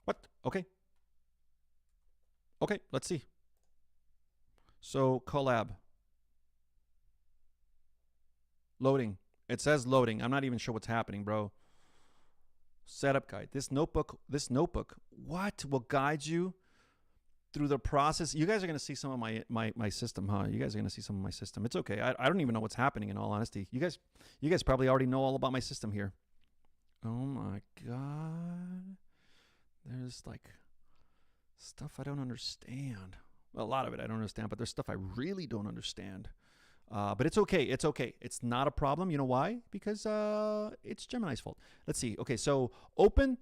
What? Okay. Okay, let's see. So Colab. Loading. It says loading. I'm not even sure what's happening, bro. Setup guide. This notebook, what will guide you through the process? You guys are going to see some of my system, huh? You guys are going to see some of my system. It's okay. I don't even know what's happening, in all honesty. You guys probably already know all about my system here. Oh my God. There's like stuff I don't understand. Well, a lot of it I don't understand, but there's stuff I really don't understand. But it's okay. It's okay. It's not a problem. You know why? Because it's Gemini's fault. Let's see. Okay, so open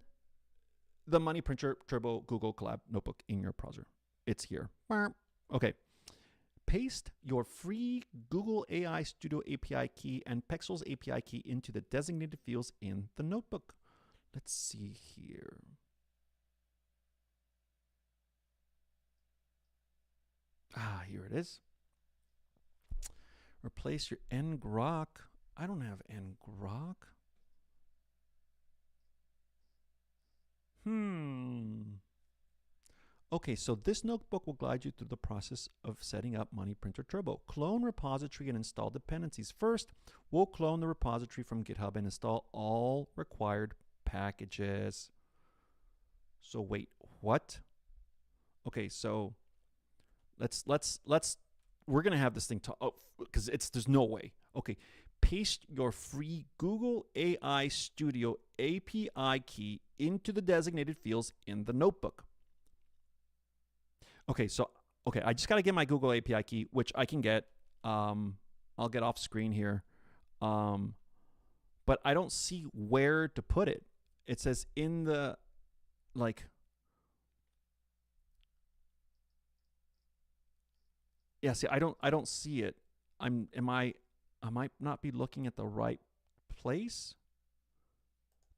the Money Printer Turbo Google Colab notebook in your browser. It's here. Okay. Paste your free Google AI Studio API key and Pexels API key into the designated fields in the notebook. Let's see here. Here it is. Replace your ngrok. I don't have ngrok. Okay, so this notebook will guide you through the process of setting up Money Printer Turbo. Clone repository and install dependencies. First, we'll clone the repository from GitHub and install all required packages. So wait, what? Okay, so let's we're gonna have this thing because there's no way. Okay, paste your free Google AI Studio API key into the designated fields in the notebook. Okay, so I just gotta get my Google API key, which I can get. I'll get off screen here, but I don't see where to put it. It says in the yeah, see, I don't see it. I might not be looking at the right place.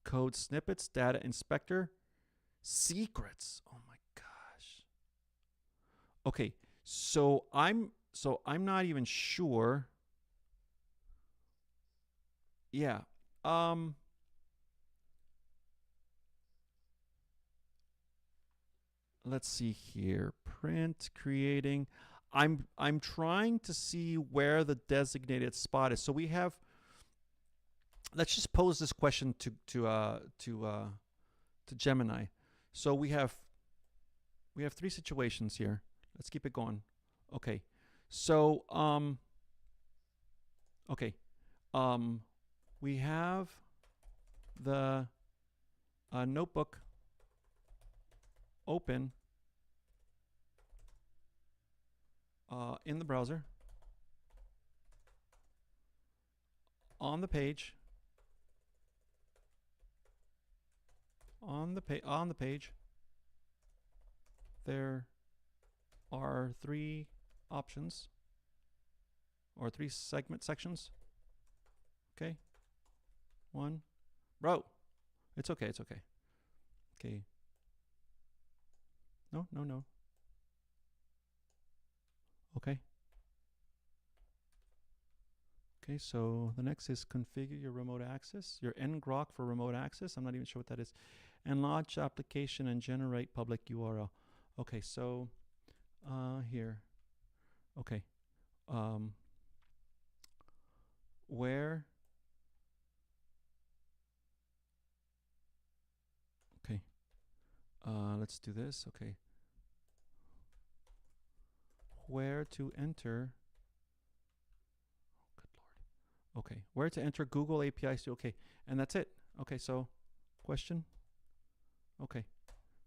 Code snippets, data inspector, secrets. Oh my gosh. Okay, so I'm not even sure. Yeah. Let's see here. Print, creating. I'm trying to see where the designated spot is. So we have. Let's just pose this question to Gemini. So we have three situations here. Let's keep it going. Okay. So we have the notebook open in the browser on the page. On the page, there are three options or three sections. Okay, one, bro. It's okay. It's okay. Okay. No. Okay. Okay, so the next is configure your remote access, your ngrok for remote access. I'm not even sure what that is. And launch application and generate public URL. Okay, so here. Okay. Where? Okay. Let's do this. Okay. Where to enter? Good Lord. Okay. Where to enter Google API Studio? Okay. And that's it. Okay. So, question? Okay.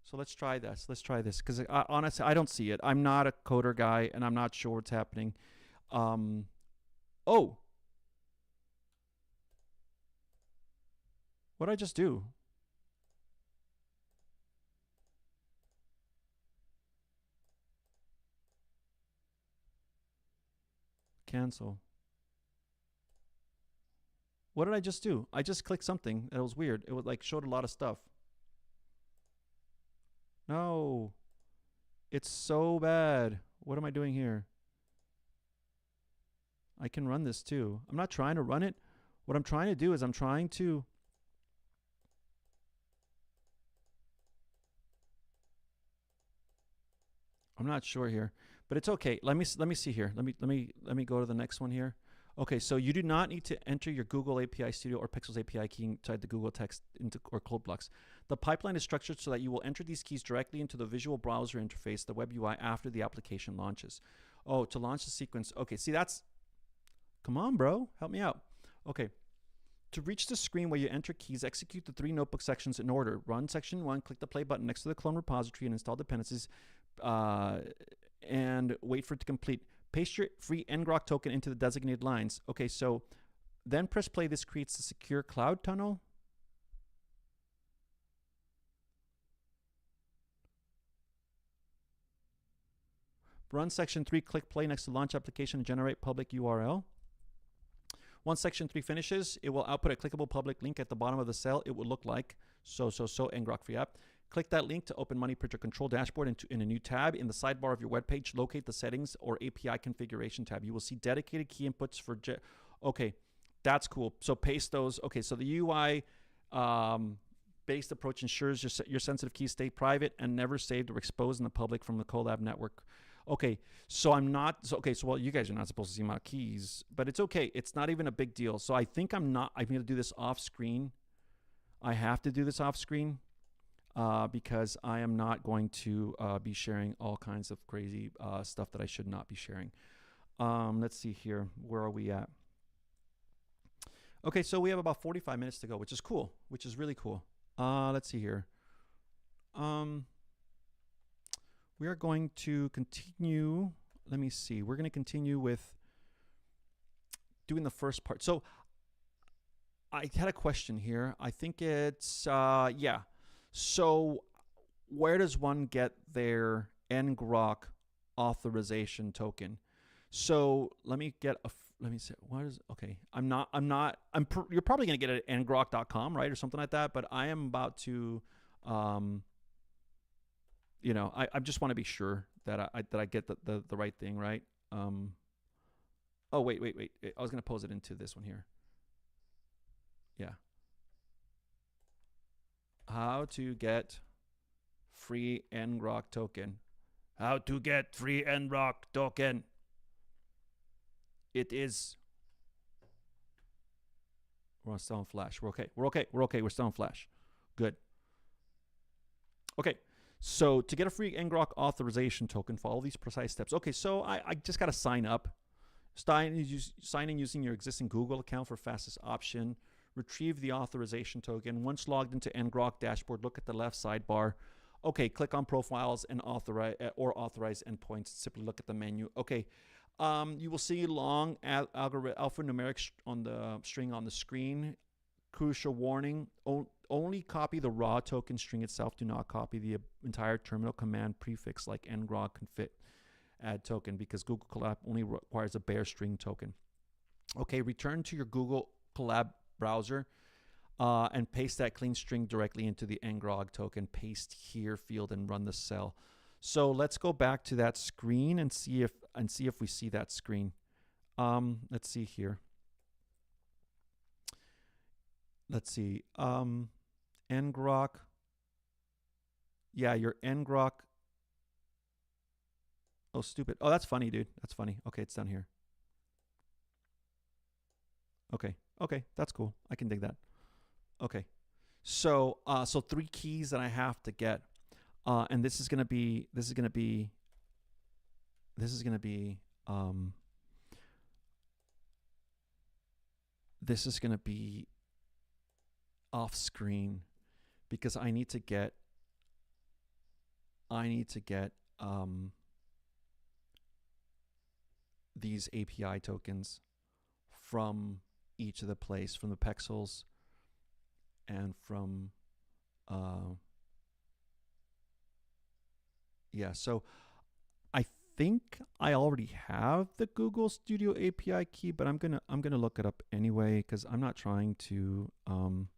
So let's try this. Let's try this because honestly, I don't see it. I'm not a coder guy, and I'm not sure what's happening. Oh, what did I just do? Cancel. What did I just do? I just clicked something that was weird. It was like showed a lot of stuff. No, it's so bad. What am I doing here? I can run this too. I'm not trying to run it. What I'm trying to do is I'm not sure here, but it's okay. Let me see here. Let me go to the next one here. Okay, so you do not need to enter your Google API Studio or Pixels API key inside the Google text into or code blocks. The pipeline is structured so that you will enter these keys directly into the visual browser interface, the web UI, after the application launches. Oh, to launch the sequence. Okay, see that's, come on, bro, help me out. Okay, to reach the screen where you enter keys, execute the 3 notebook sections in order. Run section 1, click the play button next to the clone repository and install dependencies, and wait for it to complete. Paste your free ngrok token into the designated lines. Okay, so then press play. This creates a secure cloud tunnel. Run section 3, click play next to launch application and generate public URL. Once section 3 finishes, it will output a clickable public link at the bottom of the cell. It will look like so ngrok free app. Click that link to open Money Printer Control Dashboard in a new tab. In the sidebar of your web page, locate the Settings or API Configuration tab. You will see dedicated key inputs for... Okay, that's cool. So paste those. Okay, so the UI based approach ensures your sensitive keys stay private and never saved or exposed in the public from the Colab network. Okay, so I'm not... well, you guys are not supposed to see my keys, but it's okay. It's not even a big deal. So I think I'm going to do this off screen. I have to do this off screen. Because I am not going to be sharing all kinds of crazy stuff that I should not be sharing. Let's see here. Where are we at? Okay, so we have about 45 minutes to go, which is cool, which is really cool. Let's see here. We are going to continue. Let me see. We're going to continue with doing the first part. So I had a question here. I think it's, yeah. So where does one get their ngrok authorization token? So let me get a, let me see, what is, okay. You're probably going to get it at ngrok.com, right? Or something like that. But I am about to, you know, I just want to be sure that I get the right thing, right? Oh, wait. I was going to pose it into this one here. Yeah. How to get free ngrok token. How to get free ngrok token. It is. We're still on Flash. We're okay. We're still on Flash. Good. Okay. So to get a free ngrok authorization token, follow these precise steps. Okay, so I just got to sign up. Sign in using your existing Google account for fastest option. Retrieve the authorization token. Once logged into ngrok dashboard, look at the left sidebar. Okay, click on profiles and authorize endpoints. Simply look at the menu. Okay, you will see long alphanumeric on the string on the screen. Crucial warning: only copy the raw token string itself. Do not copy the entire terminal command prefix like ngrok config add token, because Google Colab only requires a bare string token. Okay, return to your Google Colab browser and paste that clean string directly into the ngrok token paste here field and run the cell. So let's go back to that screen and see if we see that screen. Let's see here. let's see. Ngrok. Yeah, your Ngrok. Oh, stupid. Oh, that's funny, dude. That's funny. Okay, it's down here. Okay. Okay, that's cool. I can dig that. Okay. So, so three keys that I have to get, and this is gonna be, this is gonna be, this is gonna be, this is gonna be off screen because I need to get, these API tokens from each of the place, from the pixels and from, yeah. So I think I already have the Google Studio API key, but I'm gonna look it up anyway because I'm not trying to I'm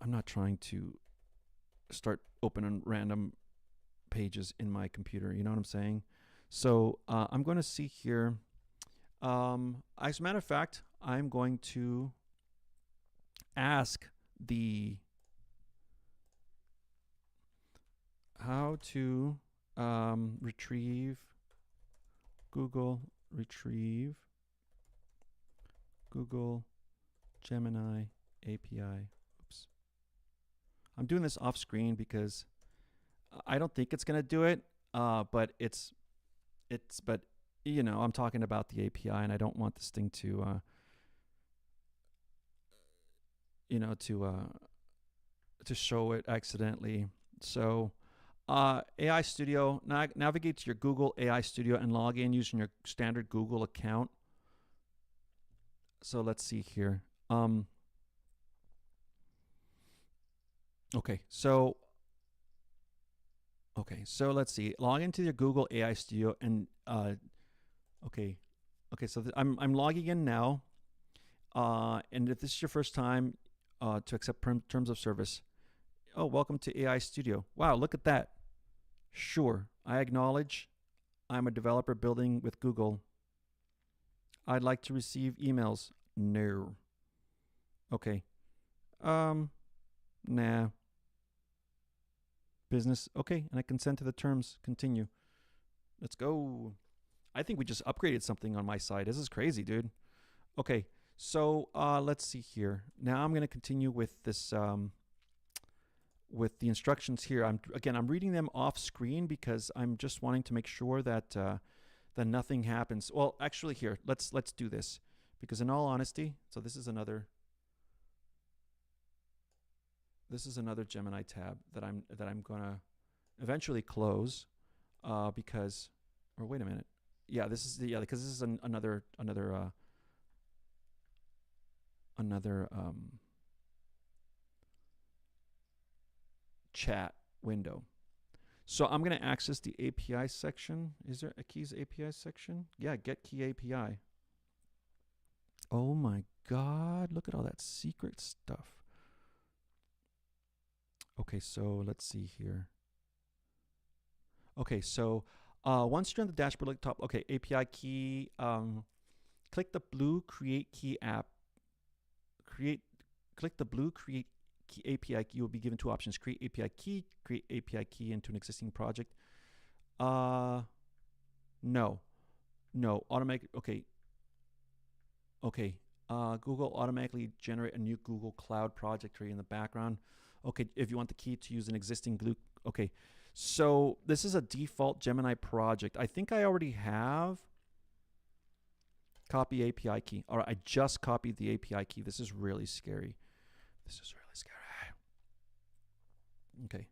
not trying to start opening random pages in my computer. You know what I'm saying? So I'm going to see here. As a matter of fact, I'm going to ask the how to retrieve Google Gemini API. Oops. I'm doing this off screen because I don't think it's going to do it, but but you know, I'm talking about the API and I don't want this thing to, you know, to show it accidentally. So AI Studio, navigate to your Google AI Studio and log in using your standard Google account. So let's see here. Okay, so let's see. Log into your Google AI Studio and okay, so I'm logging in now. And if this is your first time to accept terms of service, oh, welcome to AI Studio. Wow, look at that. Sure, I acknowledge I'm a developer building with Google. I'd like to receive emails. No. Okay. Nah. Business. Okay, and I consent to the terms. Continue. Let's go. I think we just upgraded something on my side. This is crazy, dude. Okay, so let's see here. Now I'm going to continue with this, with the instructions here. I'm reading them off screen because I'm just wanting to make sure that that nothing happens. Well, actually, here let's do this because, in all honesty, so this is another Gemini tab that I'm gonna eventually close because, or wait a minute. Yeah, this is because this is another chat window. So I'm going to access the API section. Is there a keys API section? Yeah, get key API. Oh my God, look at all that secret stuff. Okay, so let's see here. Okay, so once you're on the dashboard at the top, okay, API key, click the blue create key app. Click the blue create key API key. You will be given two options: create API key into an existing project. No, automatic. Okay. Google automatically generate a new Google Cloud project tree in the background. Okay, if you want the key to use an existing glue. Okay, so this is a default Gemini project. I think I already have copy API key. All right, I just copied the API key. This is really scary. Okay.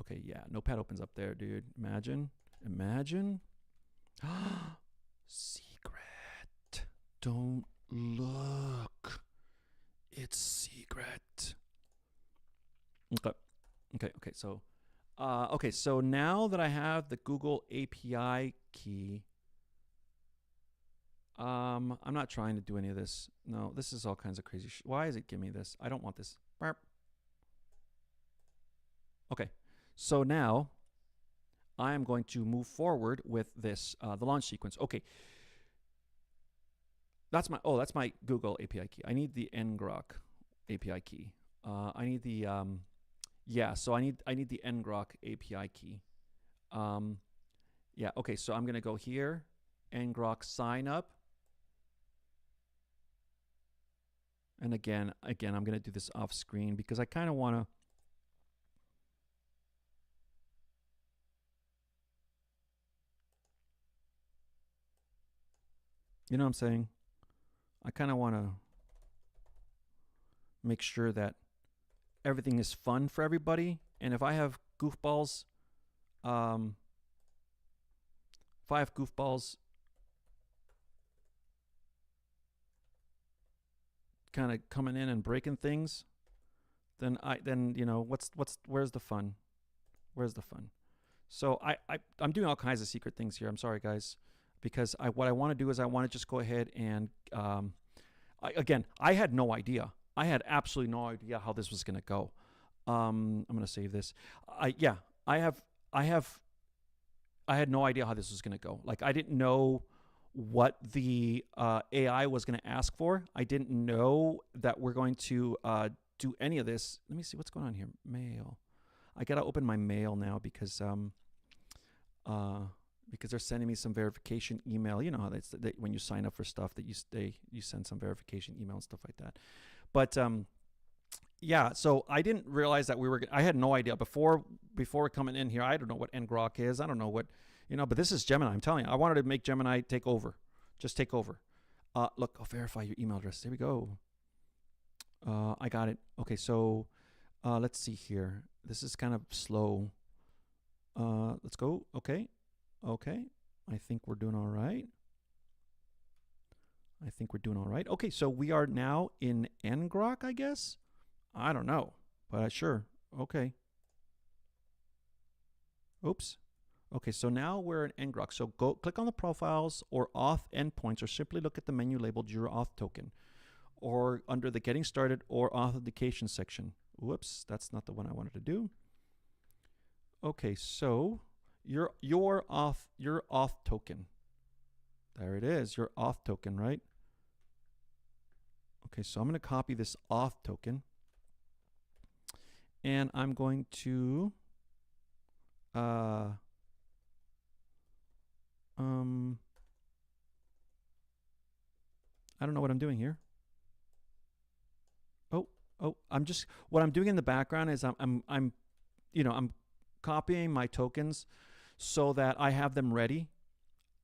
Okay, yeah, Notepad opens up there, dude. Imagine. Secret. Don't look. It's secret. Okay. So, so now that I have the Google API key, I'm not trying to do any of this. No, this is all kinds of crazy. Why is it giving me this? I don't want this. Okay, so now I am going to move forward with this, the launch sequence. Okay. That's my Google API key. I need the ngrok API key. I need the so I need the ngrok API key. Yeah, okay, so I'm gonna go here, ngrok sign up. And again, I'm gonna do this off screen because I kind of wanna you know what I'm saying? I kind of want to make sure that everything is fun for everybody. And if I have goofballs, kind of coming in and breaking things, then you know where's the fun? Where's the fun? So I'm doing all kinds of secret things here. I'm sorry, guys, because what I want to do is I want to just go ahead and I had no idea. I had absolutely no idea how this was going to go. I'm going to save this. I had no idea how this was going to go. Like, I didn't know what the AI was going to ask for. I didn't know that we're going to do any of this. Let me see what's going on here. Mail. I got to open my mail now because they're sending me some verification email. You know how when you sign up for stuff that you send some verification email and stuff like that. But yeah, so I didn't realize that I had no idea before coming in here. I don't know what ngrok is. I don't know what, but this is Gemini. I'm telling you, I wanted to make Gemini take over. Just take over. Look, I'll verify your email address. There we go. I got it. Okay, so let's see here. This is kind of slow. Let's go. Okay. I think we're doing all right. Okay, so we are now in ngrok, I guess. I don't know, but sure. Okay. Oops. Okay, so now we're in ngrok. So go click on the profiles or auth endpoints, or simply look at the menu labeled your auth token, or under the getting started or authentication section. Whoops, that's not the one I wanted to do. Okay, so your auth token. There it is, your auth token, right? Okay, so I'm going to copy this auth token, and I'm going to I don't know what I'm doing here. What I'm doing in the background is I'm copying my tokens so that I have them ready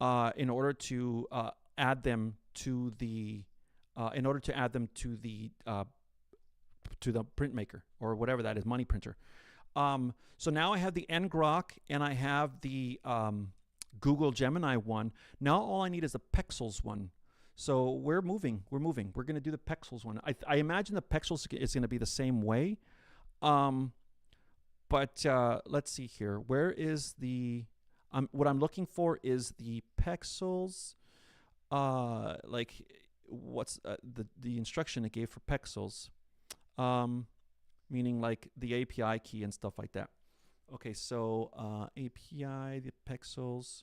in order to add them to the print maker or whatever that is, money printer. So now I have the ngrok and I have the Google Gemini one. Now all I need is the Pexels one. So we're moving. We're going to do the Pexels one. I imagine the Pexels is going to be the same way. But let's see here. Where is the what I'm looking for is the Pexels. Like, what's the instruction it gave for Pexels? Meaning like the API key and stuff like that. Okay, so API, the Pexels.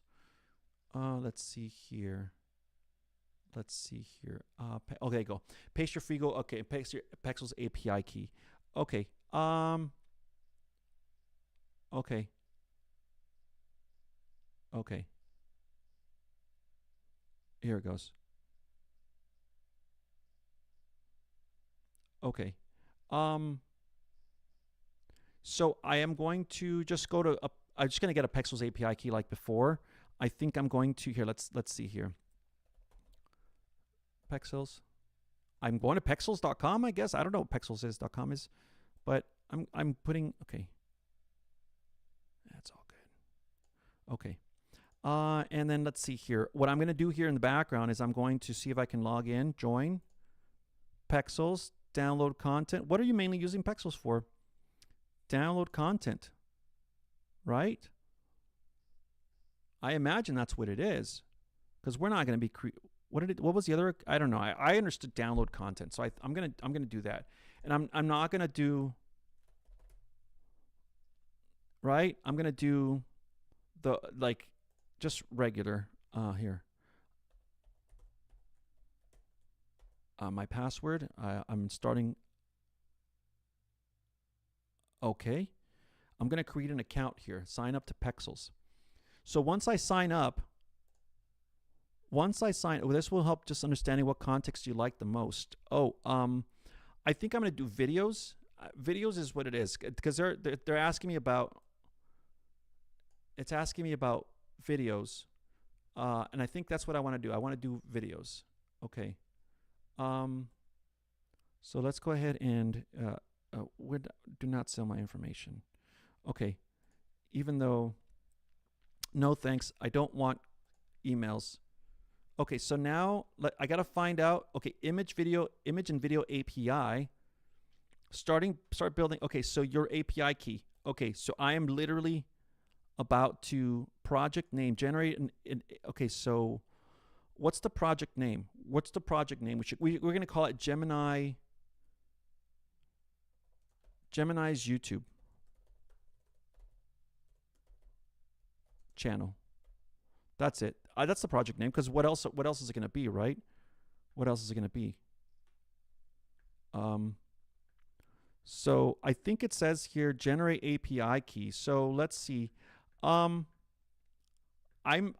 Let's see here. Okay, go. Paste your Frigo. Okay, paste your Pexels API key. Okay. Okay. Here it goes. Okay. So I am going to just go to I'm just going to get a Pexels API key like before. I think I'm going to here. Let's see here. Pexels. I'm going to pexels.com, I guess. I don't know what pexels.com is, but I'm putting okay. That's all good. Okay. And then let's see here. What I'm going to do here in the background is I'm going to see if I can log in, join Pexels, download content. What are you mainly using Pexels for? Download content, right? I imagine that's what it is, because we're not going to be what was the other? I don't know. I understood download content, so I'm gonna do that, and I'm not gonna do right. I'm gonna do the just regular here. my password. I'm starting. Okay. I'm going to create an account here. Sign up to Pexels. So once I sign up, this will help just understanding what context you like the most. I think I'm going to do videos. Videos is what it is because they're asking me about. It's asking me about videos, and I think that's what I want to do. I want to do videos. Okay. So let's go ahead and do not sell my information. Okay. Even though, no thanks, I don't want emails. Okay, so now I got to find out, okay, image and video API. Start building. Okay, so your API key. Okay, so I am literally about to project name, generate okay, so what's the project name? What's the project name? We're going to call it Gemini's YouTube channel. That's it. That's the project name, because what else is it going to be, right? What else is it going to be? So I think it says here generate API key. So let's see. I'm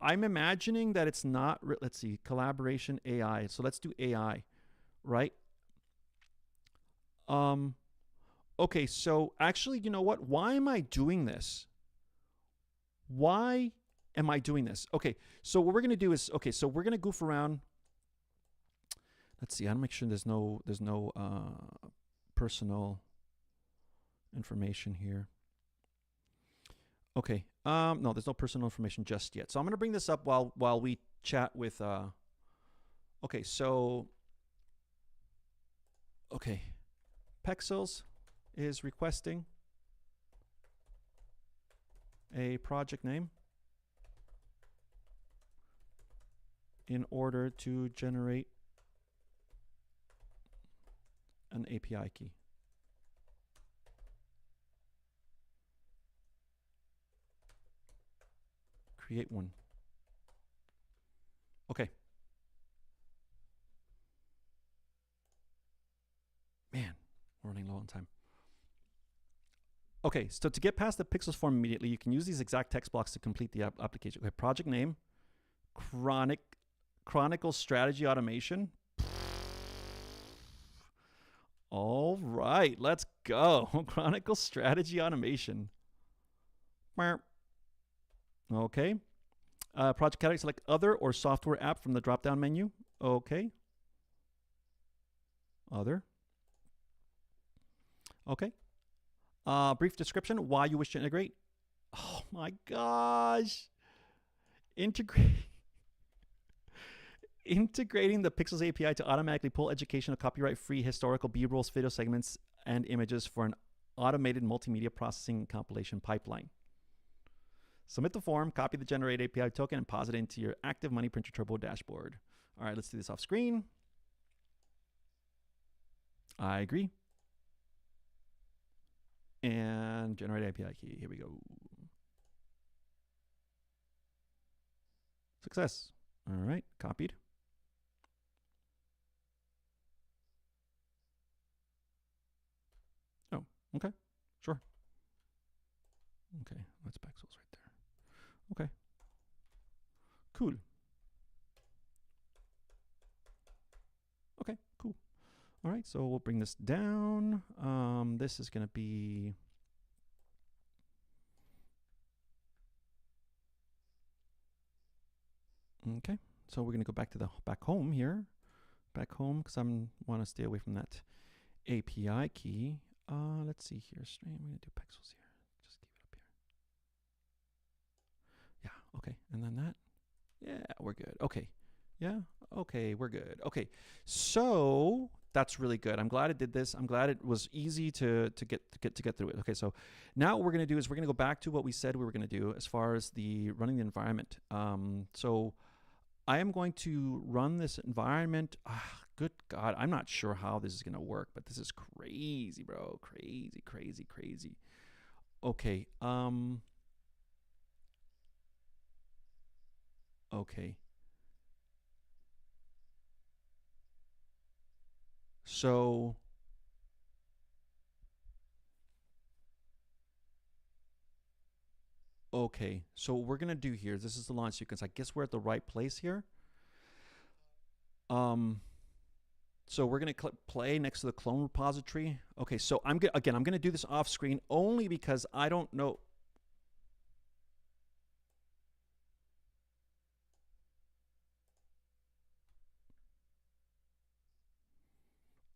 imagining that it's not. Let's see, collaboration AI. So let's do AI, right? Okay. So actually, you know what? Why am I doing this? Why am I doing this? Okay. So what we're gonna do is, okay. So we're gonna goof around. Let's see. I want to make sure there's no personal information here. Okay. No, there's no personal information just yet. So I'm gonna bring this up while we chat with. Okay. So. Okay. Pexels is requesting a project name in order to generate an API key. Create one. Okay. Man, we're running low on time. Okay, so to get past the pixels form immediately, you can use these exact text blocks to complete the application. Okay, project name, Chronicle Strategy Automation. All right, let's go. Chronicle Strategy Automation. Okay. Project category, select other or software app from the drop-down menu. Okay. Other. Okay. Brief description, why you wish to integrate. Oh my gosh. Integrating the Pixels API to automatically pull educational, copyright-free historical B-rolls, video segments, and images for an automated multimedia processing and compilation pipeline. Submit the form, copy the generate API token, and posit it into your Active Money Printer Turbo dashboard. All right, let's do this off screen. I agree. And generate API key. Here we go. Success. All right, copied. Oh, okay, sure. Okay, that's Pexels right there. Okay, cool. Okay, cool. All right, so we'll bring this down. This is going to be. Okay, so we're going to go back to the back home here. Back home, because I want to stay away from that API key. Let's see here. Stream. We're going to do Pexels here. Just keep it up here. Yeah, okay. And then that. Yeah, we're good. Okay. Yeah, okay, we're good. Okay, so that's really good. I'm glad it did this. I'm glad it was easy to get through it. Okay, so now what we're gonna do is we're gonna go back to what we said we were gonna do as far as the running the environment. So I am going to run this environment. Good God, I'm not sure how this is gonna work, but this is crazy, bro. Crazy, crazy, crazy. Okay. Okay. So okay, so what we're gonna do here, this is the launch sequence. I guess we're at the right place here. So we're gonna click play next to the clone repository. Okay, so I'm gonna do this off screen only because I don't know.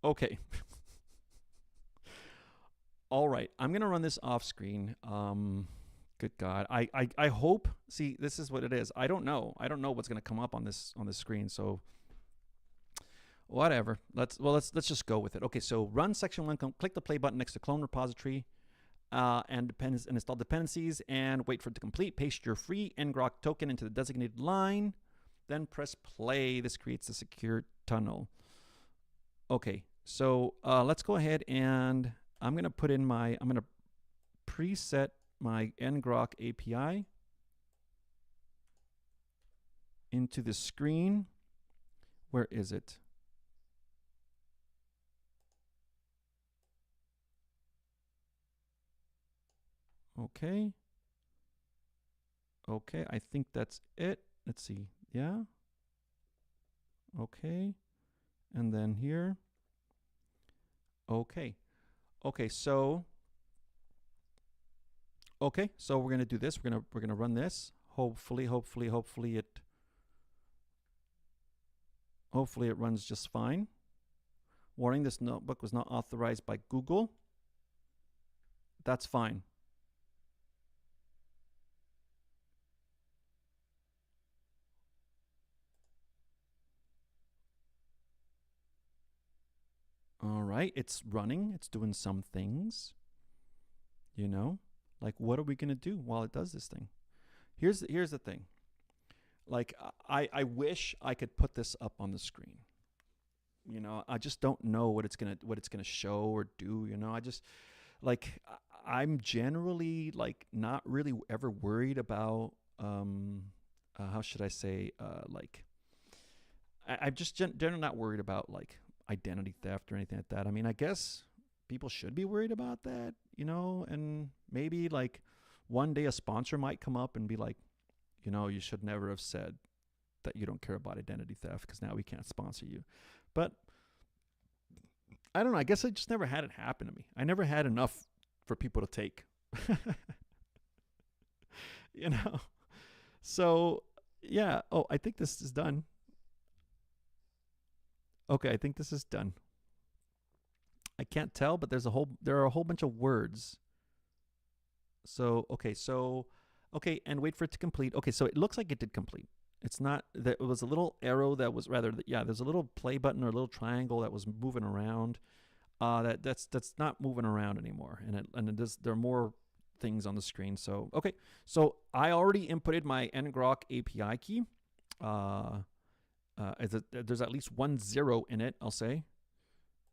Okay. All right, I'm gonna run this off screen. Good God, I hope. See, this is what it is. I don't know what's gonna come up on this screen. So whatever. Let's just go with it. Okay, so run section 1. Click the play button next to clone repository, and install dependencies, and wait for it to complete. Paste your free ngrok token into the designated line, then press play. This creates a secure tunnel. Okay, so let's go ahead and I'm gonna preset my ngrok API into the screen. Where is it? Okay. Okay, I think that's it. Let's see. Yeah. Okay. And then here. Okay. Okay, so we're gonna do this. We're gonna run this. Hopefully it runs just fine. Warning: this notebook was not authorized by Google. That's fine. All right, it's running. It's doing some things. You know, like what are we gonna do while it does this thing? Here's the thing. Like I wish I could put this up on the screen. You know, I just don't know what it's gonna show or do. You know, I just like I'm generally like not really ever worried about how should I say like I'm just generally not worried about like identity theft or anything like that. I mean, I guess people should be worried about that, you know, and maybe like one day a sponsor might come up and be like, you know, you should never have said that you don't care about identity theft because now we can't sponsor you. But I don't know. I guess I just never had it happen to me. I never had enough for people to take. You know? So, yeah. Oh, I think this is done. Okay, I think this is done. I can't tell, but there are a whole bunch of words. So, okay, and wait for it to complete. Okay, so it looks like it did complete. It's not that it was a little arrow that was rather there's a little play button or a little triangle that was moving around. That's not moving around anymore, and there are more things on the screen. So okay, so I already inputted my ngrok API key. There's at least 10 in it, I'll say,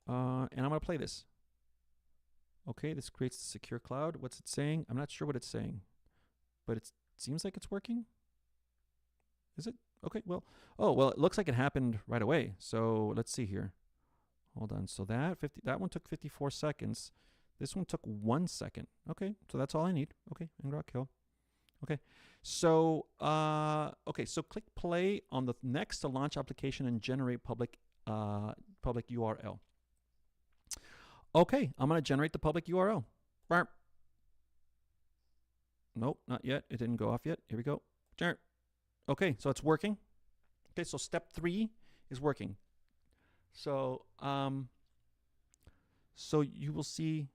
and I'm gonna play this. Okay, this creates the secure cloud. What's it saying? I'm not sure what it's saying, but it seems like it's working. Is it? Okay, well, it looks like it happened right away. So let's see here. Hold on. So that one took 54 seconds. This one took 1 second. Okay, so that's all I need. Okay, ngrok kill. Okay, so so click play on the next to launch application and generate public URL. Okay, I'm gonna generate the public URL. Burp. Nope, not yet. It didn't go off yet. Here we go. Okay, so it's working. Okay, so step 3 is working. So so you will see.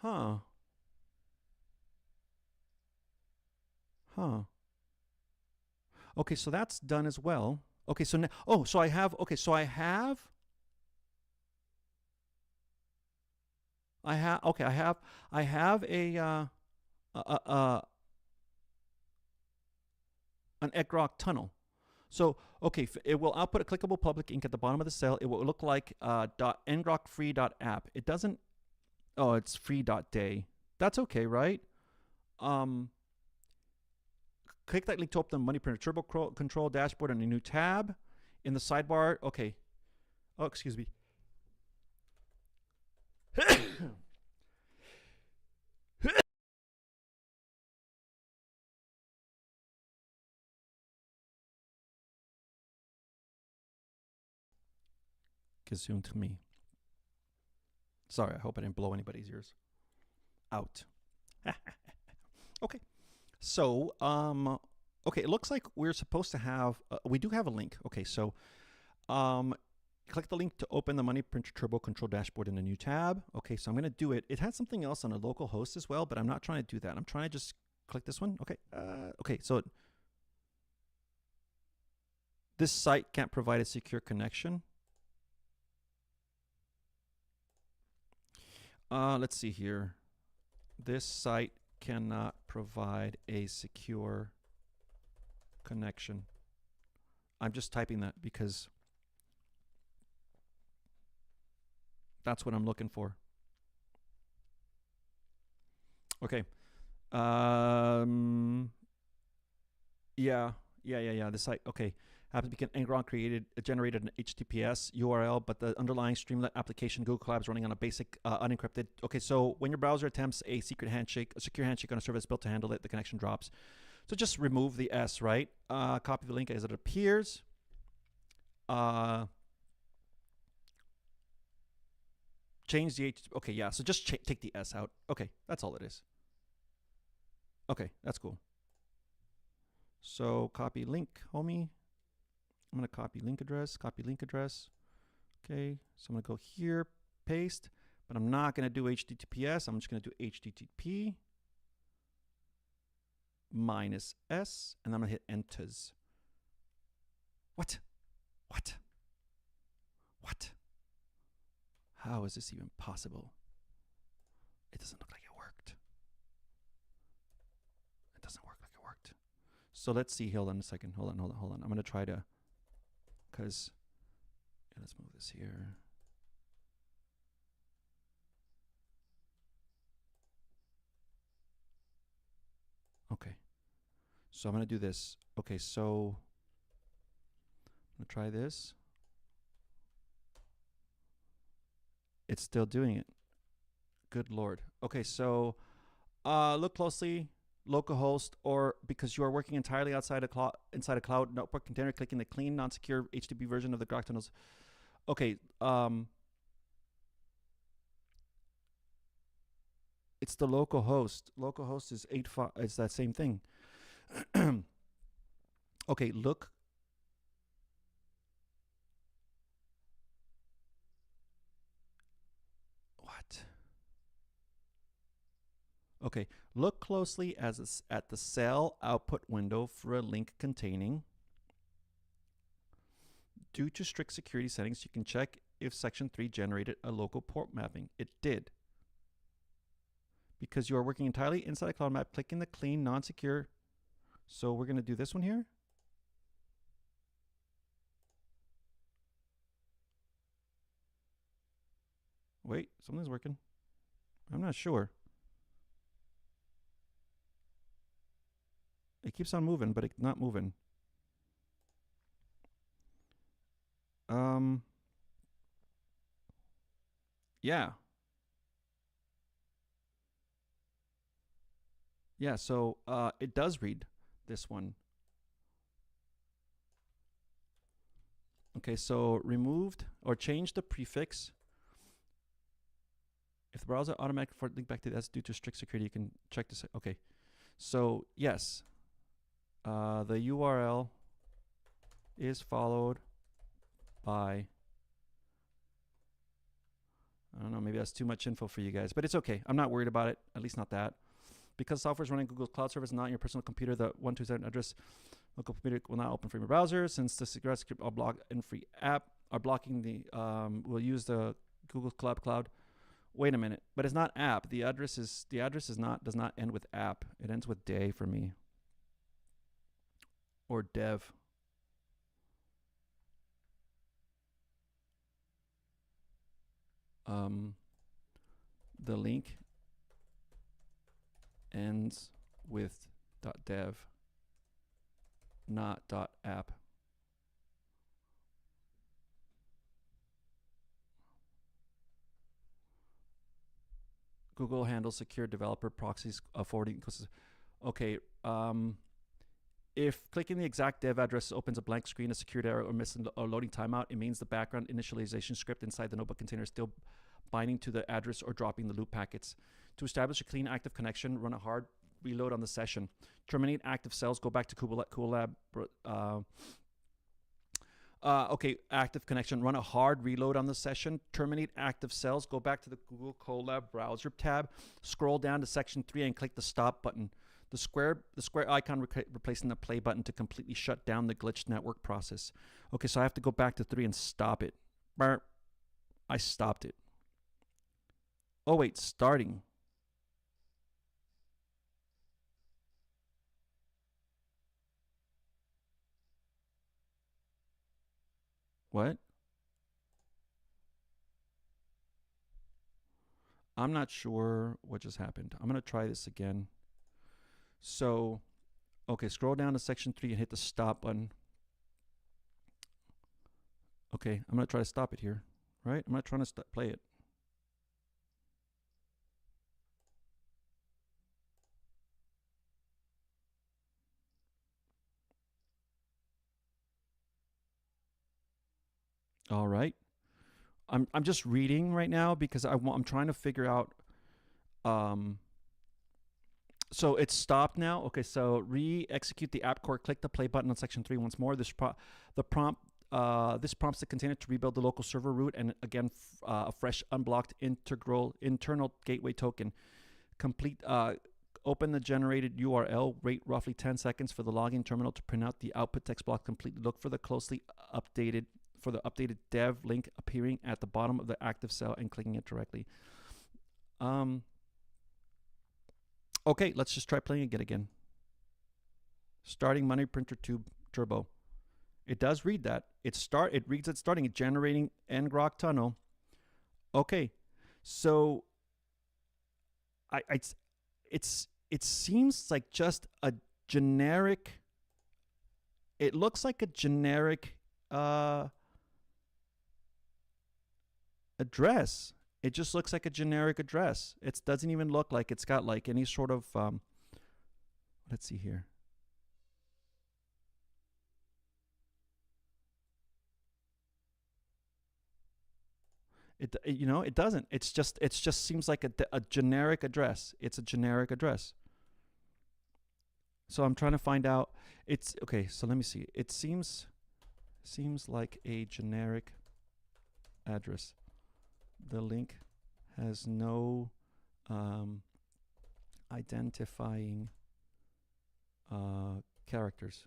Huh. Okay, so that's done as well. Okay, so now, so I have an ngrok tunnel. So, okay, it will output a clickable public ink at the bottom of the cell. It will look like .ngrokfree.app. It doesn't, it's free.day. That's okay, right? click that link to open the Money Printer Turbo Control dashboard on a new tab. In the sidebar, okay. Oh, excuse me. Consumed to me. Sorry, I hope I didn't blow anybody's ears out. Okay. So, okay, it looks like we're supposed to have, we do have a link. Okay, so click the link to open the Money Printer Turbo Control dashboard in a new tab. Okay, so I'm going to do it. It has something else on a local host as well, but I'm not trying to do that. I'm trying to just click this one. Okay, okay, so this site can't provide a secure connection. Let's see here. This site cannot provide a secure connection. I'm just typing that because that's what I'm looking for. Okay. Yeah. The site. Okay. Happens to be Enron generated an HTTPS URL, but the underlying Streamlit application Google Colab is running on a basic unencrypted. Okay, so when your browser attempts a secure handshake on a service built to handle it, the connection drops. So just remove the S, right? Copy the link as it appears. Change the HTTP. Okay, yeah. So just take the S out. Okay, that's all it is. Okay, that's cool. So copy link, homie. I'm going to copy link address. Okay, so I'm going to go here, paste, but I'm not going to do HTTPS. I'm just going to do HTTP minus S, and I'm going to hit enters. What? How is this even possible? It doesn't look like it worked. It doesn't work like it worked. So let's see. Hold on a second. Hold on. I'm going to try to, because, yeah, let's move this here. Okay. So I'm going to do this. Okay, so I'm going to try this. It's still doing it. Good Lord. Okay, so look closely, localhost, or because you are working entirely inside a cloud notebook container, clicking the clean, non-secure HTTP version of the Grok tunnels. Okay, it's the localhost. Localhost is 8.5. It's that same thing. Okay, look. What? Okay, look closely at the cell output window for a link containing. Due to strict security settings, you can check if Section 3 generated a local port mapping. It did. Because you are working entirely inside a cloud map, clicking the clean, non-secure. So we're going to do this one here. Wait, something's working. I'm not sure. It keeps on moving, but it's not moving. Yeah. Yeah, so it does read this one. Okay, so removed or changed the prefix. If the browser automatically forward link back to that's due to strict security, you can check this. Okay, so yes, the URL is followed by, I don't know, maybe that's too much info for you guys, but it's okay. I'm not worried about it, at least not that. Because software is running Google Cloud Service, not on your personal computer, the 127 address local computer will not open from your browser. Since the security script or block and free app are blocking the, we'll use the Google Cloud. Wait a minute, but it's not app. The address is does not end with app. It ends with day for me. Or dev. The link ends with .dev. not .app. Google handles secure developer proxies forwarding. Okay. If clicking the exact dev address opens a blank screen, a secured error, or missing a loading timeout, it means the background initialization script inside the notebook container is still binding to the address or dropping the loop packets. To establish a clean active connection, run a hard reload on the session. Terminate active cells, go back to Colab. Okay, active connection, run a hard reload on the session. Terminate active cells, go back to the Google Colab browser tab, scroll down to section 3 and click the stop button. The square icon replacing the play button to completely shut down the glitched network process. Okay, so I have to go back to 3 and stop it. I stopped it. Oh wait, starting. What? I'm not sure what just happened. I'm going to try this again. So, okay, scroll down to section 3 and hit the stop button. Okay, I'm going to try to stop it here, right? I'm not trying to play it. All right. I'm just reading right now because I'm trying to figure out. So it's stopped now. Okay, so re-execute the app core. Click the play button on section 3 once more. This prompts the container to rebuild the local server root and again a fresh unblocked internal gateway token. Complete. Open the generated URL. Wait roughly 10 seconds for the login terminal to print out the output text block completely. Look for the updated dev link appearing at the bottom of the active cell and clicking it directly. Okay, let's just try playing it again. Starting Money Printer Tube Turbo. It does read that. It reads it starting, it generating ngrok tunnel. Okay, so it seems like just a generic. It looks like a generic address. It just looks like a generic address. It doesn't even look like it's got like any sort of let's see here. It doesn't. It just seems like a generic address. It's a generic address. So I'm trying to find out. It's okay. So let me see. It seems like a generic address. The link has no identifying characters.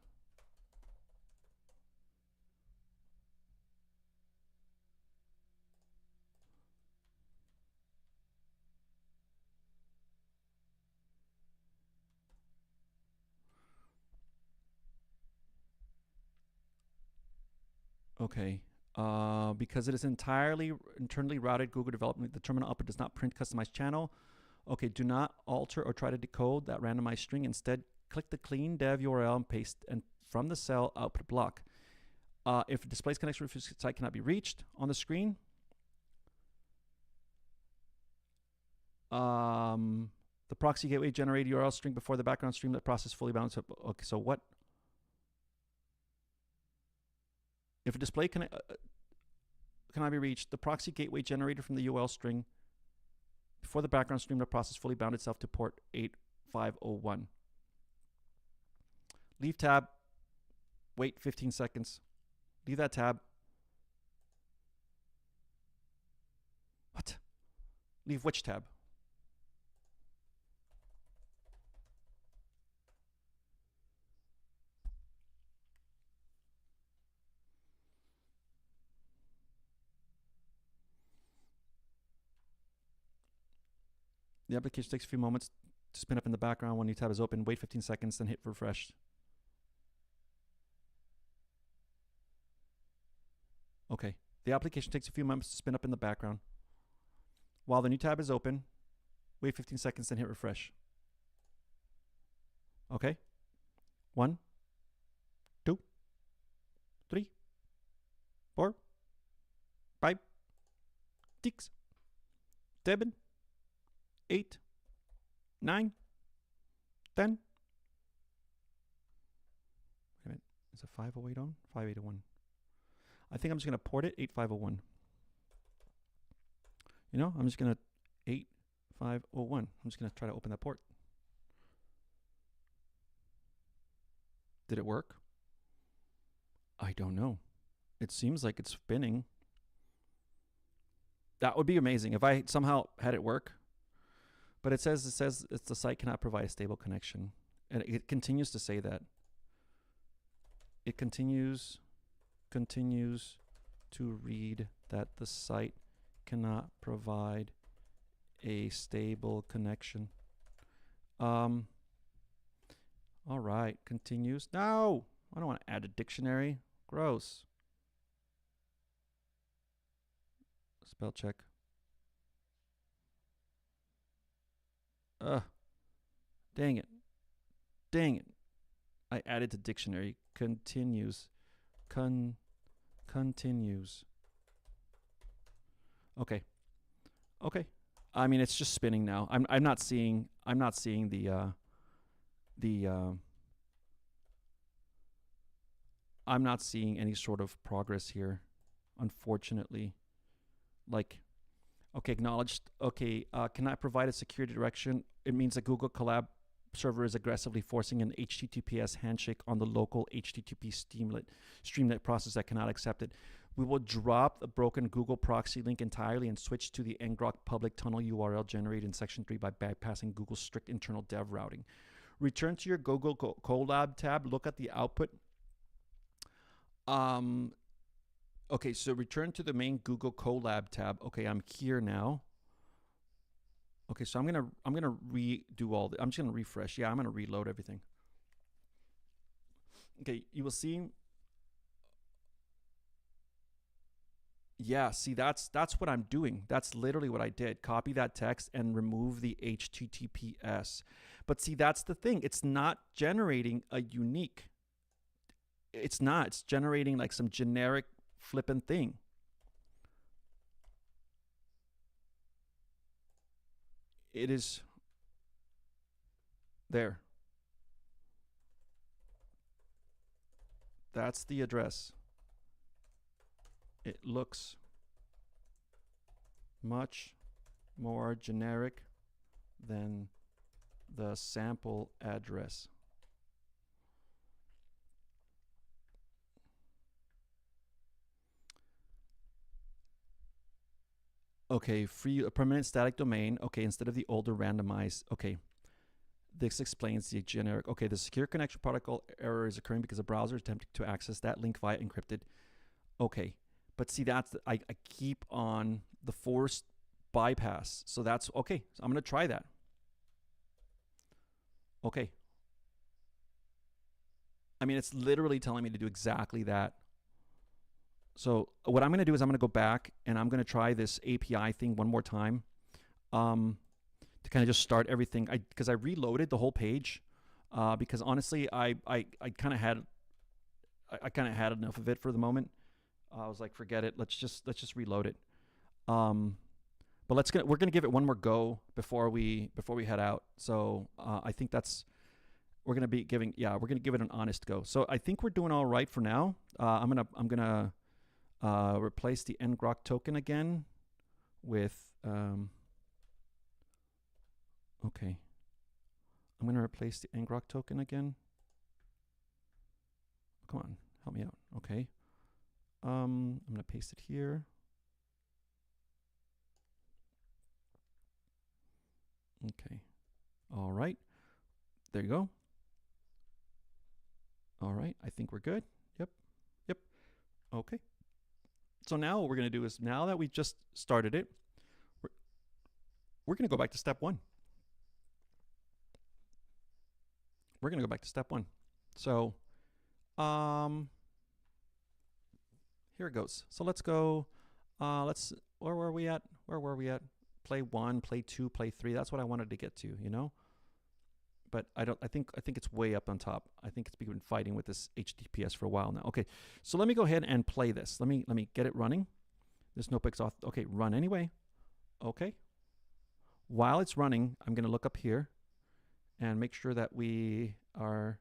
Okay. Because it is entirely internally routed Google development, the terminal output does not print customized channel. Okay, do not alter or try to decode that randomized string. Instead, click the clean dev URL and paste and from the cell output block. If displays connection with your site cannot be reached on the screen, the proxy gateway generated URL string before the background stream that process fully bound. Okay, so what? If a display cannot be reached, the proxy gateway generated from the URL string before the background stream the process fully bound itself to port 8501. Leave tab. Wait 15 seconds. Leave that tab. What? Leave which tab? The application takes a few moments to spin up in the background. When new tab is open, wait 15 seconds, then hit refresh. Okay. The application takes a few moments to spin up in the background. While the new tab is open, wait 15 seconds, then hit refresh. Okay. 1, 3, 4, 5, 6, 7, 8, 9, 10. Wait a minute. Is it 508 on? 5801. I think I'm just going to port it 8501. You know, I'm just going to 8501. I'm just going to try to open that port. Did it work? I don't know. It seems like it's spinning. That would be amazing if I somehow had it work. But it says it's the site cannot provide a stable connection. And it continues to say that. It continues to read that the site cannot provide a stable connection. All right, continues. No, I don't want to add a dictionary. Gross. Spell check. Dang it. Dang it. I added to dictionary. Continues. Continues. Okay. Okay. I mean, it's just spinning now. I'm not seeing the I'm not seeing any sort of progress here, unfortunately. Like, okay, acknowledged. Okay, can I provide a security direction? It means that Google Colab server is aggressively forcing an HTTPS handshake on the local HTTP Streamlit process that cannot accept it. We will drop the broken Google proxy link entirely and switch to the ngrok public tunnel URL generated in section 3 by bypassing Google's strict internal dev routing. Return to your Google Colab tab. Look at the output. Okay, so return to the main Google Colab tab. Okay, I'm here now. Okay, so I'm gonna redo all. I'm just gonna refresh. Yeah, I'm gonna reload everything. Okay, you will see. Yeah, see, that's what I'm doing. That's literally what I did. Copy that text and remove the HTTPS. But see, that's the thing. It's not generating a unique. It's not. It's generating like some generic flippin' thing. It is there. That's the address. It looks much more generic than the sample address. Okay, free a permanent static domain. Okay, instead of the older randomized. Okay, this explains the generic. Okay, the secure connection protocol error is occurring because the browser is attempting to access that link via encrypted. Okay, but see, that's I keep on the forced bypass. So that's okay. So I'm gonna try that. Okay. I mean, it's literally telling me to do exactly that. So what I'm going to do is I'm going to go back and I'm going to try this API thing one more time to kind of just start everything. Because I reloaded the whole page because honestly I kind of had enough of it for the moment. I was like, forget it. Let's just reload it. But we're gonna give it one more go before we head out. So I think we're gonna give it an honest go. So I think we're doing all right for now. I'm gonna replace the ngrok token again with okay. I'm gonna replace the ngrok token again. Come on, help me out. Okay. I'm gonna paste it here. Okay. All right. There you go. All right. I think we're good. Yep. Okay. So now what we're going to do is, now that we just started it, we're going to go back to step 1. We're going to go back to step 1. So here it goes. So let's go. Where were we at? Play 1, play 2, play 3. That's what I wanted to get to, you know? but I think it's way up on top. I think it's been fighting with this HTTPS for a while now. Okay, so let me go ahead and play this. Let me get it running. This notebook's off. Okay, run anyway. Okay. While it's running, I'm going to look up here and make sure that we are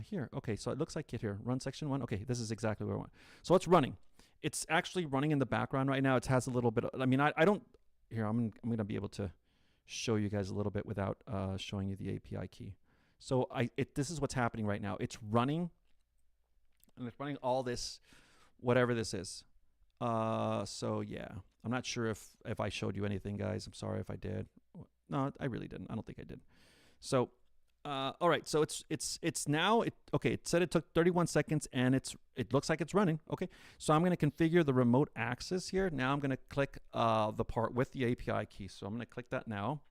here. Okay, so it looks like it here. Run section 1. Okay, this is exactly where I want. So it's running. It's actually running in the background right now. It has a little bit of, I mean, I don't, here, I'm going to be able to show you guys a little bit without showing you the API key. So this is what's happening right now. It's running, and it's running all this, whatever this is. So yeah, I'm not sure if I showed you anything, guys. I'm sorry if I did. No, I really didn't. I don't think I did. So, all right. So it's now, okay, it said it took 31 seconds and it looks like it's running. Okay. So I'm going to configure the remote access here. Now I'm going to click, the part with the API key. So I'm going to click that now.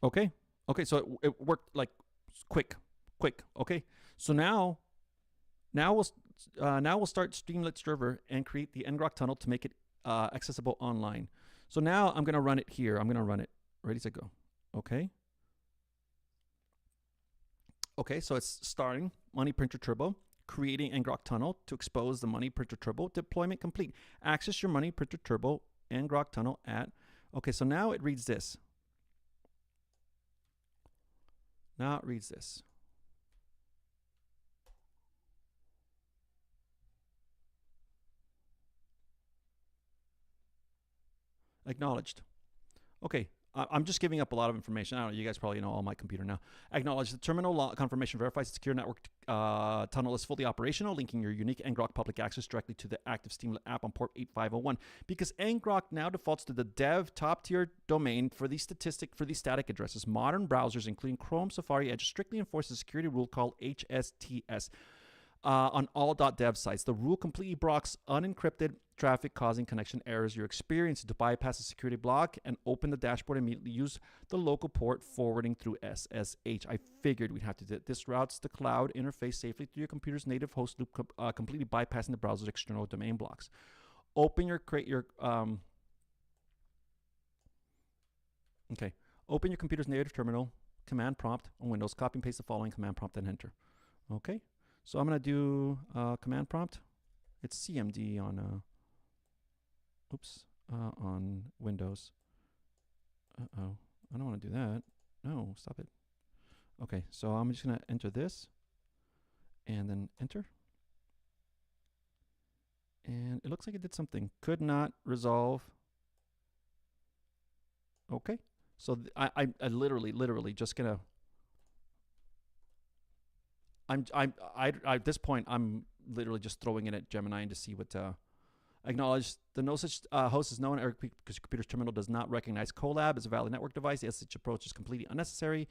Okay. Okay. So it worked like quick. Okay. So now we'll start Streamlit server and create the ngrok tunnel to make it accessible online. So now I'm going to run it here. I'm going to run it. Ready, set, go. Okay. Okay, so it's starting Money Printer Turbo, creating ngrok tunnel to expose the Money Printer Turbo, deployment complete. Access your Money Printer Turbo ngrok tunnel at, okay, so now it reads this. Now it reads this. Acknowledged. Okay, I'm just giving up a lot of information. I don't know, you guys probably know all my computer now. Acknowledge the terminal confirmation verifies the secure network tunnel is fully operational, linking your unique ngrok public access directly to the active Streamlit app on port 8501. Because ngrok now defaults to the dev top tier domain for these static addresses. Modern browsers, including Chrome, Safari, Edge, strictly enforce a security rule called HSTS. On all .dev sites. The rule completely blocks unencrypted traffic causing connection errors you're experiencing. To bypass the security block and open the dashboard immediately, use the local port forwarding through SSH. I figured we'd have to do it. This routes the cloud interface safely through your computer's native host loop, completely bypassing the browser's external domain blocks. Open your Open your computer's native terminal, command prompt on Windows, copy and paste the following command prompt, then enter. Okay. So I'm going to do command prompt. It's CMD on, on Windows. Uh-oh, I don't want to do that. No, stop it. Okay, so I'm just going to enter this and then enter. And it looks like it did something. Could not resolve. Okay, so I literally just going to, at this point, I'm literally just throwing it at Gemini and to see what, acknowledge the no such host is known because your computer's terminal does not recognize Colab as a valid network device. The SSH approach is completely unnecessary.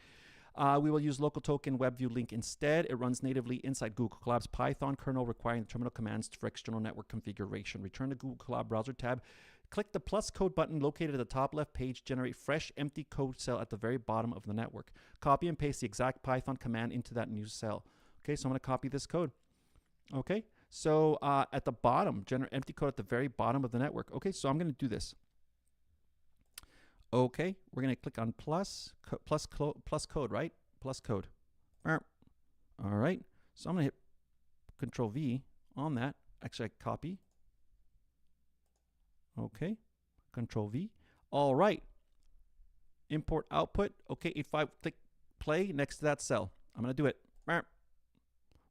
We will use local token WebView link instead. It runs natively inside Google Colab's Python kernel, requiring the terminal commands for external network configuration. Return to Google Colab browser tab. Click the plus code button located at the top left page. Generate fresh empty code cell at the very bottom of the network. Copy and paste the exact Python command into that new cell. Okay, so I'm going to copy this code. Okay, so at the bottom, generate empty code at the very bottom of the network. Okay, so I'm going to do this. Okay, we're going to click on plus code, right? Plus code. All right, so I'm going to hit Control V on that. Actually, I copy. Okay, Control V. All right. Import output. Okay, 85. Click play next to that cell. I'm going to do it.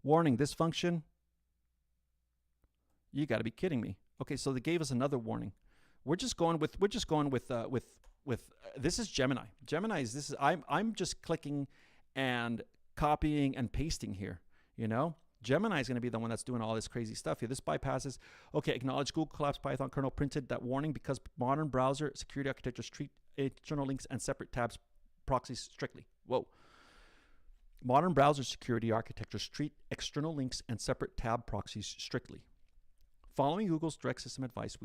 Warning, this function, you got to be kidding me. Okay, so they gave us another warning. We're just going with this is Gemini. I'm just clicking and copying and pasting here, you know? Gemini is going to be the one that's doing all this crazy stuff here. This bypasses, okay, acknowledge Google Colab's Python kernel printed that warning because modern browser security architectures treat internal links and separate tabs proxies strictly. Whoa. Modern browser security architectures treat external links and separate tab proxies strictly. Following Google's direct system advice,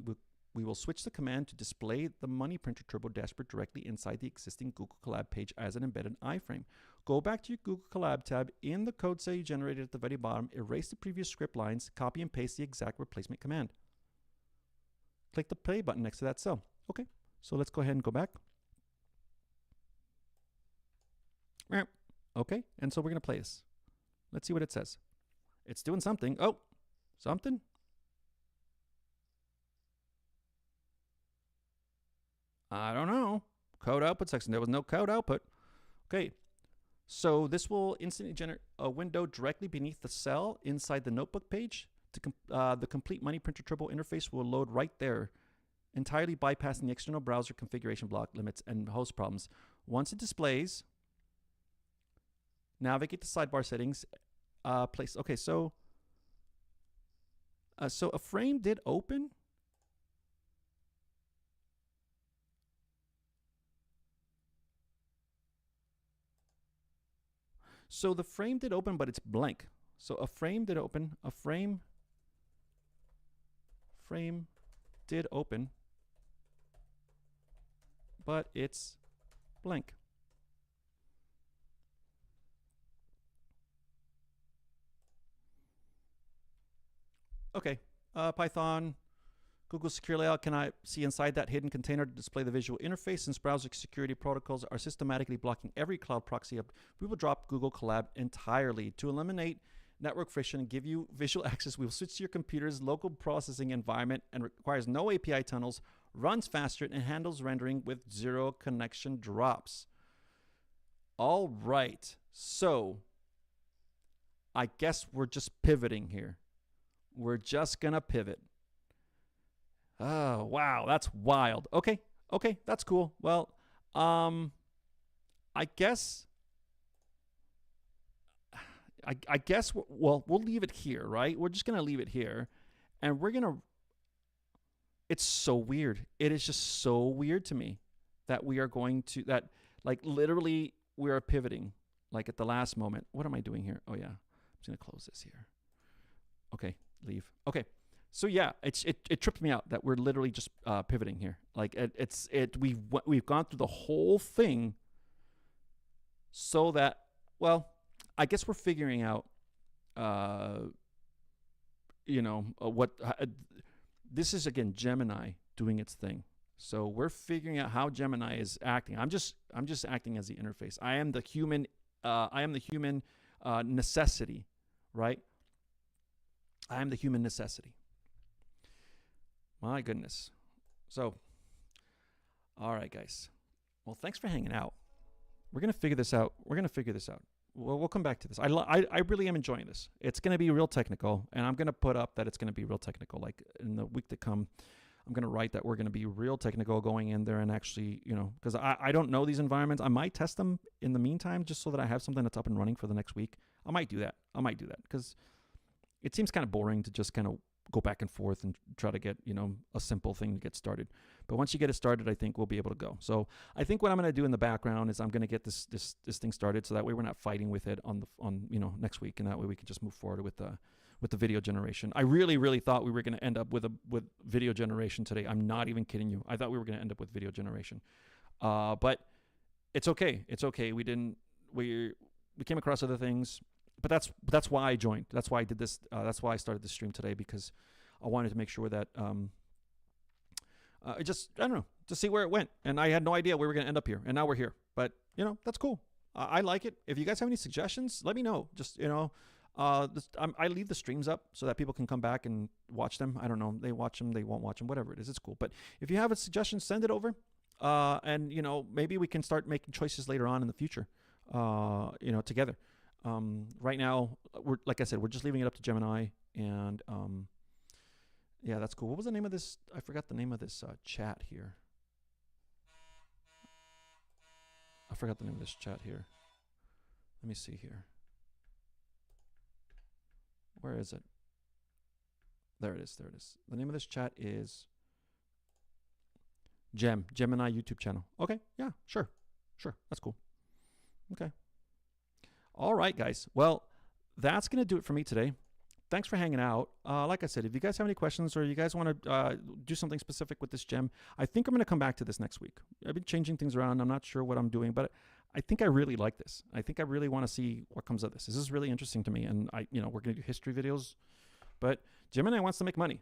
we will switch the command to display the Money Printer Turbo dashboard directly inside the existing Google Colab page as an embedded iframe. Go back to your Google Colab tab in the code cell you generated at the very bottom, erase the previous script lines, copy and paste the exact replacement command. Click the play button next to that cell. Okay, So let's go ahead and go back. Okay, and so we're going to play this. Let's see what it says. It's doing something. Oh, something? I don't know. Code output section. There was no code output. Okay, so this will instantly generate a window directly beneath the cell inside the notebook page. The complete money printer turbo interface will load right there, entirely bypassing the external browser configuration block limits and host problems. Once it displays, navigate to sidebar settings. Place. Okay, so a frame did open. So the frame did open, but it's blank. So a frame did open. A frame did open, but it's blank. Okay, Python, Google Secure Layout. Can I see inside that hidden container to display the visual interface? Since browser security protocols are systematically blocking every cloud proxy, we will drop Google Colab entirely. To eliminate network friction and give you visual access, we will switch to your computer's local processing environment and requires no API tunnels, runs faster, and handles rendering with 0 connection drops. All right, so I guess we're just pivoting here. We're just going to pivot. Oh, wow, that's wild. Okay, that's cool. Well, I guess we'll leave it here, right? We're just going to leave it here, and we're going to, it's so weird. It is just so weird to me that we are going to, that like literally we are pivoting like at the last moment. What am I doing here? Oh yeah, I'm just going to close this here. Okay, leave. Okay. So yeah, it tripped me out that we're literally just pivoting here. Like we've gone through the whole thing so that, well, I guess we're figuring out, this is again Gemini doing its thing. So we're figuring out how Gemini is acting. I'm just acting as the interface. I am the human necessity, right? I am the human necessity. My goodness. So, all right, guys. Well, thanks for hanging out. We're going to figure this out. We'll come back to this. I really am enjoying this. It's going to be real technical, and I'm going to put up that it's going to be real technical. Like in the week to come, I'm going to write that we're going to be real technical going in there and actually, because I don't know these environments. I might test them in the meantime just so that I have something that's up and running for the next week. I might do that because it seems kind of boring to just kind of go back and forth and try to get, a simple thing to get started. But once you get it started, I think we'll be able to go. So I think what I'm going to do in the background is I'm going to get this thing started so that way we're not fighting with it on next week, and that way we can just move forward with the video generation. I really thought we were going to end up with video generation today. I'm not even kidding you. I thought we were going to end up with video generation. But it's okay. It's okay. We came across other things. But that's why I joined. That's why I did this. That's why I started this stream today, because I wanted to make sure that I don't know, to see where it went. And I had no idea we were going to end up here. And now we're here. But, that's cool. I like it. If you guys have any suggestions, let me know. Just, I leave the streams up so that people can come back and watch them. I don't know. They watch them. They won't watch them. Whatever it is. It's cool. But if you have a suggestion, send it over. And, maybe we can start making choices later on in the future, together. Right now, like I said, we're just leaving it up to Gemini, and yeah, that's cool. What was the name of this? I forgot the name of this chat here. Let me see here. Where is it? There it is. The name of this chat is Gemini YouTube channel. Okay, yeah, sure, that's cool. Okay. All right, guys. Well, that's going to do it for me today. Thanks for hanging out. Like I said, if you guys have any questions or you guys want to do something specific with this gem, I think I'm going to come back to this next week. I've been changing things around. I'm not sure what I'm doing, but I think I really like this. I think I really want to see what comes of this. This is really interesting to me, and we're going to do history videos, but Gemini wants to make money,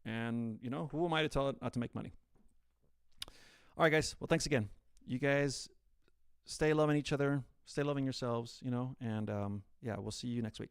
and who am I to tell it not to make money? All right, guys. Well, thanks again. You guys stay loving each other, stay loving yourselves, and yeah, we'll see you next week.